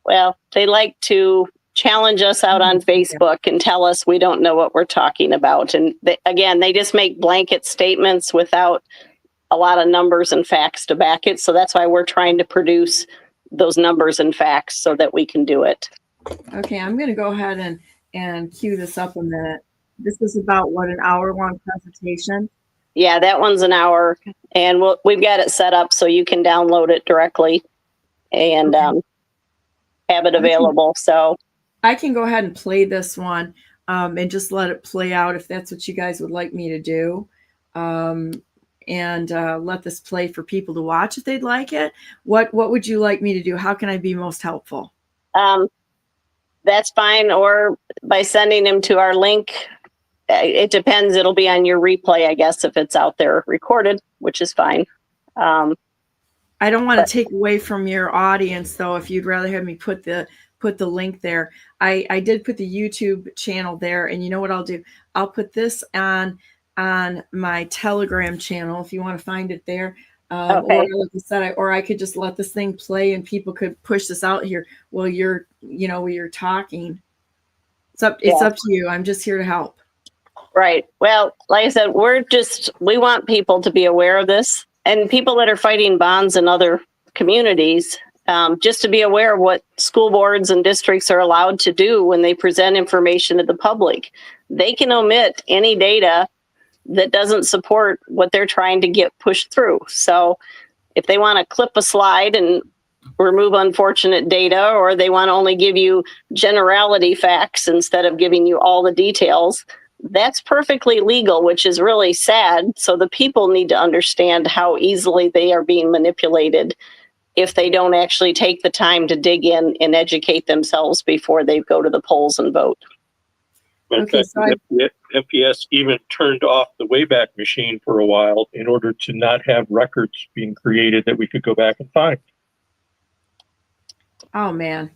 Speaker 7: Well, they like to challenge us out on Facebook and tell us we don't know what we're talking about. And they just make blanket statements without a lot of numbers and facts to back it. So that's why we're trying to produce those numbers and facts so that we can do it.
Speaker 1: Okay, I'm going to go ahead and cue this up a minute. This is about an hour-long presentation?
Speaker 7: Yeah, that one's an hour, and we've got it set up so you can download it directly and have it available. So
Speaker 1: I can go ahead and play this one and just let it play out if that's what you guys would like me to do. And let this play for people to watch if they'd like it. What would you like me to do? How can I be most helpful?
Speaker 7: That's fine. Or by sending them to our link. It depends. It'll be on your replay, I guess, if it's out there recorded, which is fine.
Speaker 1: I don't want to take away from your audience, though, if you'd rather have me put the link there. I did put the YouTube channel there, and you know what I'll do? I'll put this on my Telegram channel if you want to find it there. Or like you said, or I could just let this thing play and people could push this out here while you're talking. It's up to you. I'm just here to help.
Speaker 7: Right. Well, like I said, we want people to be aware of this, and people that are fighting bonds in other communities, just to be aware of what school boards and districts are allowed to do when they present information to the public. They can omit any data that doesn't support what they're trying to get pushed through. So if they want to clip a slide and remove unfortunate data, or they want to only give you generality facts instead of giving you all the details, that's perfectly legal, which is really sad. So the people need to understand how easily they are being manipulated if they don't actually take the time to dig in and educate themselves before they go to the polls and vote.
Speaker 8: In fact, FPS even turned off the Wayback Machine for a while in order to not have records being created that we could go back and find.
Speaker 1: Oh, man.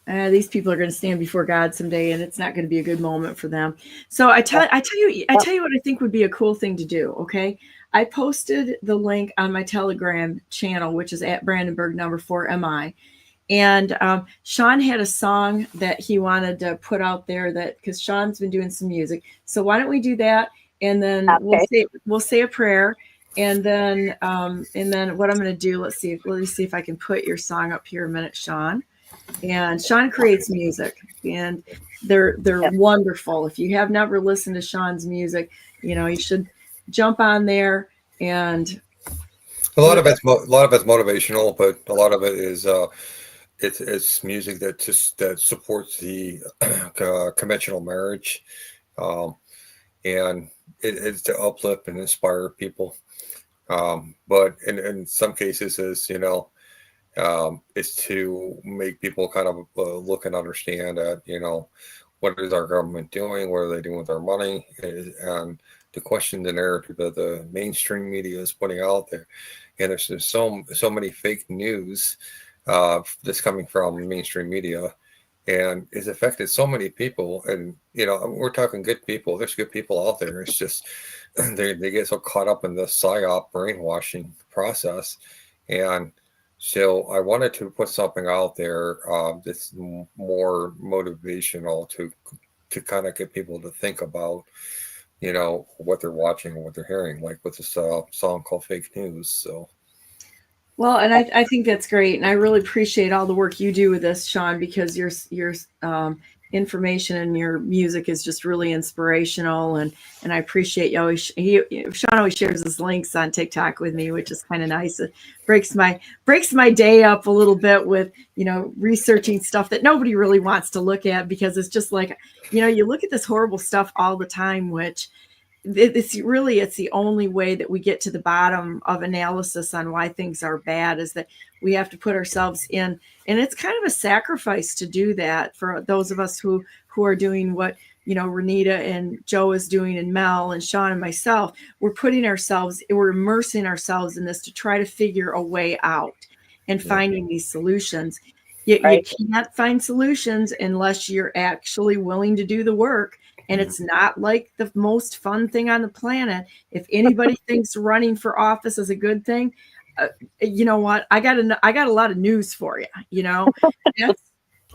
Speaker 1: These people are going to stand before God someday, and it's not going to be a good moment for them. So I tell you what I think would be a cool thing to do. Okay, I posted the link on my Telegram channel, which is at BrandenburgNumber4MI, and Shawn had a song that he wanted to put out there because Shawn's been doing some music. So why don't we do that, and then we'll say a prayer, and then what I'm going to do. Let me see if I can put your song up here a minute, Shawn. And Shawn creates music, and they're wonderful. If you have never listened to Shawn's music, you should jump on there. And
Speaker 2: a lot of it's motivational, but a lot of it is it's music that supports the conventional marriage, and it's to uplift and inspire people. But in some cases, is to make people kind of look and understand that, what is our government doing? What are they doing with our money? And question the narrative that the mainstream media is putting out there. And there's just so many fake news that's coming from mainstream media, and it's affected so many people. And we're talking good people. There's good people out there. It's just they get so caught up in the psyop brainwashing process. And so I wanted to put something out there that's more motivational to kind of get people to think about, what they're watching and what they're hearing, like with this song called Fake News. So.
Speaker 1: Well, and I think that's great. And I really appreciate all the work you do with this, Shawn, because your information and your music is just really inspirational. And I appreciate you always. Shawn always shares his links on TikTok with me, which is kind of nice. It breaks my day up a little bit with, researching stuff that nobody really wants to look at, because it's just like, you look at this horrible stuff all the time, which it's the only way that we get to the bottom of analysis on why things are bad, is that we have to put ourselves in, and it's kind of a sacrifice to do that for those of us who are doing what Renita and Joe is doing, and Mel and Shawn and myself. We're immersing ourselves in this to try to figure a way out and finding these solutions. You can't find solutions unless you're actually willing to do the work. And it's not like the most fun thing on the planet. If anybody thinks running for office is a good thing, you know what? I got a lot of news for you.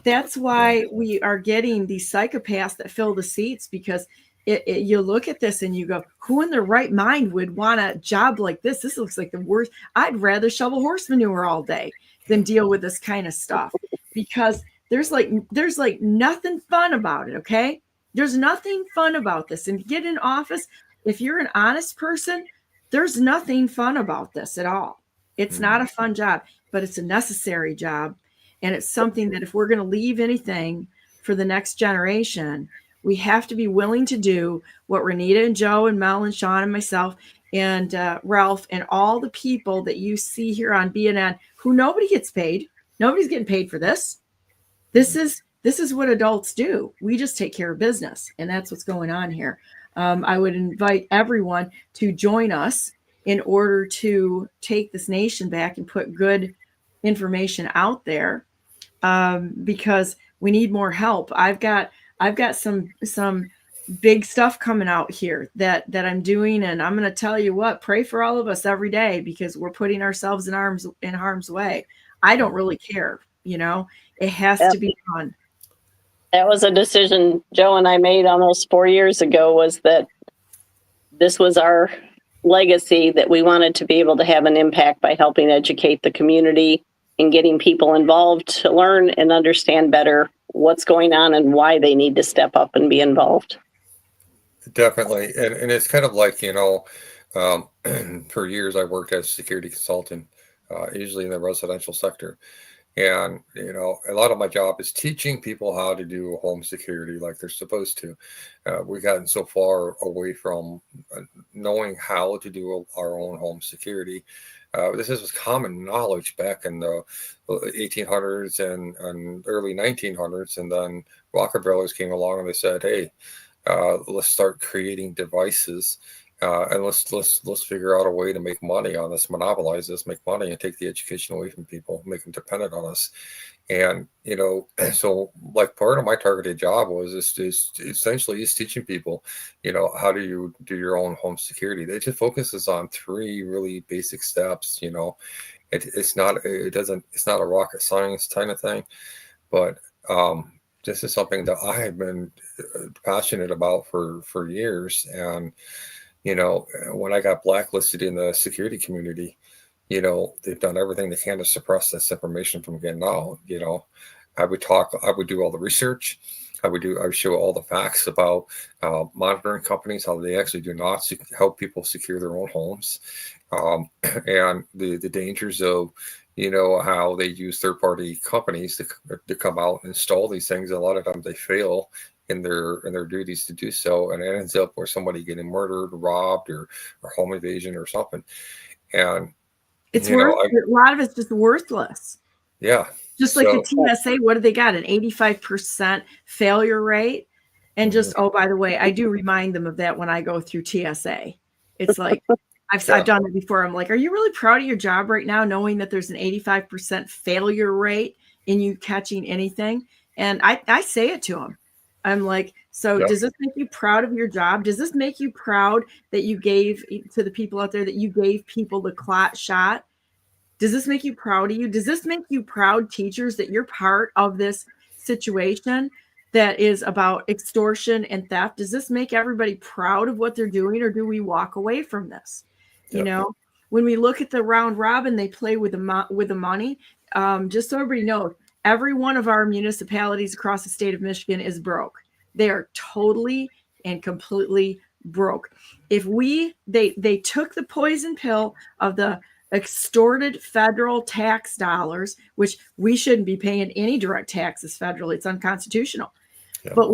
Speaker 1: That's why we are getting these psychopaths that fill the seats, because you look at this and you go, who in their right mind would want a job like this? This looks like the worst. I'd rather shovel horse manure all day than deal with this kind of stuff, because there's like nothing fun about it. Okay. There's nothing fun about this. And to get in office, if you're an honest person, there's nothing fun about this at all. It's not a fun job, but it's a necessary job. And it's something that if we're going to leave anything for the next generation, we have to be willing to do what Renita and Joe and Mel and Shawn and myself and Ralph and all the people that you see here on BNN, who nobody gets paid. Nobody's getting paid for this. This is what adults do. We just take care of business, and that's what's going on here. I would invite everyone to join us in order to take this nation back and put good information out there, because we need more help. I've got some big stuff coming out here that I'm doing, and I'm going to tell you what, pray for all of us every day, because we're putting ourselves in harm's way. I don't really care, it has to be done.
Speaker 7: That was a decision Joe and I made almost 4 years ago, was that this was our legacy, that we wanted to be able to have an impact by helping educate the community and getting people involved to learn and understand better what's going on and why they need to step up and be involved.
Speaker 2: Definitely. And it's kind of like, for years I worked as a security consultant, usually in the residential sector. And, a lot of my job is teaching people how to do home security like they're supposed to. We've gotten so far away from knowing how to do our own home security. This was common knowledge back in the 1800s and early 1900s. And then Rockefellers came along and they said, hey, let's start creating devices. And let's figure out a way to make money on this, monopolize this, make money, and take the education away from people, make them dependent on us. And so like part of my targeted job was essentially teaching people, how do you do your own home security? It just focuses on 3 really basic steps. It's not a rocket science kind of thing, but this is something that I have been passionate about for years. And when I got blacklisted in the security community, they've done everything they can to suppress this information from getting out. I would do all the research. I would show all the facts about monitoring companies, how they actually do not help people secure their own homes, and the dangers of, how they use third-party companies to come out and install these things. A lot of times they fail in their duties to do so, and it ends up where somebody getting murdered, robbed, or home invasion or something. And
Speaker 1: it's a lot of it's just worthless.
Speaker 2: Yeah.
Speaker 1: Just like the TSA, what do they got? An 85% failure rate. And just, oh, by the way, I do remind them of that when I go through TSA. It's like, I've done it before. I'm like, are you really proud of your job right now, knowing that there's an 85% failure rate in you catching anything? And I say it to them. I'm like, so does this make you proud of your job? Does this make you proud that you gave to the people out there, that you gave people the clot shot? Does this make you proud of you? Does this make you proud, teachers, that you're part of this situation that is about extortion and theft? Does this make everybody proud of what they're doing, or do we walk away from this? You know, when we look at the round robin, they play with the money. Just so everybody knows, every one of our municipalities across the state of Michigan is broke. They are totally and completely broke. If they took the poison pill of the extorted federal tax dollars, which we shouldn't be paying any direct taxes federally. It's unconstitutional. But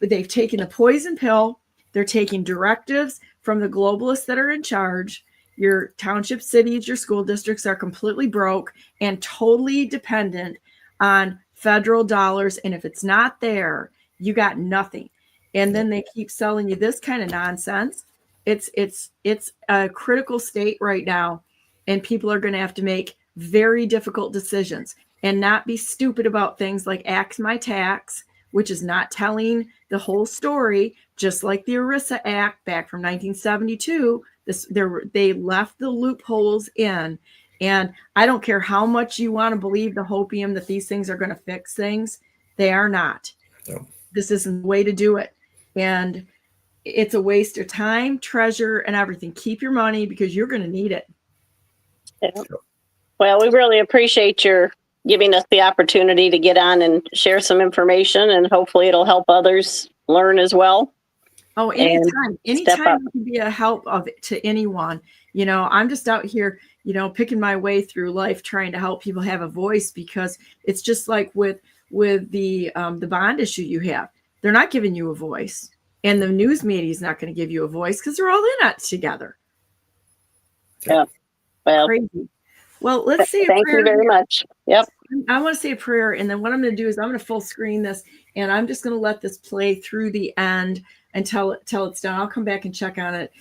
Speaker 1: they've taken the poison pill. They're taking directives from the globalists that are in charge. Your township cities, your school districts are completely broke and totally dependent on federal dollars. And if it's not there, you got nothing. And then they keep selling you this kind of nonsense. It's a critical state right now. And people are going to have to make very difficult decisions and not be stupid about things like Axe My Tax, which is not telling the whole story, just like the ERISA Act back from 1972. They left the loopholes in. And I don't care how much you want to believe the hopium that these things are going to fix things. They are not. No. This isn't the way to do it. And it's a waste of time, treasure, and everything. Keep your money because you're going to need it.
Speaker 7: Yeah. Well, we really appreciate your giving us the opportunity to get on and share some information, and hopefully it'll help others learn as well.
Speaker 1: Oh, anytime you can be a help to anyone. You know, I'm just out here, you know, picking my way through life, trying to help people have a voice, because it's just like with the bond issue you have. They're not giving you a voice, and the news media is not going to give you a voice because they're all in it together.
Speaker 7: Yeah. Well,
Speaker 1: crazy. Well, let's say
Speaker 7: thank you very much. Yep.
Speaker 1: I want to say a prayer, and then what I'm going to do is I'm going to full screen this, and I'm just going to let this play through the end until it's done. I'll come back and check on it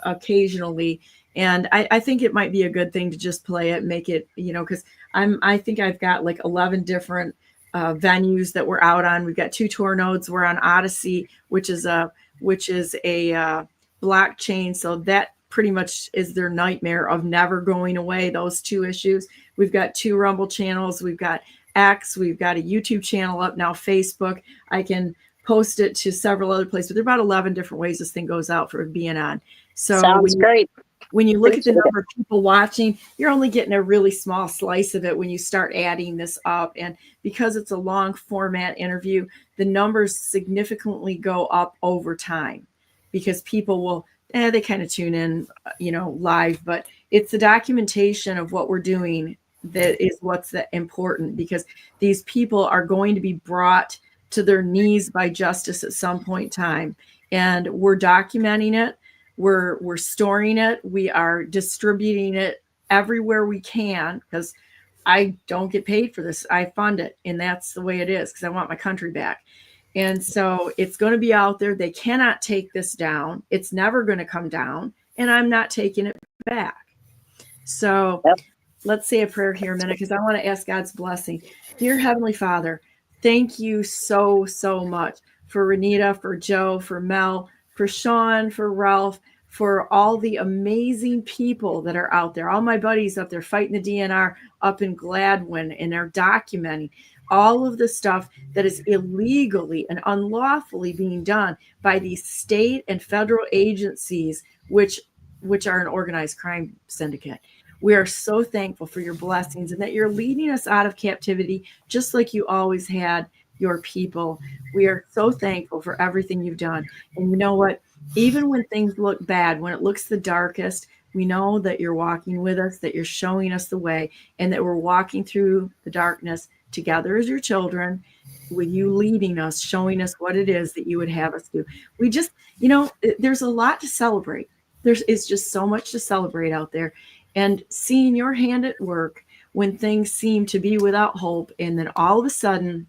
Speaker 1: occasionally, and I think it might be a good thing to just play it, make it, you know, because I think I've got like 11 different venues that we're out on. We've got 2 tour nodes. We're on Odyssey, which is a blockchain, so that pretty much is their nightmare of never going away, those 2 issues. We've got 2 Rumble channels. We've got X. We've got a YouTube channel up now, Facebook. I can post it to several other places, but there are about 11 different ways this thing goes out for BNN. So
Speaker 7: sounds great.
Speaker 1: When you look at the number of people watching, you're only getting a really small slice of it when you start adding this up. And because it's a long format interview, the numbers significantly go up over time, because people will, they kind of tune in, you know, live, but it's the documentation of what we're doing that is what's important, because these people are going to be brought to their knees by justice at some point in time. And we're documenting it. We're storing it. We are distributing it everywhere we can, because I don't get paid for this. I fund it. And that's the way it is, because I want my country back. And so it's going to be out there. They cannot take this down. It's never going to come down. And I'm not taking it back. So let's say a prayer here a minute, because I want to ask God's blessing. Dear Heavenly Father, thank you so, so much for Renita, for Joe, for Mel, for Shawn, for Ralph, for all the amazing people that are out there. All my buddies up there fighting the DNR up in Gladwin, and they're documenting all of the stuff that is illegally and unlawfully being done by these state and federal agencies, which are an organized crime syndicate. We are so thankful for your blessings, and that you're leading us out of captivity, just like you always had your people. We are so thankful for everything you've done. And you know what? Even when things look bad, when it looks the darkest, we know that you're walking with us, that you're showing us the way, and that we're walking through the darkness together as your children, with you leading us, showing us what it is that you would have us do. We just, you know, there's a lot to celebrate. It's just so much to celebrate out there. And seeing your hand at work when things seem to be without hope, and then all of a sudden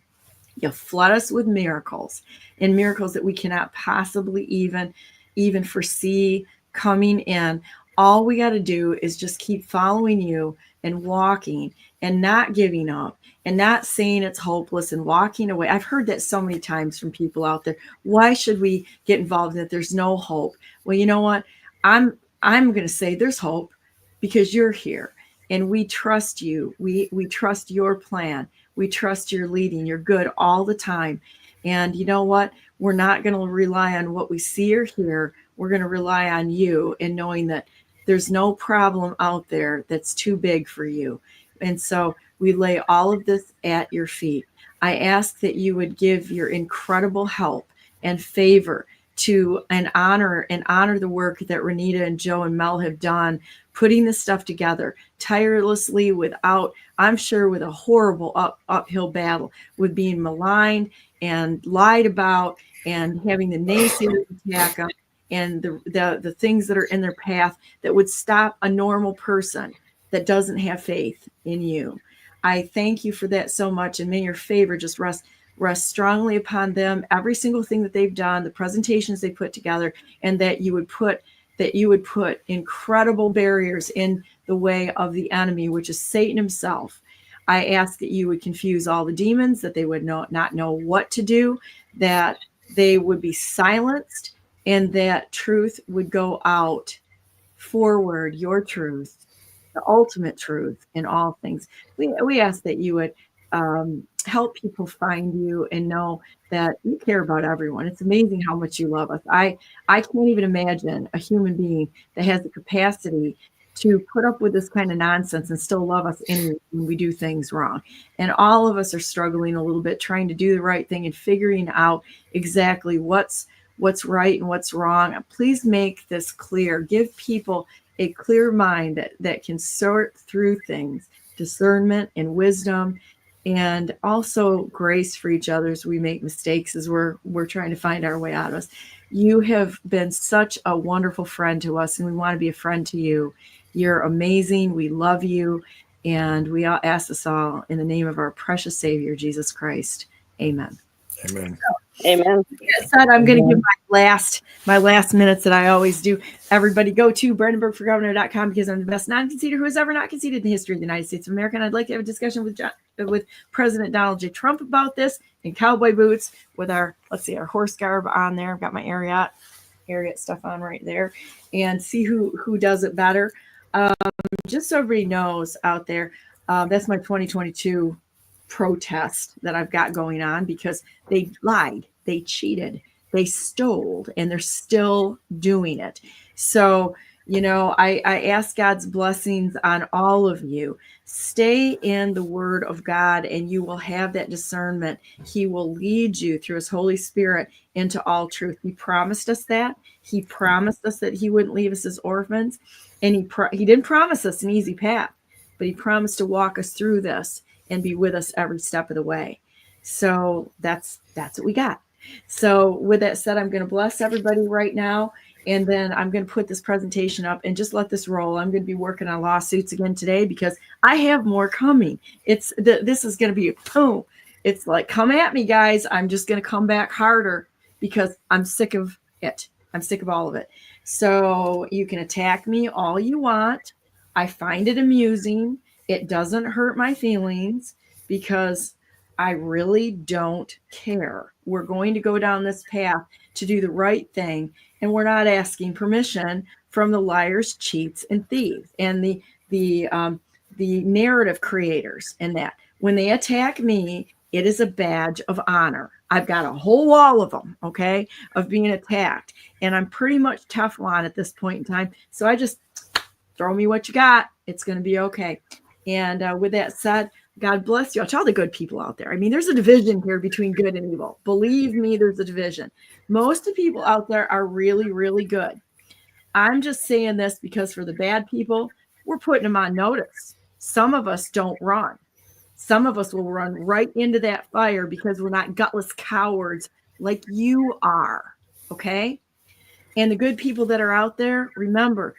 Speaker 1: You flood us with miracles, and miracles that we cannot possibly even foresee coming in. All we got to do is just keep following you and walking and not giving up and not saying it's hopeless and walking away. I've heard that so many times from people out there. Why should we get involved in it? There's no hope. Well, you know what? I'm going to say there's hope because you're here and we trust you. We trust your plan. We trust your leading. You're good all the time. And you know what? We're not going to rely on what we see or hear. We're going to rely on you and knowing that there's no problem out there that's too big for you. And so we lay all of this at your feet. I ask that you would give your incredible help and favor to and honor the work that Renita and Joe and Mel have done, putting this stuff together tirelessly without, I'm sure, with a horrible uphill battle with being maligned and lied about and having the naysayers attack them and the things that are in their path that would stop a normal person that doesn't have faith in you. I thank you for that so much, and may your favor just rest strongly upon them, every single thing that they've done, the presentations they put together, and that you would put incredible barriers in the way of the enemy, which is Satan himself. I ask that you would confuse all the demons, that they would not know what to do, that they would be silenced, and that truth would go out forward, your truth, the ultimate truth in all things. We ask that you would help people find you and know that you care about everyone. It's amazing how much you love us. I can't even imagine a human being that has the capacity to put up with this kind of nonsense and still love us anyway when we do things wrong. And all of us are struggling a little bit, trying to do the right thing and figuring out exactly what's right and what's wrong. Please make this clear. Give people a clear mind that can sort through things, discernment and wisdom, and also grace for each other as we make mistakes, as we're trying to find our way out of us. You have been such a wonderful friend to us, and we want to be a friend to you. You're amazing. We love you. And we all ask this all in the name of our precious Savior, Jesus Christ. Amen.
Speaker 2: Amen.
Speaker 7: Amen.
Speaker 1: Like I said, I'm going to give my last minutes that I always do. Everybody go to BrandenburgForGovernor.com because I'm the best non-conceder who has ever not conceded in the history of the United States of America. And I'd like to have a discussion with President Donald J. Trump about this in cowboy boots with our horse garb on there. I've got my Ariat stuff on right there, and see who does it better. Just so everybody knows out there, that's my 2022 protest that I've got going on because they lied, they cheated, they stole, and they're still doing it. So, I ask God's blessings on all of you. Stay in the Word of God and you will have that discernment. He will lead you through His Holy Spirit into all truth. He promised us that. He promised us that He wouldn't leave us as orphans. And He didn't promise us an easy path, but He promised to walk us through this and be with us every step of the way. So that's what we got. So with that said, I'm going to bless everybody right now. And then I'm going to put this presentation up and just let this roll. I'm going to be working on lawsuits again today because I have more coming. This is going to be boom. It's like, come at me, guys. I'm just going to come back harder because I'm sick of it. I'm sick of all of it. So you can attack me all you want. I find it amusing. It doesn't hurt my feelings because I really don't care. We're going to go down this path to do the right thing, and we're not asking permission from the liars, cheats, and thieves, and the narrative creators. And that when they attack me, it is a badge of honor. I've got a whole wall of them, okay, of being attacked, and I'm pretty much Teflon at this point in time. So I just throw me what you got. It's going to be okay. And with that said, God bless you. To all the good people out there. I mean, there's a division here between good and evil. Believe me, there's a division. Most of the people out there are really, really good. I'm just saying this because for the bad people, we're putting them on notice. Some of us don't run. Some of us will run right into that fire because we're not gutless cowards like you are. Okay? And the good people that are out there, remember,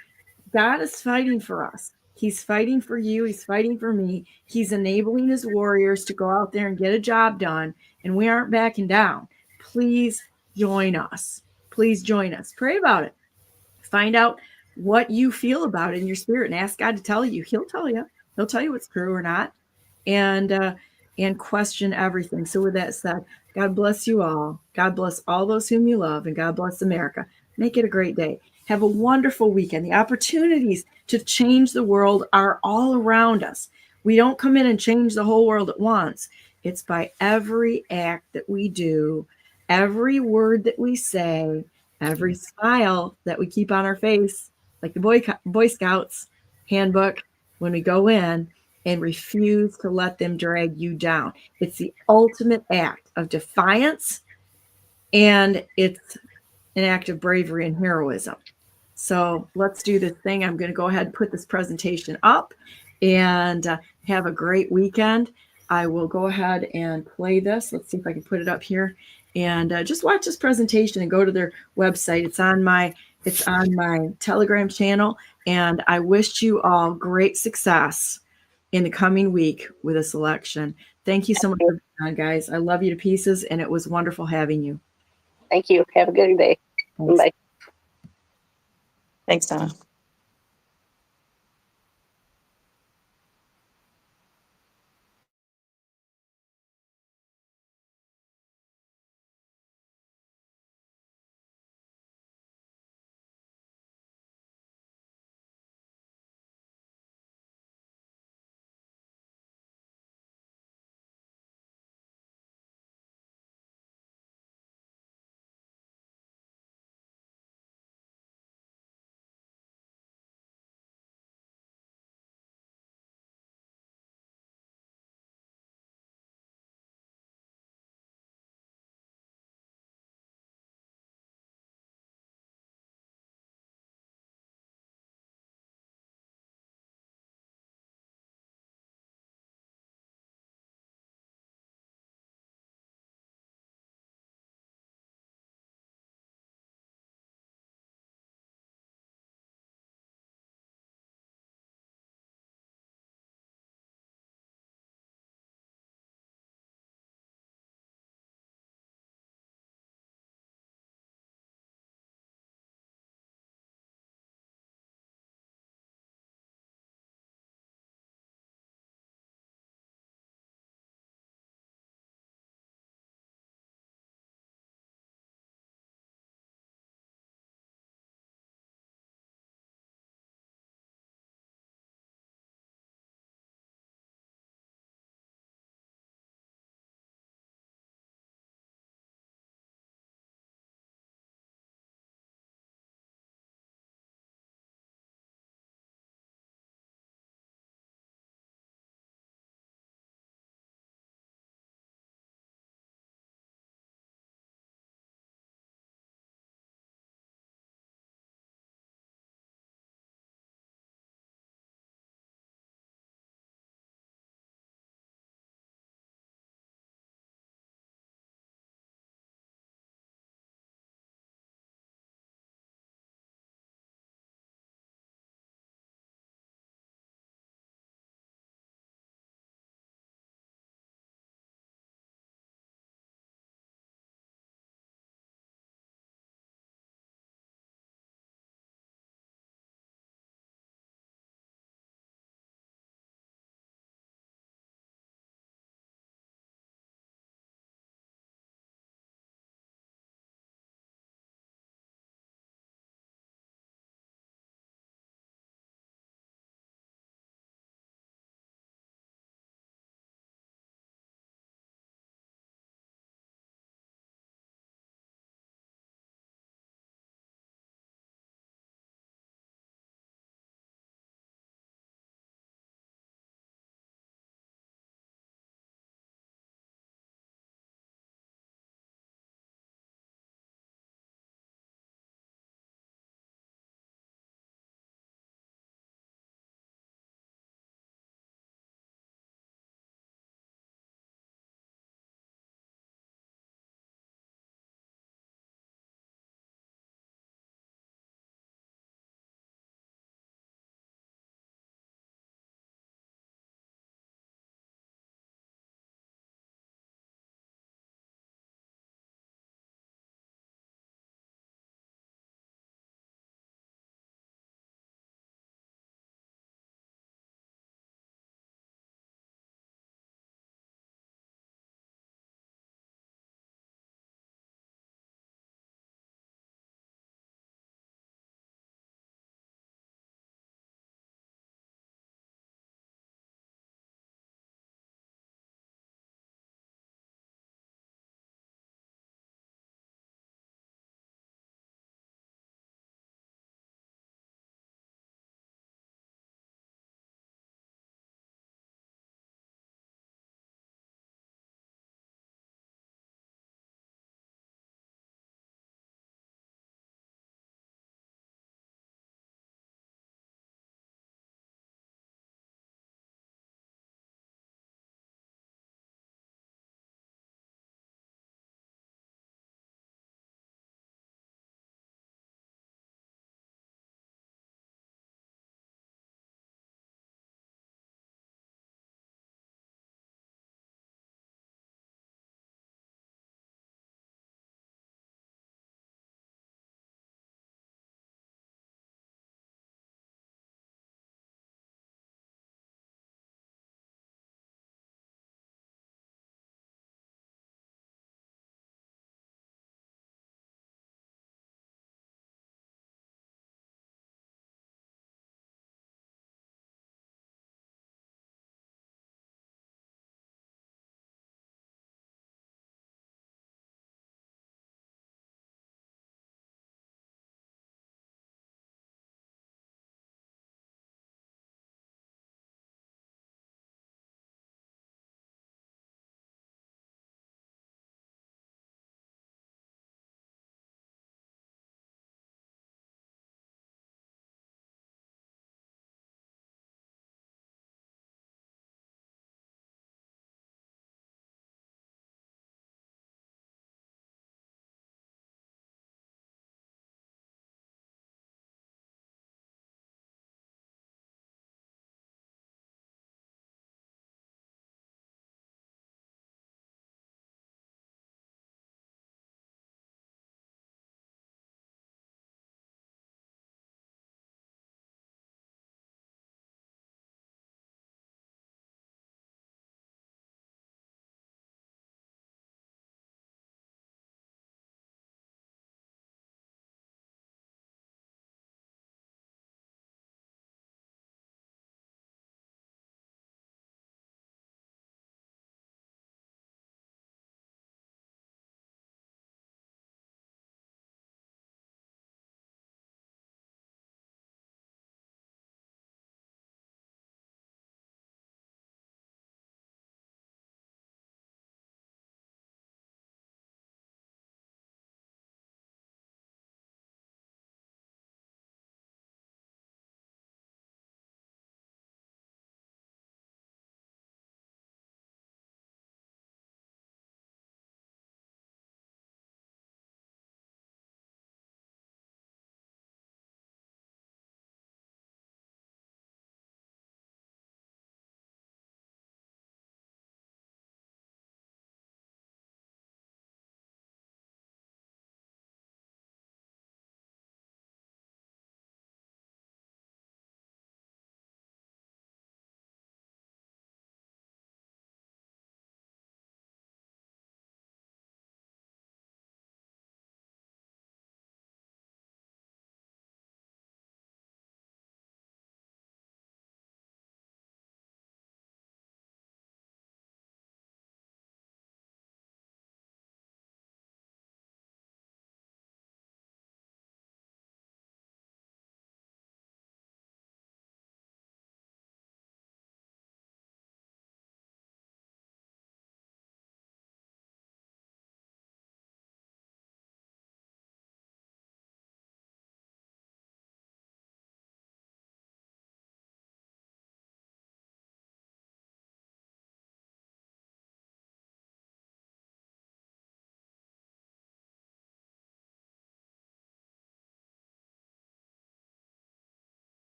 Speaker 1: God is fighting for us. He's fighting for you. He's fighting for me. He's enabling his warriors to go out there and get a job done. And we aren't backing down. Please join us. Please join us. Pray about it. Find out what you feel about it in your spirit and ask God to tell you. He'll tell you. He'll tell you what's true or not. And question everything. So with that said, God bless you all. God bless all those whom you love, and God bless America. Make it a great day. Have a wonderful weekend. The opportunities to change the world are all around us. We don't come in and change the whole world at once. It's by every act that we do, every word that we say, every smile that we keep on our face, like the Boy Scouts handbook when we go in, and refuse to let them drag you down. It's the ultimate act of defiance, and it's an act of bravery and heroism. So let's do this thing. I'm going to go ahead and put this presentation up, and have a great weekend. I will go ahead and play this. Let's see if I can put it up here, and just watch this presentation and go to their website. It's on my Telegram channel, and I wish you all great success in the coming week with this election. Thank you so much for being on, guys. I love you to pieces, and it was wonderful having you.
Speaker 7: Thank you. Have a good day.
Speaker 1: Thanks.
Speaker 7: Bye.
Speaker 9: Thanks, Donna.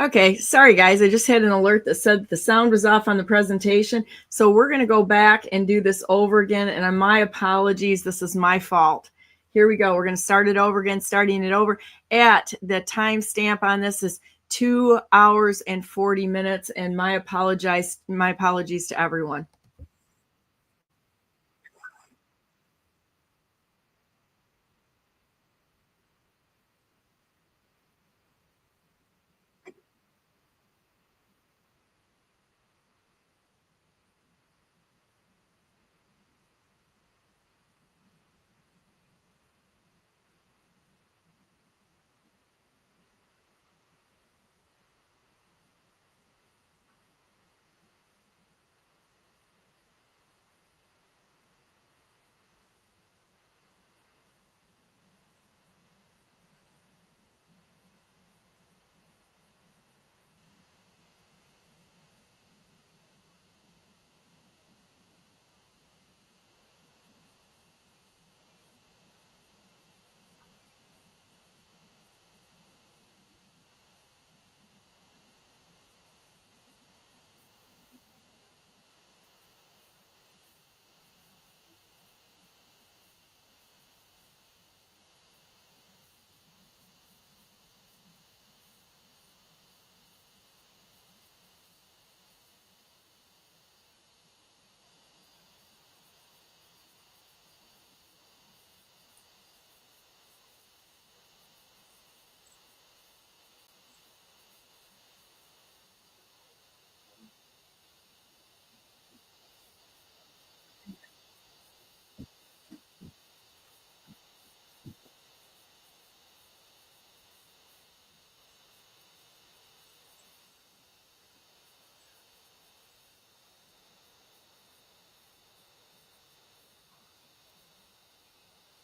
Speaker 1: Okay, sorry guys, I just had an alert that said the sound was off on the presentation. So we're going to go back and do this over again. And my apologies, this is my fault. Here we go. We're going to start it over again, starting it over at the timestamp on this is 2 hours and 40 minutes. And my apologies to everyone.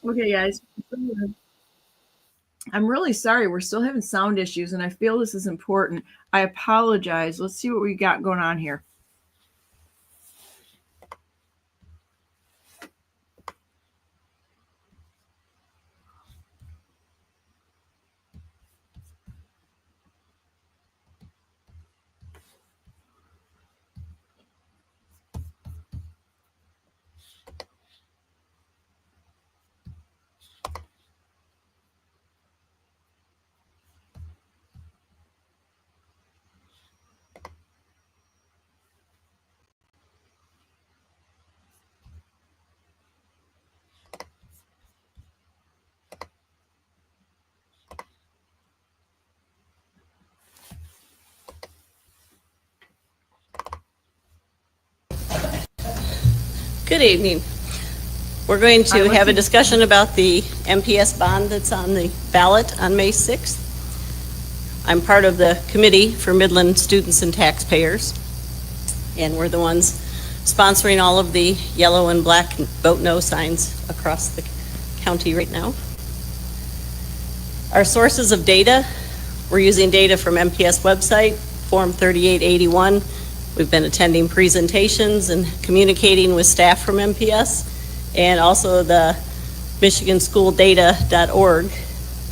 Speaker 1: Okay, guys. I'm really sorry. We're still having sound issues, and I feel this is important. I apologize. Let's see what we got going on here.
Speaker 10: Good evening. We're going to have a discussion about the MPS bond that's on the ballot on May 6th. I'm part of the committee for Midland students and taxpayers, and we're the ones sponsoring all of the yellow and black vote no signs across the county right now. Our sources of data, we're using data from MPS website, Form 3881. We've been attending presentations and communicating with staff from MPS, and also the michiganschooldata.org.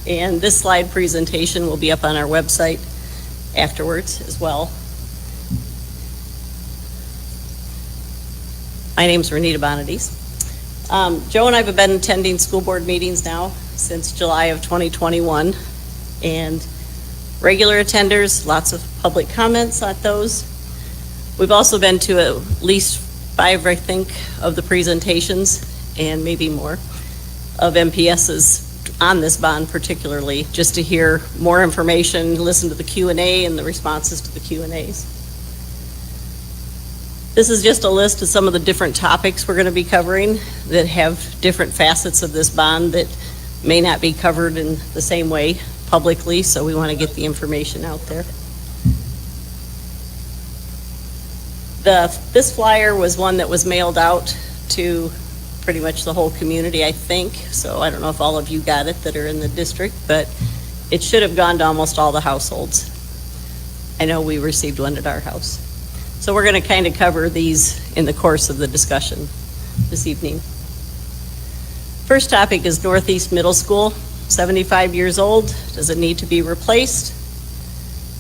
Speaker 10: And this slide presentation will be up on our website afterwards as well. My name's Renita Bonadies. Joe and I have been attending school board meetings now since July of 2021, and regular attenders, lots of public comments at those. We've also been to at least 5, I think, of the presentations, and maybe more, of MPS's on this bond particularly, just to hear more information, listen to the Q&A and the responses to the Q&As. This is just a list of some of the different topics we're going to be covering that have different facets of this bond that may not be covered in the same way publicly, so we want to get the information out there. This flyer was one that was mailed out to pretty much the whole community, I think. So I don't know if all of you got it that are in the district, but it should have gone to almost all the households. I know we received one at our house. So we're going to kind of cover these in the course of the discussion this evening. First topic is Northeast Middle School, 75 years old. Does it need to be replaced?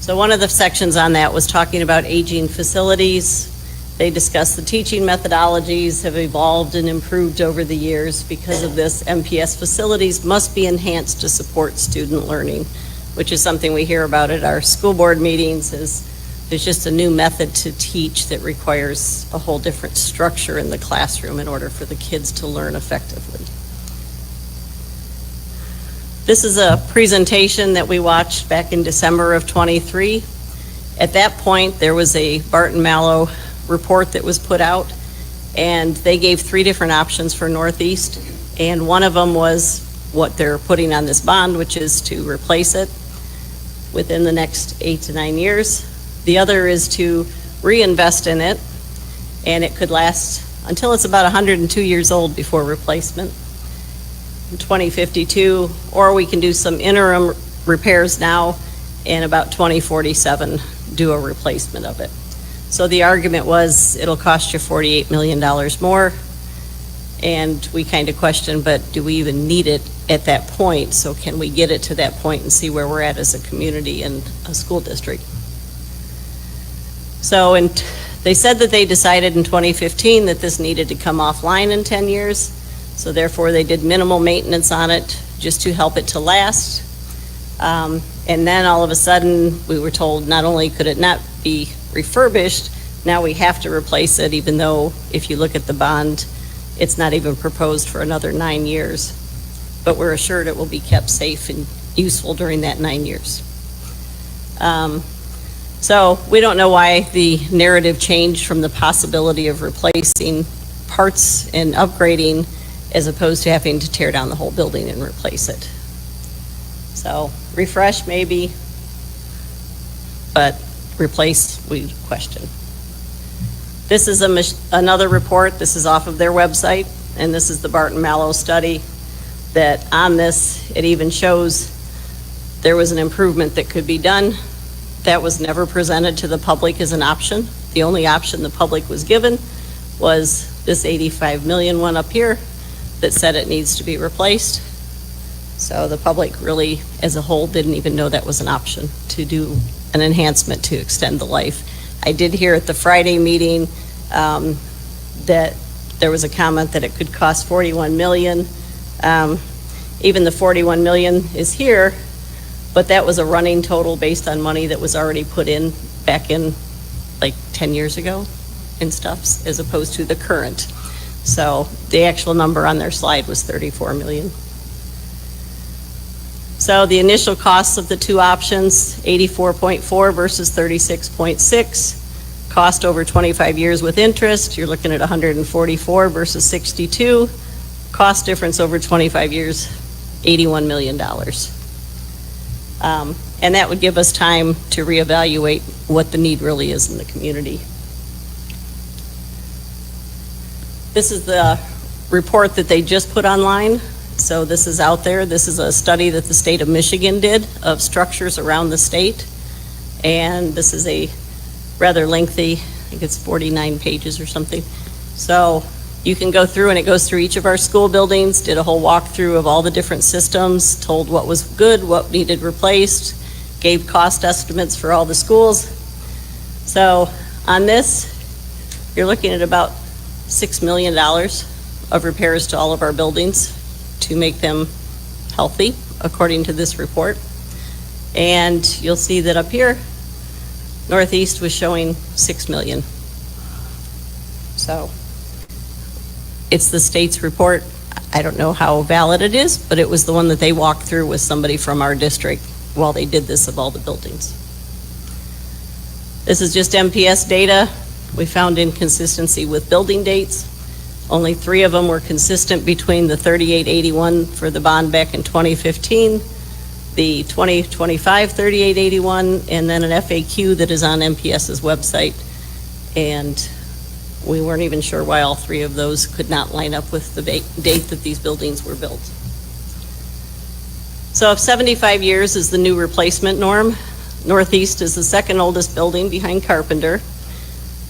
Speaker 10: So one of the sections on that was talking about aging facilities. They discussed the teaching methodologies have evolved and improved over the years. Because of this, MPS facilities must be enhanced to support student learning, which is something we hear about at our school board meetings. There's just a new method to teach that requires a whole different structure in the classroom in order for the kids to learn effectively. This is a presentation that we watched back in December of 23. At that point, there was a Barton Mallow report that was put out, and they gave 3 different options for Northeast, and one of them was what they're putting on this bond, which is to replace it within the next 8 to 9 years. The other is to reinvest in it, and it could last until it's about 102 years old before replacement in 2052, or we can do some interim repairs now and about 2047 do a replacement of it. So the argument was it'll cost you $48 million more, and we kind of questioned, but do we even need it at that point? So can we get it to that point and see where we're at as a community and a school district? So they said that they decided in 2015 that this needed to come offline in 10 years. So therefore they did minimal maintenance on it just to help it to last. And then all of a sudden we were told not only could it not be refurbished, now we have to replace it, even though if you look at the bond, it's not even proposed for another 9 years. But we're assured it will be kept safe and useful during that 9 years. So we don't know why the narrative changed from the possibility of replacing parts and upgrading as opposed to having to tear down the whole building and replace it. So refresh maybe, but replace we question. This is another report. This is off of their website, and this is the Barton Mallow study that on this, it even shows there was an improvement that could be done. That was never presented to the public as an option. The only option the public was given was this 85 million one up here that said it needs to be replaced. So the public really, as a whole, didn't even know that was an option to do an enhancement to extend the life. I did hear at the Friday meeting that there was a comment that it could cost 41 million. Even the 41 million is here, but that was a running total based on money that was already put in back in like 10 years ago and stuff, as opposed to the current. So the actual number on their slide was 34 million. So the initial costs of the 2 options, 84.4 versus 36.6. Cost over 25 years with interest, you're looking at 144 versus 62. Cost difference over 25 years, $81 million. And that would give us time to reevaluate what the need really is in the community. This is the report that they just put online. So this is out there. This is a study that the state of Michigan did of structures around the state. And this is a rather lengthy, I think it's 49 pages or something. So you can go through, and it goes through each of our school buildings, did a whole walkthrough of all the different systems, told what was good, what needed replaced, gave cost estimates for all the schools. So on this, you're looking at about $6 million of repairs to all of our buildings to make them healthy, according to this report. And you'll see that up here, Northeast was showing 6 million. So it's the state's report. I don't know how valid it is, but it was the one that they walked through with somebody from our district while they did this of all the buildings. This is just MPS data. We found inconsistency with building dates. Only 3 of them were consistent between the 3881 for the bond back in 2015, the 2025 3881, and then an FAQ that is on MPS's website. And we weren't even sure why all 3 of those could not line up with the date that these buildings were built. So if 75 years is the new replacement norm, Northeast is the second oldest building behind Carpenter.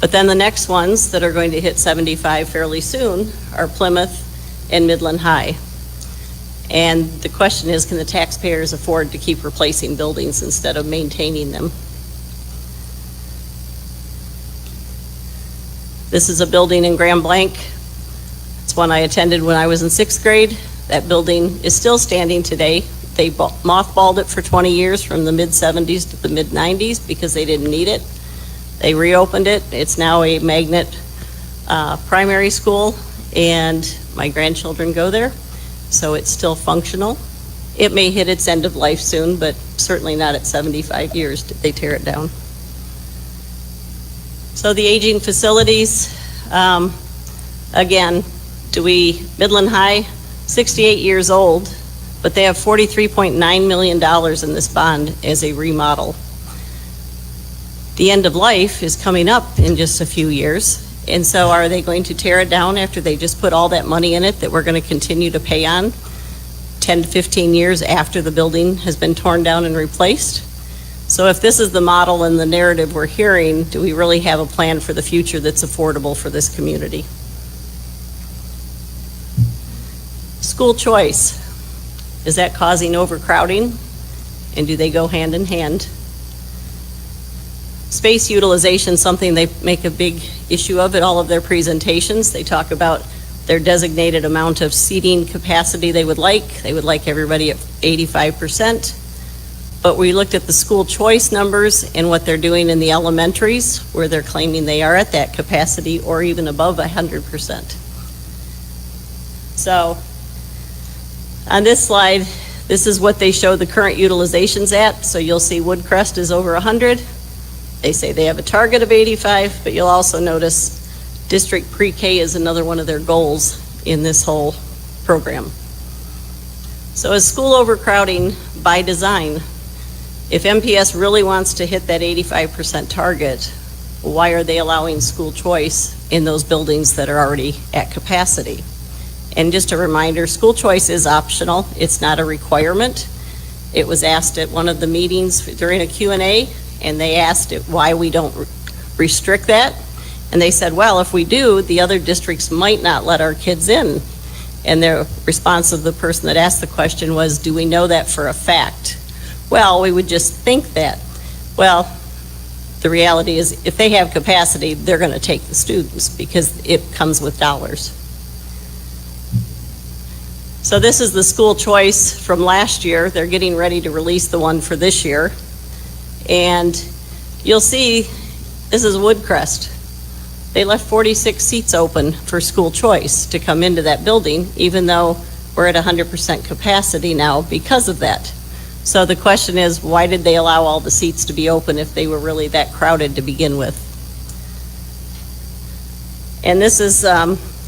Speaker 10: But then the next ones that are going to hit 75 fairly soon are Plymouth and Midland High. And the question is, can the taxpayers afford to keep replacing buildings instead of maintaining them? This is a building in Grand Blanc. It's one I attended when I was in 6th grade. That building is still standing today. They mothballed it for 20 years from the mid-70s to the mid-90s because they didn't need it. They reopened it. It's now a magnet primary school, and my grandchildren go there, so it's still functional. It may hit its end of life soon, but certainly not at 75 years did they tear it down. So the aging facilities, again, Midland High, 68 years old, but they have $43.9 million in this bond as a remodel. The end of life is coming up in just a few years. And so are they going to tear it down after they just put all that money in it that we're going to continue to pay on 10 to 15 years after the building has been torn down and replaced? So if this is the model and the narrative we're hearing, do we really have a plan for the future that's affordable for this community? School choice. Is that causing overcrowding? And do they go hand in hand? Space utilization, something they make a big issue of at all of their presentations. They talk about their designated amount of seating capacity they would like. They would like everybody at 85%. But we looked at the school choice numbers and what they're doing in the elementaries, where they're claiming they are at that capacity or even above 100%. So on this slide, this is what they show the current utilizations at. So you'll see Woodcrest is over 100. They say they have a target of 85, but you'll also notice district pre-K is another one of their goals in this whole program. So is school overcrowding by design? If MPS really wants to hit that 85% target, why are they allowing school choice in those buildings that are already at capacity? And just a reminder, school choice is optional. It's not a requirement. It was asked at one of the meetings during a Q&A, and they asked it why we don't restrict that. And they said, well, if we do, the other districts might not let our kids in. And their response of the person that asked the question was, do we know that for a fact? Well, we would just think that. Well, the reality is if they have capacity, they're going to take the students because it comes with dollars. So this is the school choice from last year. They're getting ready to release the one for this year. And you'll see, this is Woodcrest. They left 46 seats open for school choice to come into that building, even though we're at 100% capacity now because of that. So the question is, why did they allow all the seats to be open if they were really that crowded to begin with? And this is,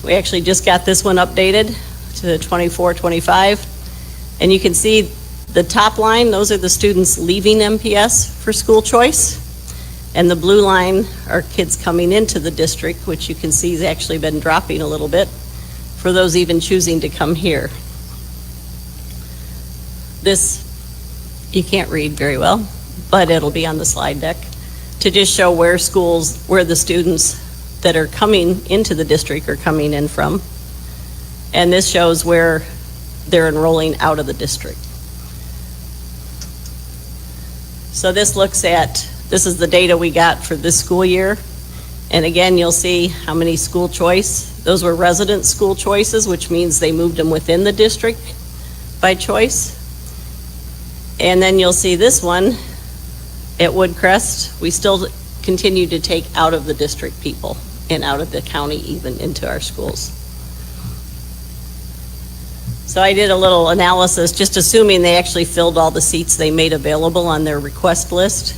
Speaker 10: we actually just got this one updated to 24-25. And you can see the top line, those are the students leaving MPS for school choice. And the blue line are kids coming into the district, which you can see has actually been dropping a little bit for those even choosing to come here. This, you can't read very well, but it'll be on the slide deck to just show where schools, where the students that are coming into the district are coming in from. And this shows where they're enrolling out of the district. So this looks at, this is the data we got for this school year. And again, you'll see how many school choice. Those were resident school choices, which means they moved them within the district by choice. And then you'll see this one at Woodcrest. We still continue to take out of the district people and out of the county even into our schools. So I did a little analysis, just assuming they actually filled all the seats they made available on their request list.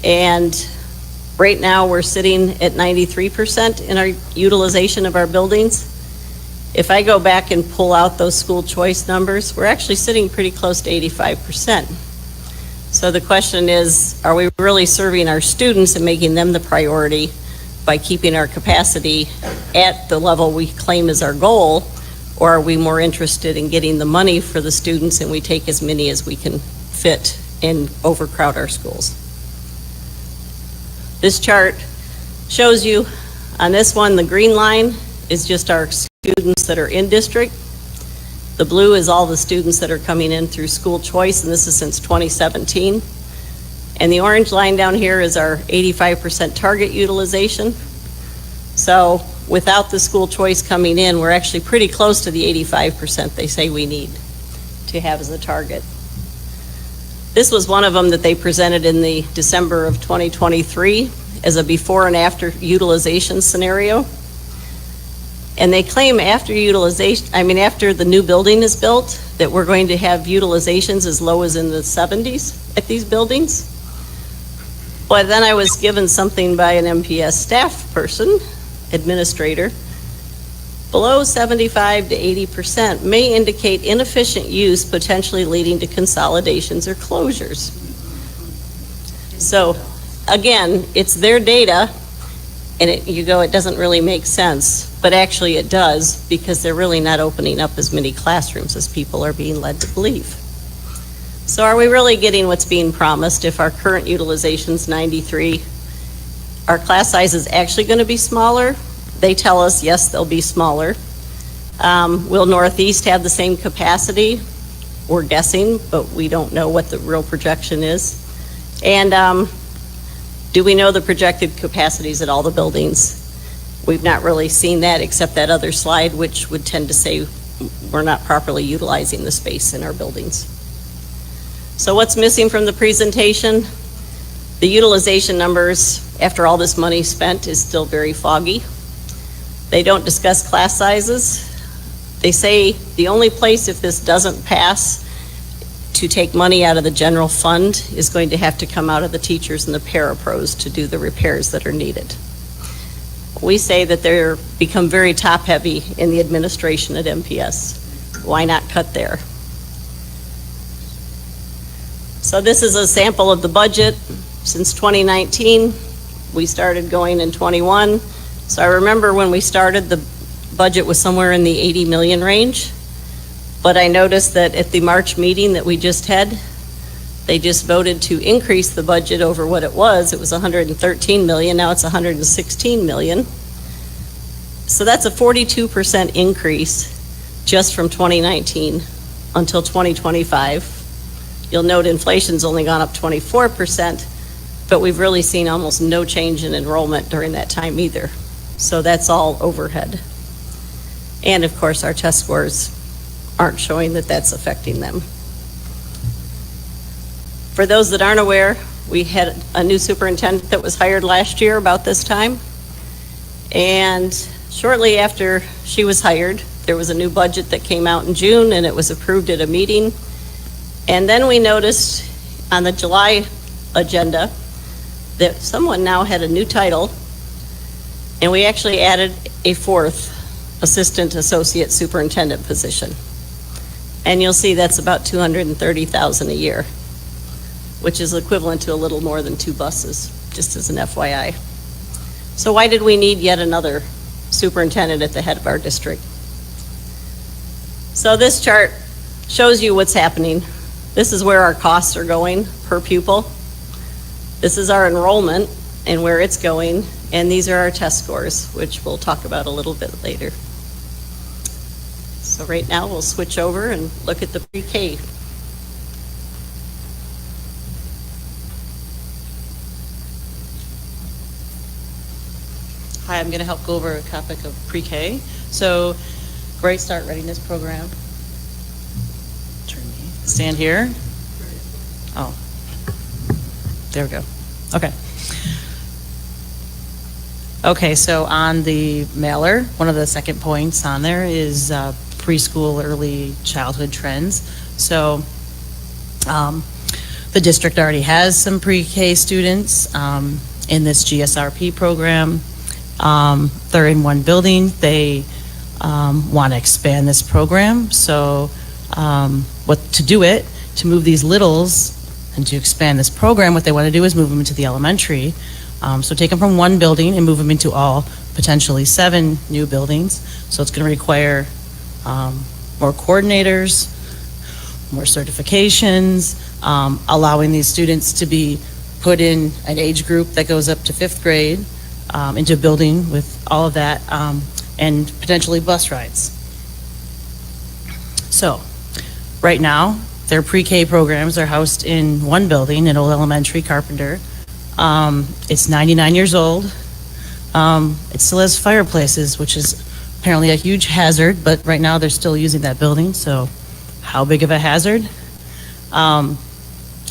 Speaker 10: And right now we're sitting at 93% in our utilization of our buildings. If I go back and pull out those school choice numbers, we're actually sitting pretty close to 85%. So the question is, are we really serving our students and making them the priority by keeping our capacity at the level we claim is our goal? Or are we more interested in getting the money for the students and we take as many as we can fit and overcrowd our schools? This chart shows you, on this one, the green line is just our students that are in district. The blue is all the students that are coming in through school choice, and this is since 2017. And the orange line down here is our 85% target utilization. So without the school choice coming in, we're actually pretty close to the 85% they say we need to have as a target. This was one of them that they presented in the December of 2023 as a before and after utilization scenario. And they claim after the new building is built, that we're going to have utilizations as low as in the 70s at these buildings. But then I was given something by an MPS staff person, administrator. Below 75 to 80% may indicate inefficient use, potentially leading to consolidations or closures. So again, it's their data, and it doesn't really make sense, but actually it does, because they're really not opening up as many classrooms as people are being led to believe. So are we really getting what's being promised if our current utilization's 93? Our class size is actually going to be smaller. They tell us, yes, they'll be smaller. Will Northeast have the same capacity? We're guessing, but we don't know what the real projection is. And do we know the projected capacities at all the buildings? We've not really seen that, except that other slide, which would tend to say we're not properly utilizing the space in our buildings. So what's missing from the presentation? The utilization numbers after all this money spent is still very foggy. They don't discuss class sizes. They say the only place, if this doesn't pass, to take money out of the general fund is going to have to come out of the teachers and the parapros to do the repairs that are needed. We say that they're become very top heavy in the administration at MPS. Why not cut there? So this is a sample of the budget since 2019. We started going in 21. So I remember when we started, the budget was somewhere in the 80 million range. But I noticed that at the March meeting that we just had, they just voted to increase the budget over what it was. It was 113 million, now it's 116 million. So that's a 42% increase just from 2019 until 2025. You'll note inflation's only gone up 24%, but we've really seen almost no change in enrollment during that time either. So that's all overhead. And of course, our test scores aren't showing that that's affecting them. For those that aren't aware, we had a new superintendent that was hired last year about this time. And shortly after she was hired, there was a new budget that came out in June, and it was approved at a meeting. And then we noticed on the July agenda that someone now had a new title, and we actually added a fourth assistant associate superintendent position. And you'll see that's about $230,000 a year, which is equivalent to a little more than 2 buses, just as an FYI. So why did we need yet another superintendent at the head of our district? So this chart shows you what's happening. This is where our costs are going per pupil. This is our enrollment and where it's going. And these are our test scores, which we'll talk about a little bit later. So right now we'll switch over and look at the pre-K.
Speaker 11: Hi, I'm going to help go over a topic of pre-K. So, Great Start Readiness Program. Stand here. Oh, there we go. Okay. Okay, so on the mailer, one of the second points on there is preschool early childhood trends. So the district already has some pre-K students in this GSRP program. They're in one building. They want to expand this program. So to move these littles and to expand this program, what they want to do is move them into the elementary. So take them from one building and move them into all potentially 7 new buildings. So it's going to require more coordinators, more certifications, allowing these students to be put in an age group that goes up to 5th grade into a building with all of that, and potentially bus rides. So right now, their pre-K programs are housed in one building at Old Elementary Carpenter. It's 99 years old. It still has fireplaces, which is apparently a huge hazard, but right now they're still using that building, so how big of a hazard?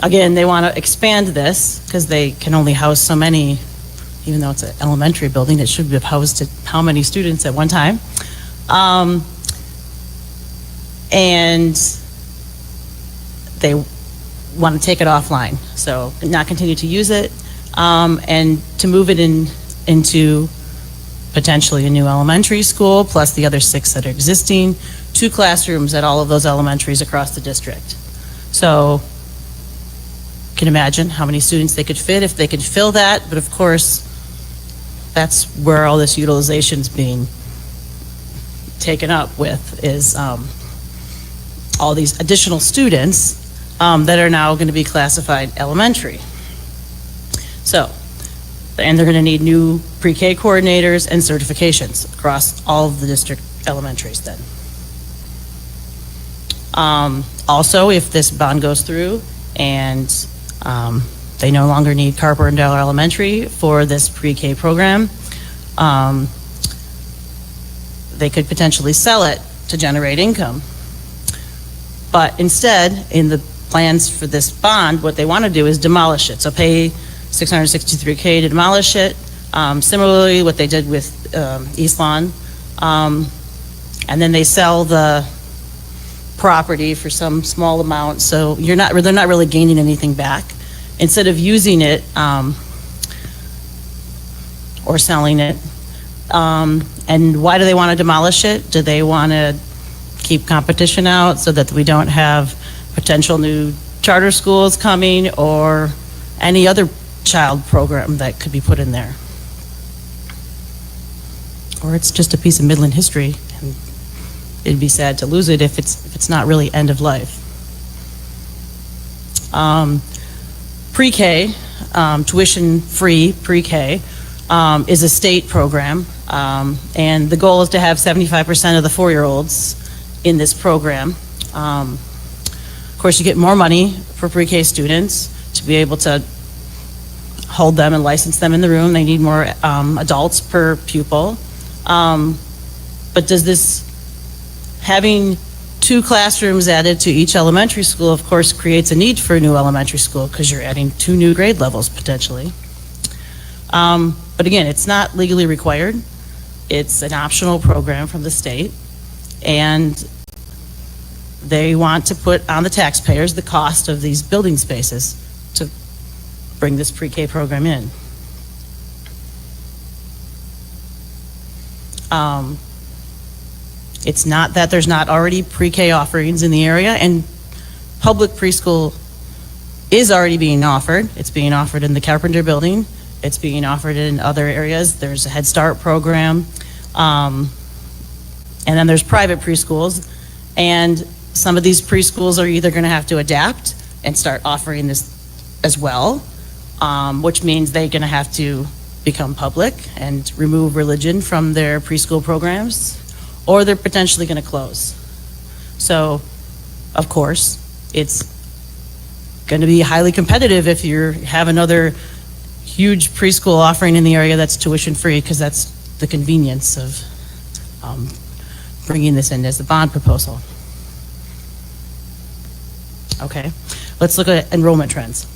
Speaker 11: Again, they want to expand this because they can only house so many, even though it's an elementary building, it should have housed how many students at one time. And they want to take it offline, so not continue to use it, and to move it into potentially a new elementary school, plus the other 6 that are existing, 2 classrooms at all of those elementaries across the district. So you can imagine how many students they could fit if they could fill that, but of course, that's where all this utilization is being taken up with, is all these additional students that are now going to be classified elementary. So, and they're going to need new pre-K coordinators and certifications across all of the district elementaries then. Also, if this bond goes through and they no longer need Carpenter Elementary for this pre-K program, they could potentially sell it to generate income. But instead, in the plans for this bond, what they want to do is demolish it. So pay $663K to demolish it. Similarly, what they did with East Lawn. And then they sell the property for some small amount. So they're not really gaining anything back. Instead of using it or selling it. And why do they want to demolish it? Do they want to keep competition out so that we don't have potential new charter schools coming or any other child program that could be put in there? Or it's just a piece of Midland history, and it'd be sad to lose it if it's not really end of life. Pre-K, tuition-free pre-K, is a state program, and the goal is to have 75% of the 4-year-olds in this program. Of course, you get more money for pre-K students to be able to hold them and license them in the room. They need more adults per pupil. But does this, having 2 classrooms added to each elementary school, of course, creates a need for a new elementary school because you're adding 2 new grade levels potentially. But again, it's not legally required. It's an optional program from the state, and they want to put on the taxpayers the cost of these building spaces to bring this pre-K program in. It's not that there's not already pre-K offerings in the area, and public preschool is already being offered. It's being offered in the Carpenter building. It's being offered in other areas. There's a Head Start program. And then there's private preschools. And some of these preschools are either going to have to adapt and start offering this as well, which means they're going to have to become public and remove religion from their preschool programs, or they're potentially going to close. So, of course, it's going to be highly competitive if you have another huge preschool offering in the area that's tuition free, because that's the convenience of bringing this in as the bond proposal. Okay, let's look at enrollment trends.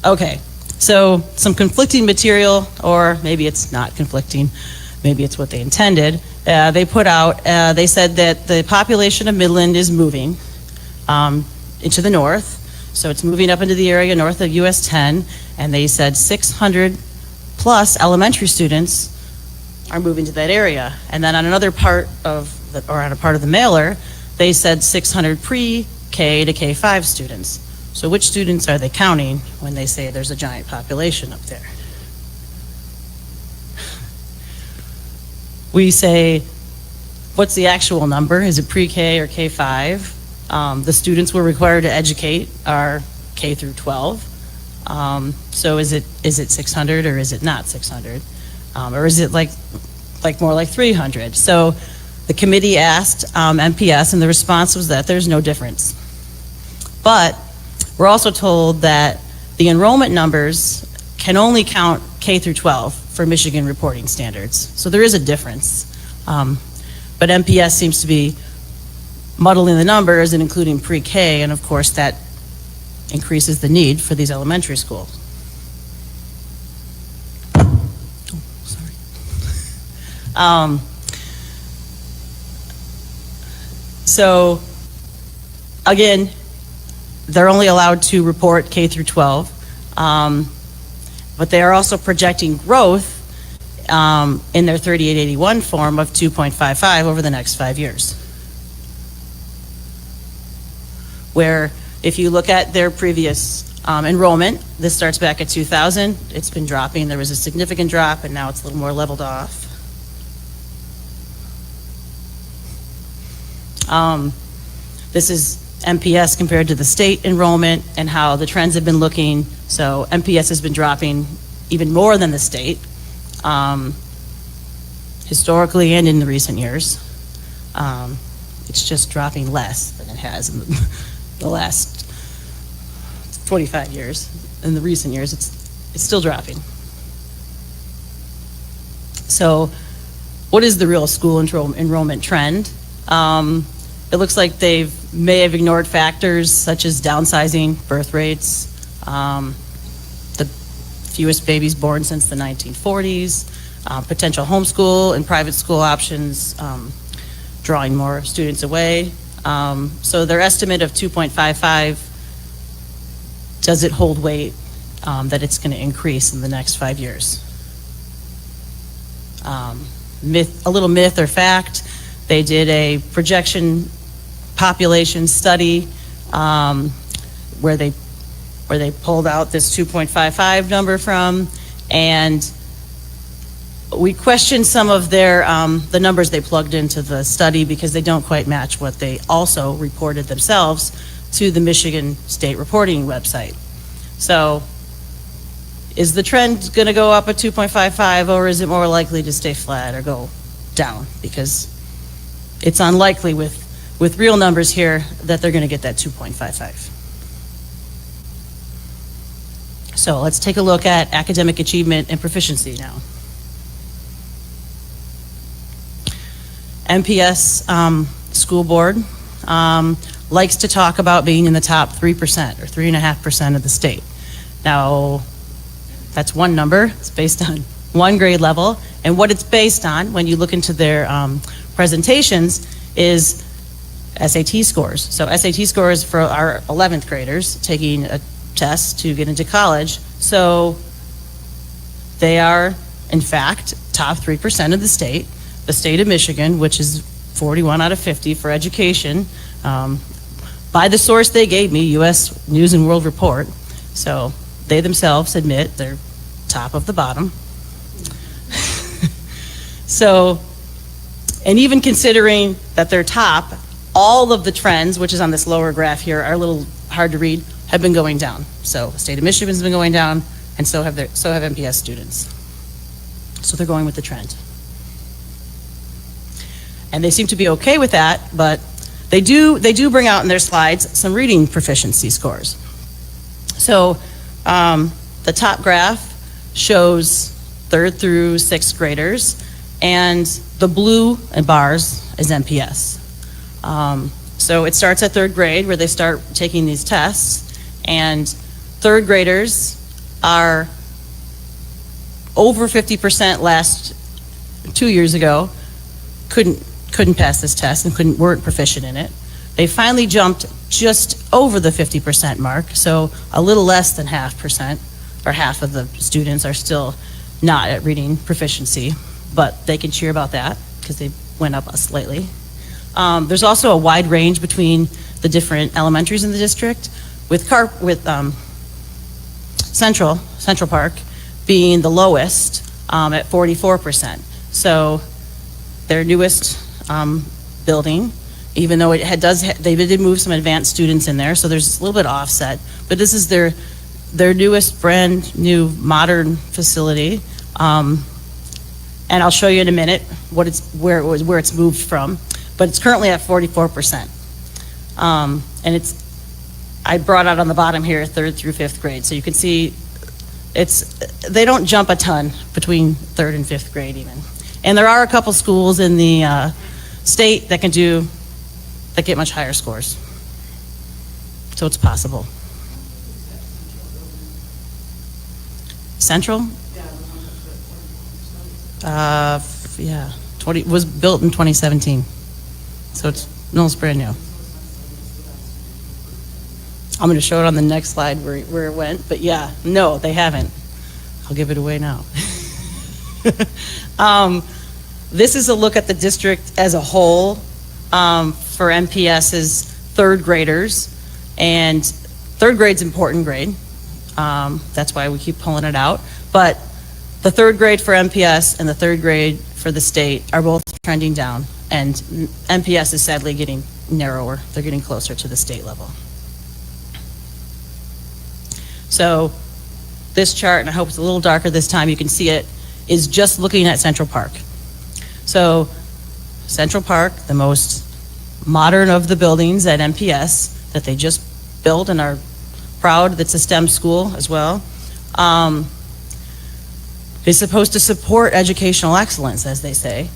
Speaker 11: Okay, so some conflicting material, or maybe it's not conflicting, maybe it's what they intended. They put out, they said that the population of Midland is moving into the north. So it's moving up into the area north of US 10, and they said 600 plus elementary students are moving to that area. And then on another part of the, or on a part of the mailer, they said 600 pre-K to K5 students. So which students are they counting when they say there's a giant population up there? We say, what's the actual number? Is it pre-K or K5? The students we're required to educate are K through 12. So is it 600 or is it not 600? Or is it like more like 300? So the committee asked MPS, and the response was that there's no difference. But we're also told that the enrollment numbers can only count K through 12 for Michigan reporting standards. So there is a difference. But MPS seems to be muddling the numbers and including pre-K, and of course that increases the need for these elementary schools. So again, they're only allowed to report K through 12, but they are also projecting growth in their 3881 form of 2.55 over the next 5 years. Where if you look at their previous enrollment, this starts back at 2000, it's been dropping. There was a significant drop and now it's a little more leveled off. This is MPS compared to the state enrollment and how the trends have been looking. So MPS has been dropping even more than the state, historically and in the recent years. It's just dropping less than it has in the last 25 years. In the recent years, it's still dropping. So what is the real school enrollment trend? It looks like they may have ignored factors such as downsizing, birth rates, the fewest babies born since the 1940s, potential homeschool and private school options, drawing more students away. So their estimate of 2.55, does it hold weight that it's going to increase in the next 5 years? A little myth or fact, they did a projection population study where they pulled out this 2.55 number from, and we questioned some of their the numbers they plugged into the study because they don't quite match what they also reported themselves to the Michigan State Reporting website. So is the trend going to go up at 2.55, or is it more likely to stay flat or go down? Because it's unlikely with real numbers here that they're going to get that 2.55. So let's take a look at academic achievement and proficiency now. MPS school board likes to talk about being in the top 3% or 3.5% of the state. Now, that's one number. It's based on one grade level, and what it's based on when you look into their presentations is SAT scores. So SAT scores for our 11th graders taking a test to get into college. So they are, in fact, top 3% of the state. The state of Michigan, which is 41 out of 50 for education, by the source they gave me, U.S. News and World Report. So they themselves admit they're top of the bottom. So, and even considering that they're top, all of the trends, which is on this lower graph here, are a little hard to read, have been going down. So the state of Michigan has been going down, and so have MPS students. So they're going with the trend. And they seem to be okay with that, but they do bring out in their slides some reading proficiency scores. So the top graph shows 3rd through 6th graders, and the blue bars is MPS. So it starts at 3rd grade where they start taking these tests, and 3rd graders are over 50% last 2 years ago, couldn't pass this test and weren't proficient in it. They finally jumped just over the 50% mark, so a little less than half of the students are still not at reading proficiency, but they can cheer about that because they went up slightly. There's also a wide range between the different elementaries in the district, with Central Park being the lowest at 44%. So their newest building, even though they did move some advanced students in there, so there's a little bit of offset, but this is their newest brand new modern facility. And I'll show you in a minute where it's moved from, but it's currently at 44%. And it's I brought out on the bottom here, 3rd through 5th grade. So you can see they don't jump a ton between 3rd and 5th grade even. And there are a couple schools in the state that get much higher scores. So it's possible. Central? Yeah, was built in 2017. So it's brand new. I'm going to show it on the next slide where it went, but yeah, no, they haven't. I'll give it away now. This is a look at the district as a whole for MPS's 3rd graders, and 3rd grade's important grade. That's why we keep pulling it out. But the 3rd grade for MPS and the 3rd grade for the state are both trending down, and MPS is sadly getting narrower. They're getting closer to the state level. So this chart, and I hope it's a little darker this time, you can see it, is just looking at Central Park. So Central Park, the most modern of the buildings at MPS that they just built and are proud that's a STEM school as well, is supposed to support educational excellence, as they say.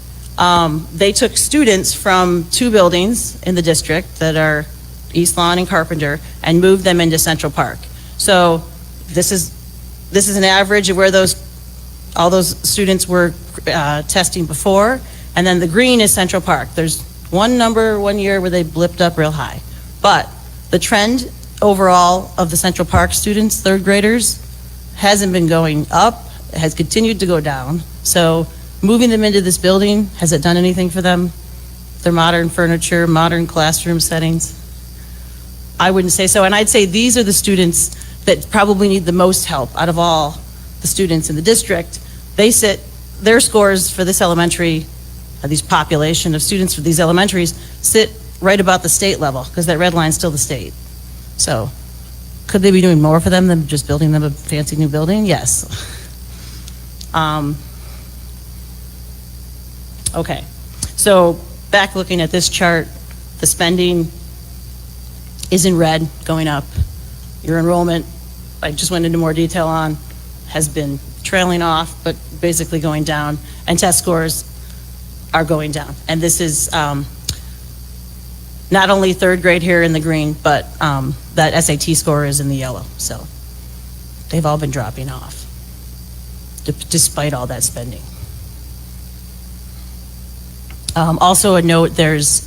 Speaker 11: They took students from 2 buildings in the district that are East Lawn and Carpenter and moved them into Central Park. So this is an average of where all those students were testing before, and then the green is Central Park. There's one year where they blipped up real high, but the trend overall of the Central Park students, 3rd graders, hasn't been going up. It has continued to go down. So moving them into this building, has it done anything for them? Their modern furniture, modern classroom settings? I wouldn't say so. And I'd say these are the students that probably need the most help out of all the students in the district. Their scores for this elementary, these population of students for these elementaries, sit right about the state level, because that red line's still the state. So could they be doing more for them than just building them a fancy new building? Yes. Okay, so back looking at this chart, the spending is in red, going up. Your enrollment, I just went into more detail on, has been trailing off, but basically going down, and test scores are going down. And this is not only 3rd grade here in the green, but that SAT score is in the yellow. So they've all been dropping off, despite all that spending. Also a note, there's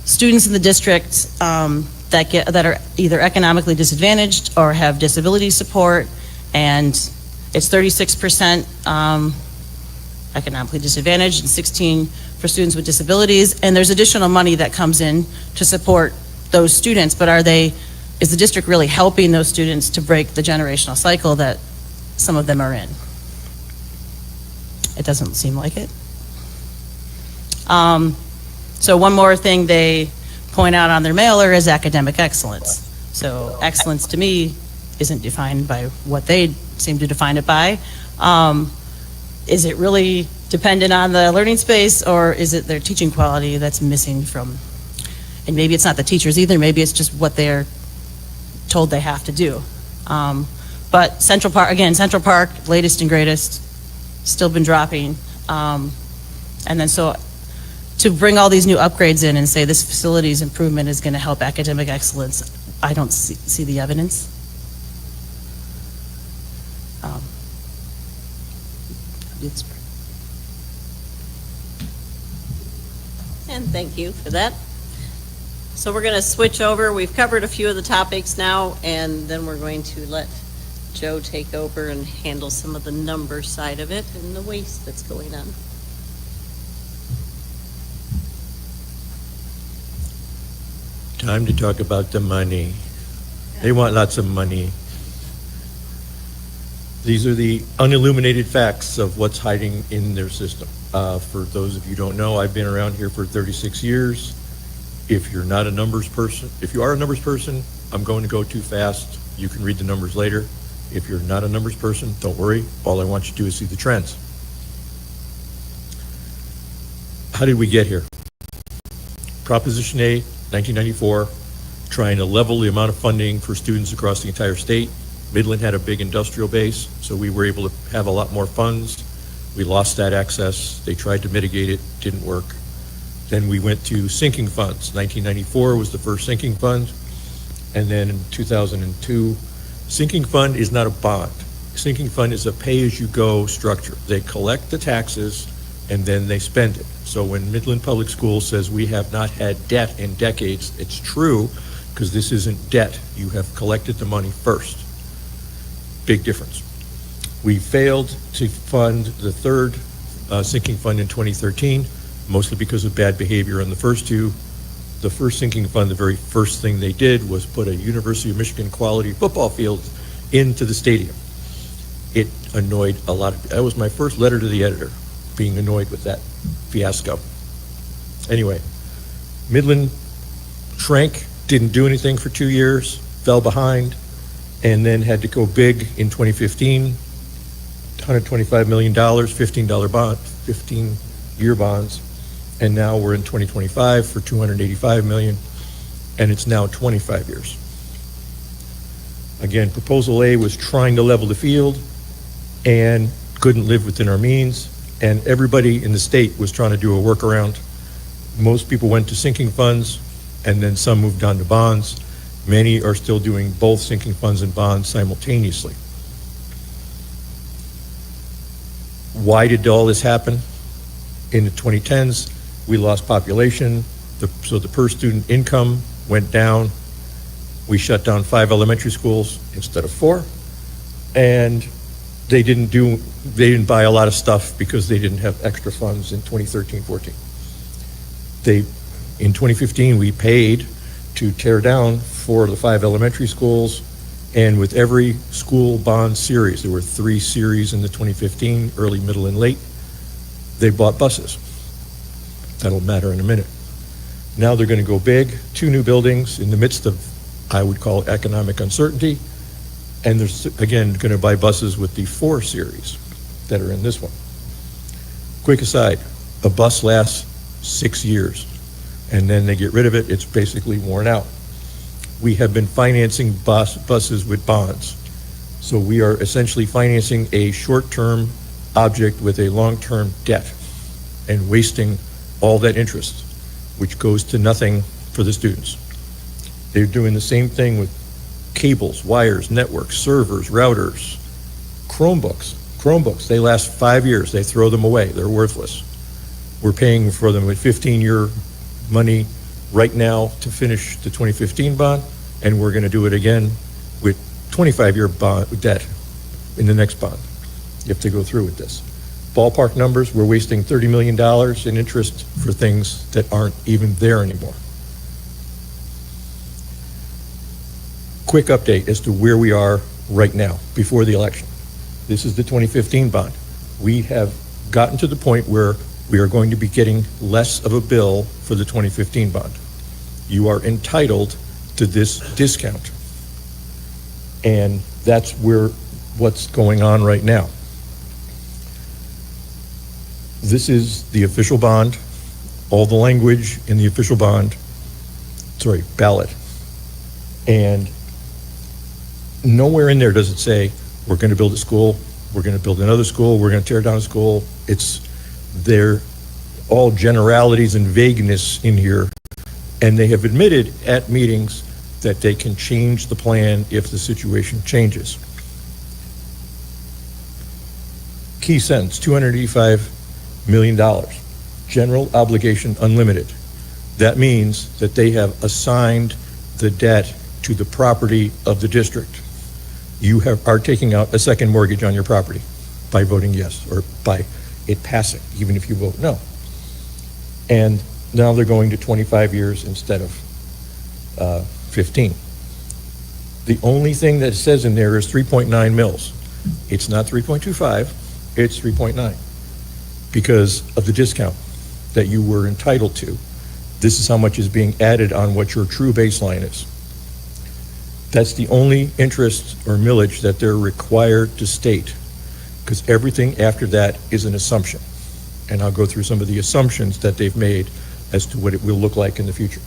Speaker 11: students in the district that are either economically disadvantaged or have disability support, and it's 36% economically disadvantaged and 16% for students with disabilities. And there's additional money that comes in to support those students, but is the district really helping those students to break the generational cycle that some of them are in? It doesn't seem like it. So one more thing they point out on their mailer is academic excellence. So excellence to me isn't defined by what they seem to define it by. Is it really dependent on the learning space, or is it their teaching quality that's missing from, and maybe it's not the teachers either, maybe it's just what they're told they have to do. But Central Park, latest and greatest, still been dropping. And then so to bring all these new upgrades in and say this facilities improvement is going to help academic excellence, I don't see the evidence.
Speaker 10: And thank you for that. So we're going to switch over. We've covered a few of the topics now, and then we're going to let Joe take over and handle some of the number side of it and the waste that's going on.
Speaker 12: Time to talk about the money. They want lots of money. These are the unilluminated facts of what's hiding in their system. For those of you who don't know, I've been around here for 36 years. If you're not a numbers person, if you are a numbers person, I'm going to go too fast. You can read the numbers later. If you're not a numbers person, don't worry. All I want you to do is see the trends. How did we get here? Proposition A, 1994, trying to level the amount of funding for students across the entire state. Midland had a big industrial base, so we were able to have a lot more funds. We lost that access. They tried to mitigate it, didn't work. Then we went to sinking funds. 1994 was the first sinking fund. And then in 2002, sinking fund is not a bond. Sinking fund is a pay-as-you-go structure. They collect the taxes and then they spend it. So when Midland Public Schools says we have not had debt in decades, it's true, because this isn't debt. You have collected the money first. Big difference. We failed to fund the third sinking fund in 2013, mostly because of bad behavior on the first two. The first sinking fund, the very first thing they did was put a University of Michigan quality football field into the stadium. It annoyed a lot of people. That was my first letter to the editor, being annoyed with that fiasco. Anyway, Midland shrank, didn't do anything for 2 years, fell behind, and then had to go big in 2015, $125 million, $15-year bonds. And now we're in 2025 for $285 million, and it's now 25 years. Again, Proposal A was trying to level the field and couldn't live within our means, and everybody in the state was trying to do a workaround. Most people went to sinking funds, and then some moved on to bonds. Many are still doing both sinking funds and bonds simultaneously. Why did all this happen? In the 2010s, we lost population, so the per student income went down. We shut down 5 elementary schools instead of 4, and they didn't buy a lot of stuff because they didn't have extra funds in 2013-14. In 2015, we paid to tear down 4 of the 5 elementary schools, and with every school bond series, there were 3 series in the 2015, early, middle, and late, they bought buses. That'll matter in a minute. Now they're going to go big, 2 new buildings in the midst of, I would call it, economic uncertainty, and they're, again, going to buy buses with the 4 series that are in this one. Quick aside, a bus lasts 6 years, and then they get rid of it. It's basically worn out. We have been financing buses with bonds. So we are essentially financing a short-term object with a long-term debt and wasting all that interest, which goes to nothing for the students. They're doing the same thing with cables, wires, networks, servers, routers, Chromebooks, they last 5 years. They throw them away. They're worthless. We're paying for them with 15-year money right now to finish the 2015 bond, and we're going to do it again with 25-year bond debt in the next bond. You have to go through with this. Ballpark numbers, we're wasting $30 million in interest for things that aren't even there anymore. Quick update as to where we are right now, before the election. This is the 2015 bond. We have gotten to the point where we are going to be getting less of a bill for the 2015 bond. You are entitled to this discount. And that's what's going on right now. This is the official bond, all the language in the official bond, ballot. And nowhere in there does it say, we're going to build a school, we're going to build another school, we're going to tear down a school. They're all generalities and vagueness in here. And they have admitted at meetings that they can change the plan if the situation changes. Key sentence, $285 million. General obligation unlimited. That means that they have assigned the debt to the property of the district. You are taking out a second mortgage on your property by voting yes, or by it passing, even if you vote no. And now they're going to 25 years instead of 15. The only thing that it says in there is 3.9 mils. It's not 3.25, it's 3.9 because of the discount that you were entitled to. This is how much is being added on what your true baseline is. That's the only interest or millage that they're required to state, because everything after that is an assumption. And I'll go through some of the assumptions that they've made as to what it will look like in the future.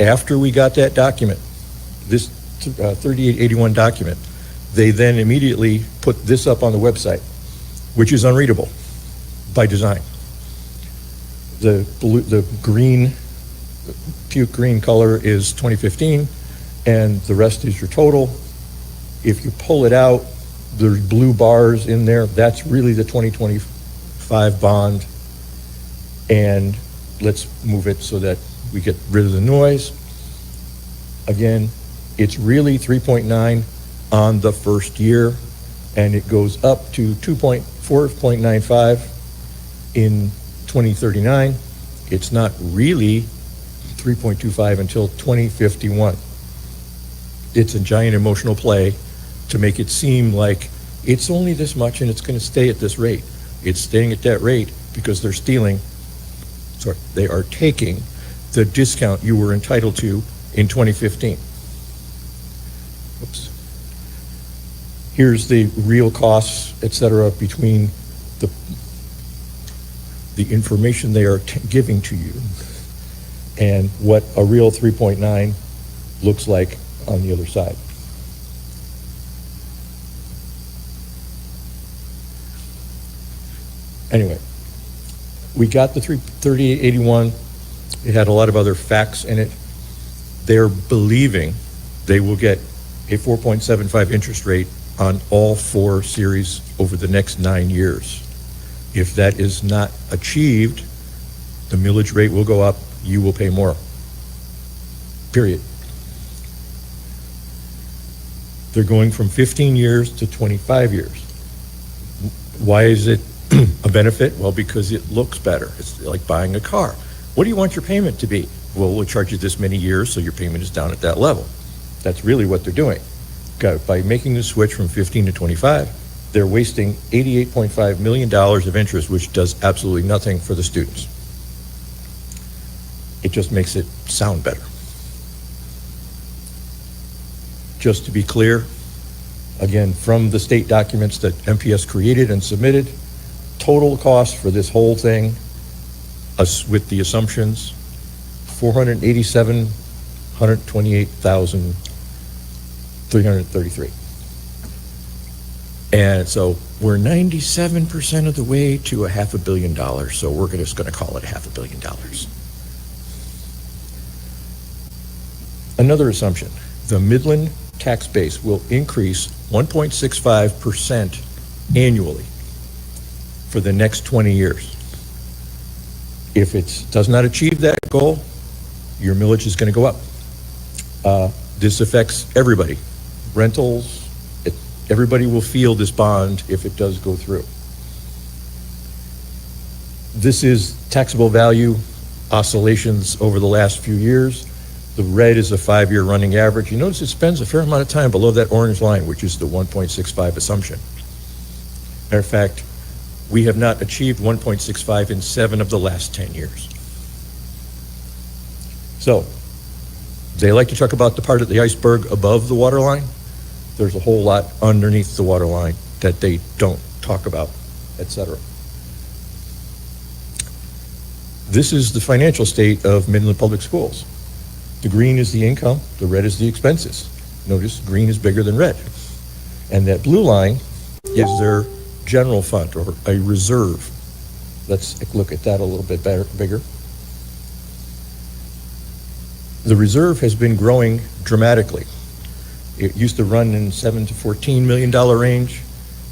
Speaker 12: After we got that document, this 3881 document, they then immediately put this up on the website, which is unreadable by design. The green, puke green color is 2015, and the rest is your total. If you pull it out, there's blue bars in there. That's really the 2025 bond. And let's move it so that we get rid of the noise. Again, it's really 3.9 on the first year, and it goes up to 4.95 in 2039. It's not really 3.25 until 2051. It's a giant emotional play to make it seem like it's only this much and it's going to stay at this rate. It's staying at that rate because they're they are taking the discount you were entitled to in 2015. Oops. Here's the real costs, et cetera, between the information they are giving to you and what a real 3.9 looks like on the other side. Anyway, we got the 3881. It had a lot of other facts in it. They're believing they will get a 4.75 interest rate on all 4 series over the next 9 years. If that is not achieved, the millage rate will go up, you will pay more. Period. They're going from 15 years to 25 years. Why is it a benefit? Well, because it looks better. It's like buying a car. What do you want your payment to be? Well, we'll charge you this many years so your payment is down at that level. That's really what they're doing. By making the switch from 15 to 25, they're wasting $88.5 million of interest, which does absolutely nothing for the students. It just makes it sound better. Just to be clear, again, from the state documents that MPS created and submitted, total cost for this whole thing, with the assumptions, $428,333. And so we're 97% of the way to $500 million. So we're just going to call it $500 million. Another assumption, the Midland tax base will increase 1.65% annually for the next 20 years. If it does not achieve that goal, your millage is going to go up. This affects everybody. Rentals, everybody will feel this bond if it does go through. This is taxable value oscillations over the last few years. The red is a 5-year running average. You notice it spends a fair amount of time below that orange line, which is the 1.65 assumption. Matter of fact, we have not achieved 1.65 in 7 of the last 10 years. So, they like to talk about the part of the iceberg above the waterline. There's a whole lot underneath the waterline that they don't talk about, etc. This is the financial state of Midland Public Schools. The green is the income, the red is the expenses. Notice green is bigger than red. And that blue line is their general fund or a reserve. Let's look at that a little bit bigger. The reserve has been growing dramatically. It used to run in $7 to $14 million range.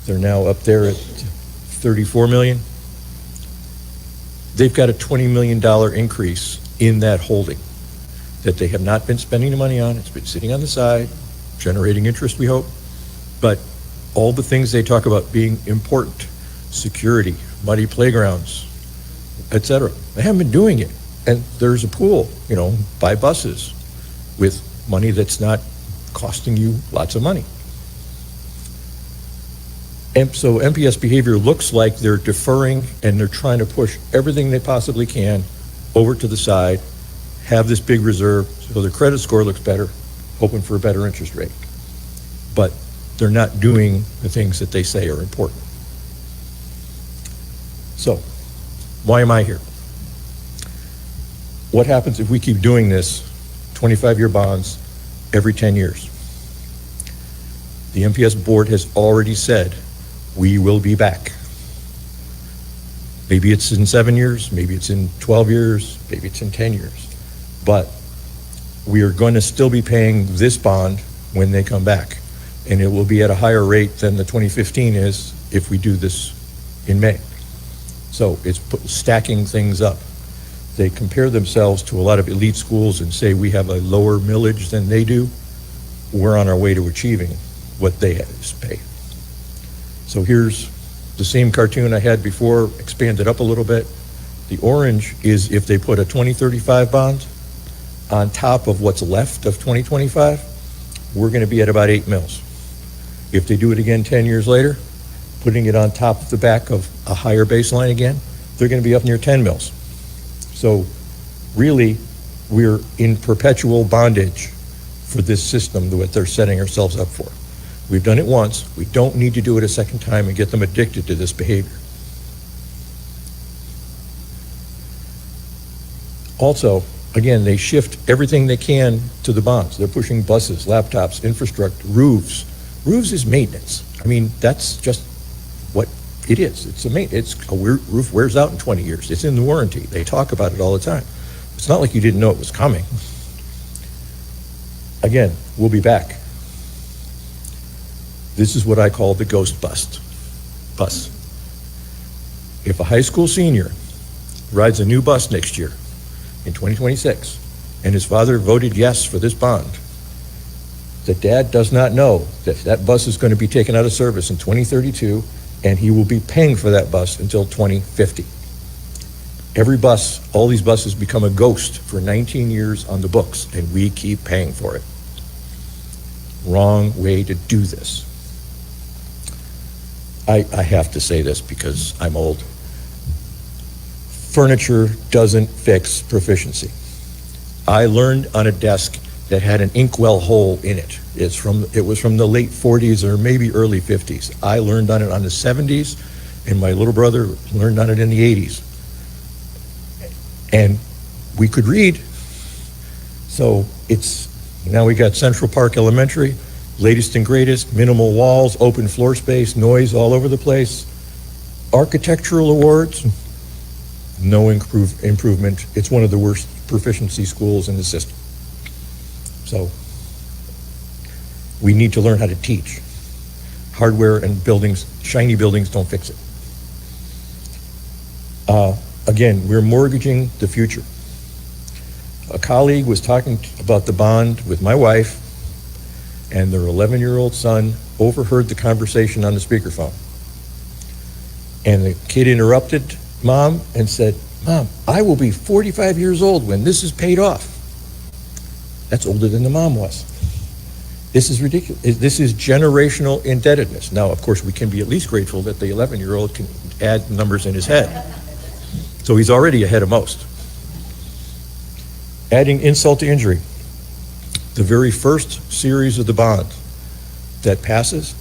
Speaker 12: They're now up there at $34 million. They've got a $20 million increase in that holding that they have not been spending the money on. It's been sitting on the side, generating interest, we hope. But all the things they talk about being important, security, muddy playgrounds, etc. They haven't been doing it. And there's a pool, buy buses with money that's not costing you lots of money. And so MPS behavior looks like they're deferring and they're trying to push everything they possibly can over to the side, have this big reserve so their credit score looks better, hoping for a better interest rate. But they're not doing the things that they say are important. So, why am I here? What happens if we keep doing this 25-year bonds every 10 years. The MPS board has already said, we will be back. Maybe it's in 7 years, maybe it's in 12 years, maybe it's in 10 years. But we are going to still be paying this bond when they come back. And it will be at a higher rate than the 2015 is if we do this in May. So it's stacking things up. They compare themselves to a lot of elite schools and say we have a lower millage than they do. We're on our way to achieving what they pay. So here's the same cartoon I had before, expanded up a little bit. The orange is if they put a 2035 bond on top of what's left of 2025, we're going to be at about 8 mils. If they do it again 10 years later, putting it on top of the back of a higher baseline again, they're going to be up near 10 mils. So really, we're in perpetual bondage for this system that they're setting ourselves up for. We've done it once. We don't need to do it a second time and get them addicted to this behavior. Also, again, they shift everything they can to the bonds. They're pushing buses, laptops, infrastructure, roofs. Roofs is maintenance. I mean, that's just what it is. It's a roof wears out in 20 years. It's in the warranty. They talk about it all the time. It's not like you didn't know it was coming. Again, we'll be back. This is what I call the ghost bus. If a high school senior rides a new bus next year in 2026 and his father voted yes for this bond, the dad does not know that that bus is going to be taken out of service in 2032 and he will be paying for that bus until 2050. Every bus, all these buses become a ghost for 19 years on the books and we keep paying for it. Wrong way to do this. I have to say this because I'm old. Furniture doesn't fix proficiency. I learned on a desk that had an inkwell hole in it. It was from the late 40s or maybe early 50s. I learned on it on the 70s, and my little brother learned on it in the 80s. And we could read. So now we got Central Park Elementary, latest and greatest, minimal walls, open floor space, noise all over the place. Architectural awards, no improvement. It's one of the worst proficiency schools in the system. So we need to learn how to teach. Hardware and buildings, shiny buildings don't fix it. Again, we're mortgaging the future. A colleague was talking about the bond with my wife, and their 11-year-old son overheard the conversation on the speakerphone. And the kid interrupted Mom and said, "Mom, I will be 45 years old when this is paid off." That's older than the mom was. This is ridiculous. This is generational indebtedness. Now, of course, we can be at least grateful that the 11-year-old can add numbers in his head. So he's already ahead of most. Adding insult to injury. The very first series of the bond that passes,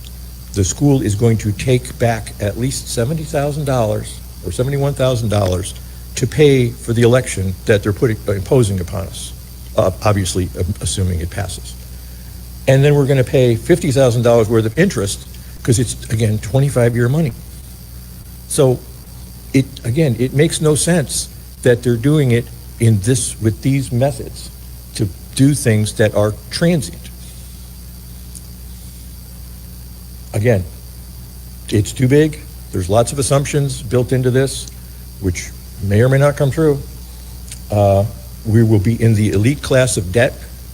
Speaker 12: the school is going to take back at least $70,000 or $71,000 to pay for the election that they're imposing upon us, obviously assuming it passes. And then we're going to pay $50,000 worth of interest because it's, again, 25-year money. So, it makes no sense that they're doing it with these methods to do things that are transient. Again, it's too big. There's lots of assumptions built into this, which may or may not come true. We will be in the elite class of debt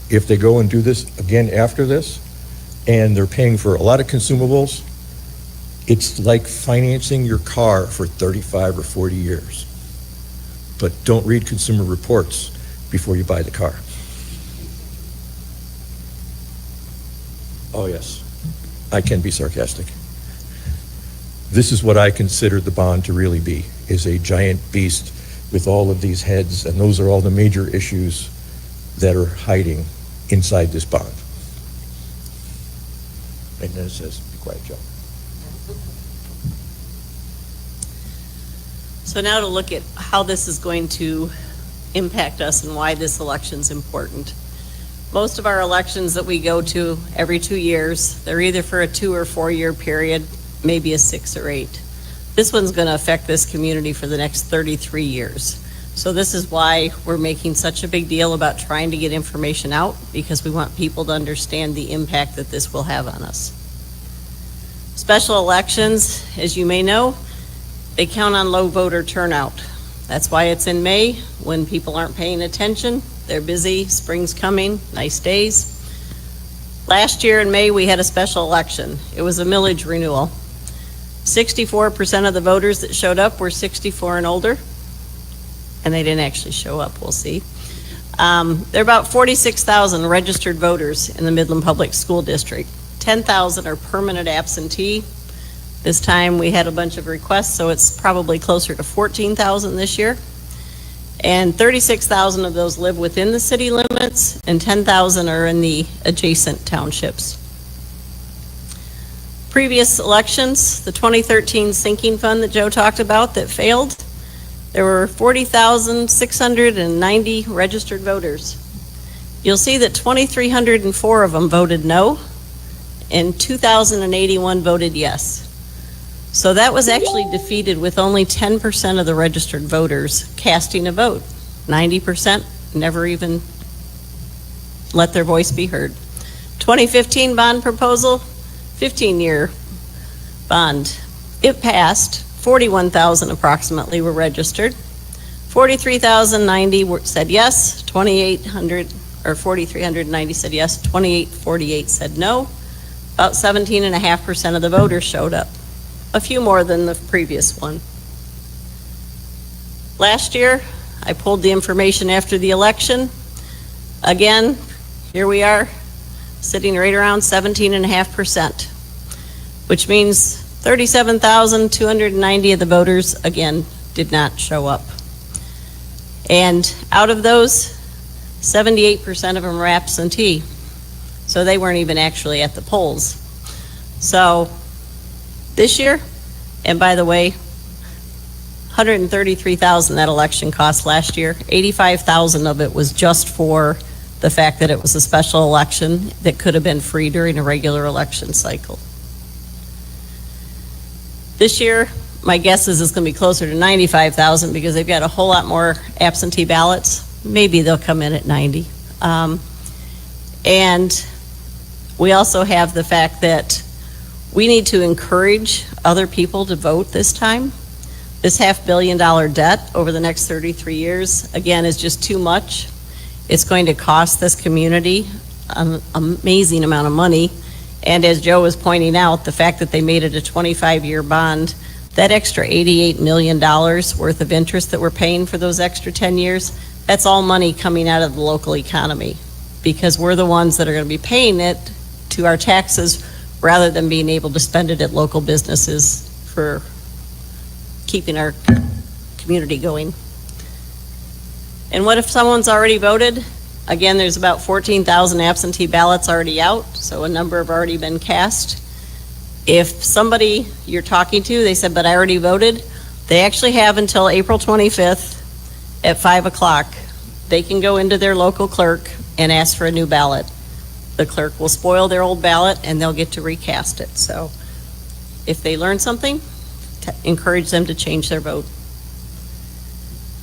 Speaker 12: if they go and do this again after this, and they're paying for a lot of consumables. It's like financing your car for 35 or 40 years. But don't read Consumer Reports before you buy the car. Oh yes, I can be sarcastic. This is what I consider the bond to really be, is a giant beast with all of these heads, and those are all the major issues that are hiding inside this bond. And then it says, be quiet, Joe.
Speaker 10: So now to look at how this is going to impact us and why this election's important. Most of our elections that we go to every 2 years, they're either for a 2 or 4 year period, maybe a 6 or 8. This one's going to affect this community for the next 33 years. So this is why we're making such a big deal about trying to get information out, because we want people to understand the impact that this will have on us. Special elections, as you may know, they count on low voter turnout. That's why it's in May, when people aren't paying attention. They're busy, spring's coming, nice days. Last year in May, we had a special election. It was a millage renewal. 64% of the voters that showed up were 64 and older, and they didn't actually show up, we'll see. There are about 46,000 registered voters in the Midland Public School District. 10,000 are permanent absentee. This time we had a bunch of requests, so it's probably closer to 14,000 this year. And 36,000 of those live within the city limits, and 10,000 are in the adjacent townships. Previous elections, the 2013 sinking fund that Joe talked about that failed, there were 40,690 registered voters. You'll see that 2,304 of them voted no, and 2,081 voted yes. So that was actually defeated with only 10% of the registered voters casting a vote. 90% never even let their voice be heard. 2015 bond proposal, 15-year bond. It passed. 41,000 approximately were registered. 43,090 said yes. 4,390 said yes. 2,848 said no. About 17.5% of the voters showed up. A few more than the previous one. Last year, I pulled the information after the election. Again, here we are, sitting right around 17.5%, which means 37,290 of the voters, again, did not show up. And out of those, 78% of them were absentee. So they weren't even actually at the polls. So this year, and by the way, $133,000 that election cost last year. $85,000 of it was just for the fact that it was a special election that could have been free during a regular election cycle. This year, my guess is it's going to be closer to $95,000 because they've got a whole lot more absentee ballots. Maybe they'll come in at 90. And we also have the fact that we need to encourage other people to vote this time. This $500 million debt over the next 33 years, again, is just too much. It's going to cost this community an amazing amount of money. And as Joe was pointing out, the fact that they made it a 25-year bond, that extra $88 million worth of interest that we're paying for those extra 10 years, that's all money coming out of the local economy because we're the ones that are going to be paying it to our taxes rather than being able to spend it at local businesses for keeping our community going. And what if someone's already voted? Again, there's about 14,000 absentee ballots already out, so a number have already been cast. If somebody you're talking to, they said, but I already voted, they actually have until April 25th at 5 o'clock. They can go into their local clerk and ask for a new ballot. The clerk will spoil their old ballot and they'll get to recast it. So if they learn something, encourage them to change their vote.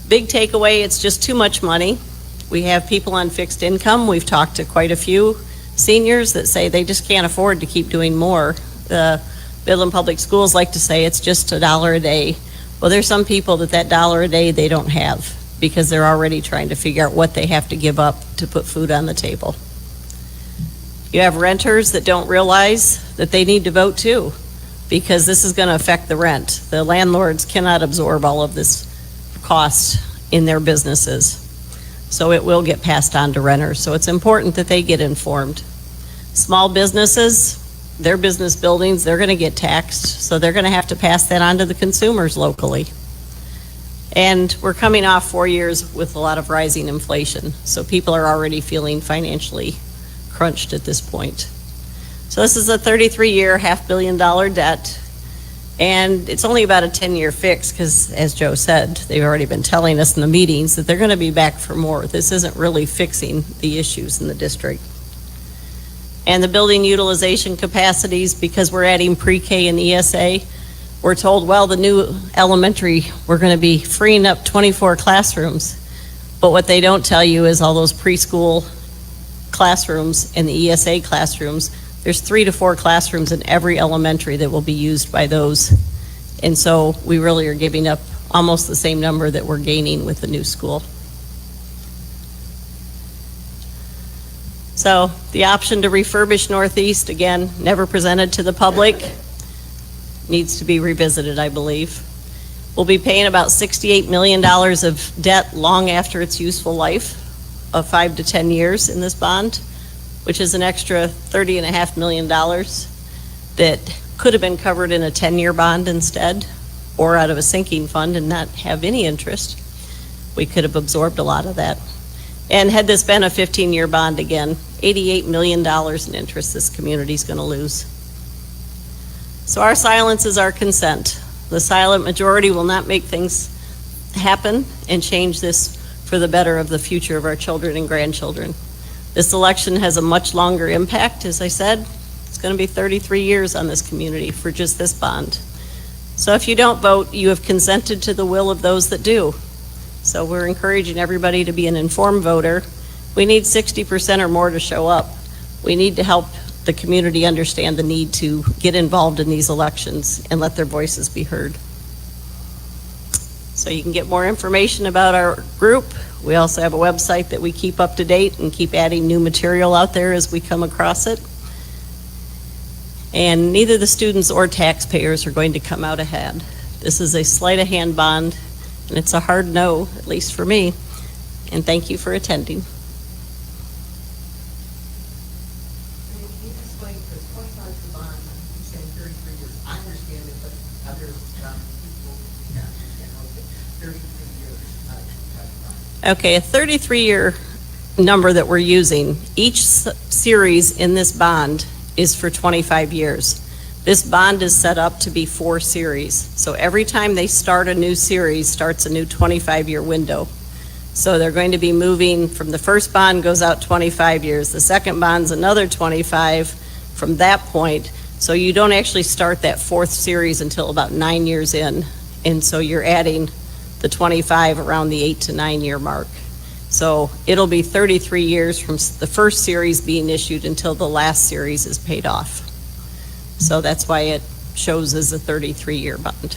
Speaker 10: Big takeaway, it's just too much money. We have people on fixed income. We've talked to quite a few seniors that say they just can't afford to keep doing more. The Midland Public Schools like to say it's just $1 a day. Well, there's some people that $1 a day they don't have because they're already trying to figure out what they have to give up to put food on the table. You have renters that don't realize that they need to vote too, because this is going to affect the rent. The landlords cannot absorb all of this cost in their businesses. So it will get passed on to renters. So it's important that they get informed. Small businesses, their business buildings, they're going to get taxed. So they're going to have to pass that on to the consumers locally. And we're coming off 4 years with a lot of rising inflation. So people are already feeling financially crunched at this point. So this is a 33-year, $500 million debt. And it's only about a 10-year fix because, as Joe said, they've already been telling us in the meetings that they're going to be back for more. This isn't really fixing the issues in the district. And the building utilization capacities, because we're adding pre-K and ESA, we're told, well, the new elementary, we're going to be freeing up 24 classrooms. But what they don't tell you is all those preschool classrooms and the ESA classrooms, there's 3 to 4 classrooms in every elementary that will be used by those. And so we really are giving up almost the same number that we're gaining with the new school. So the option to refurbish Northeast, again, never presented to the public, needs to be revisited, I believe. We'll be paying about $68 million of debt long after its useful life of 5 to 10 years in this bond, which is an extra $30.5 million that could have been covered in a 10-year bond instead, or out of a sinking fund and not have any interest. We could have absorbed a lot of that. And had this been a 15-year bond again, $88 million in interest this community is going to lose. So our silence is our consent. The silent majority will not make things happen and change this for the better of the future of our children and grandchildren. This election has a much longer impact, as I said. It's going to be 33 years on this community for just this bond. So if you don't vote, you have consented to the will of those that do. So we're encouraging everybody to be an informed voter. We need 60% or more to show up. We need to help the community understand the need to get involved in these elections and let their voices be heard. So you can get more information about our group. We also have a website that we keep up to date and keep adding new material out there as we come across it. And neither the students or taxpayers are going to come out ahead. This is a sleight of hand bond, and it's a hard no, at least for me. And thank you for attending. Okay, a 33-year number that we're using. Each series in this bond is for 25 years. This bond is set up to be 4 series. So every time they start a new series, starts a new 25-year window. So they're going to be moving from the first bond goes out 25 years. The second bond's another 25 from that point. So you don't actually start that 4th series until about 9 years in. And so you're adding the 25 around the 8 to 9 year mark. So it'll be 33 years from the first series being issued until the last series is paid off. So that's why it shows as a 33-year bond.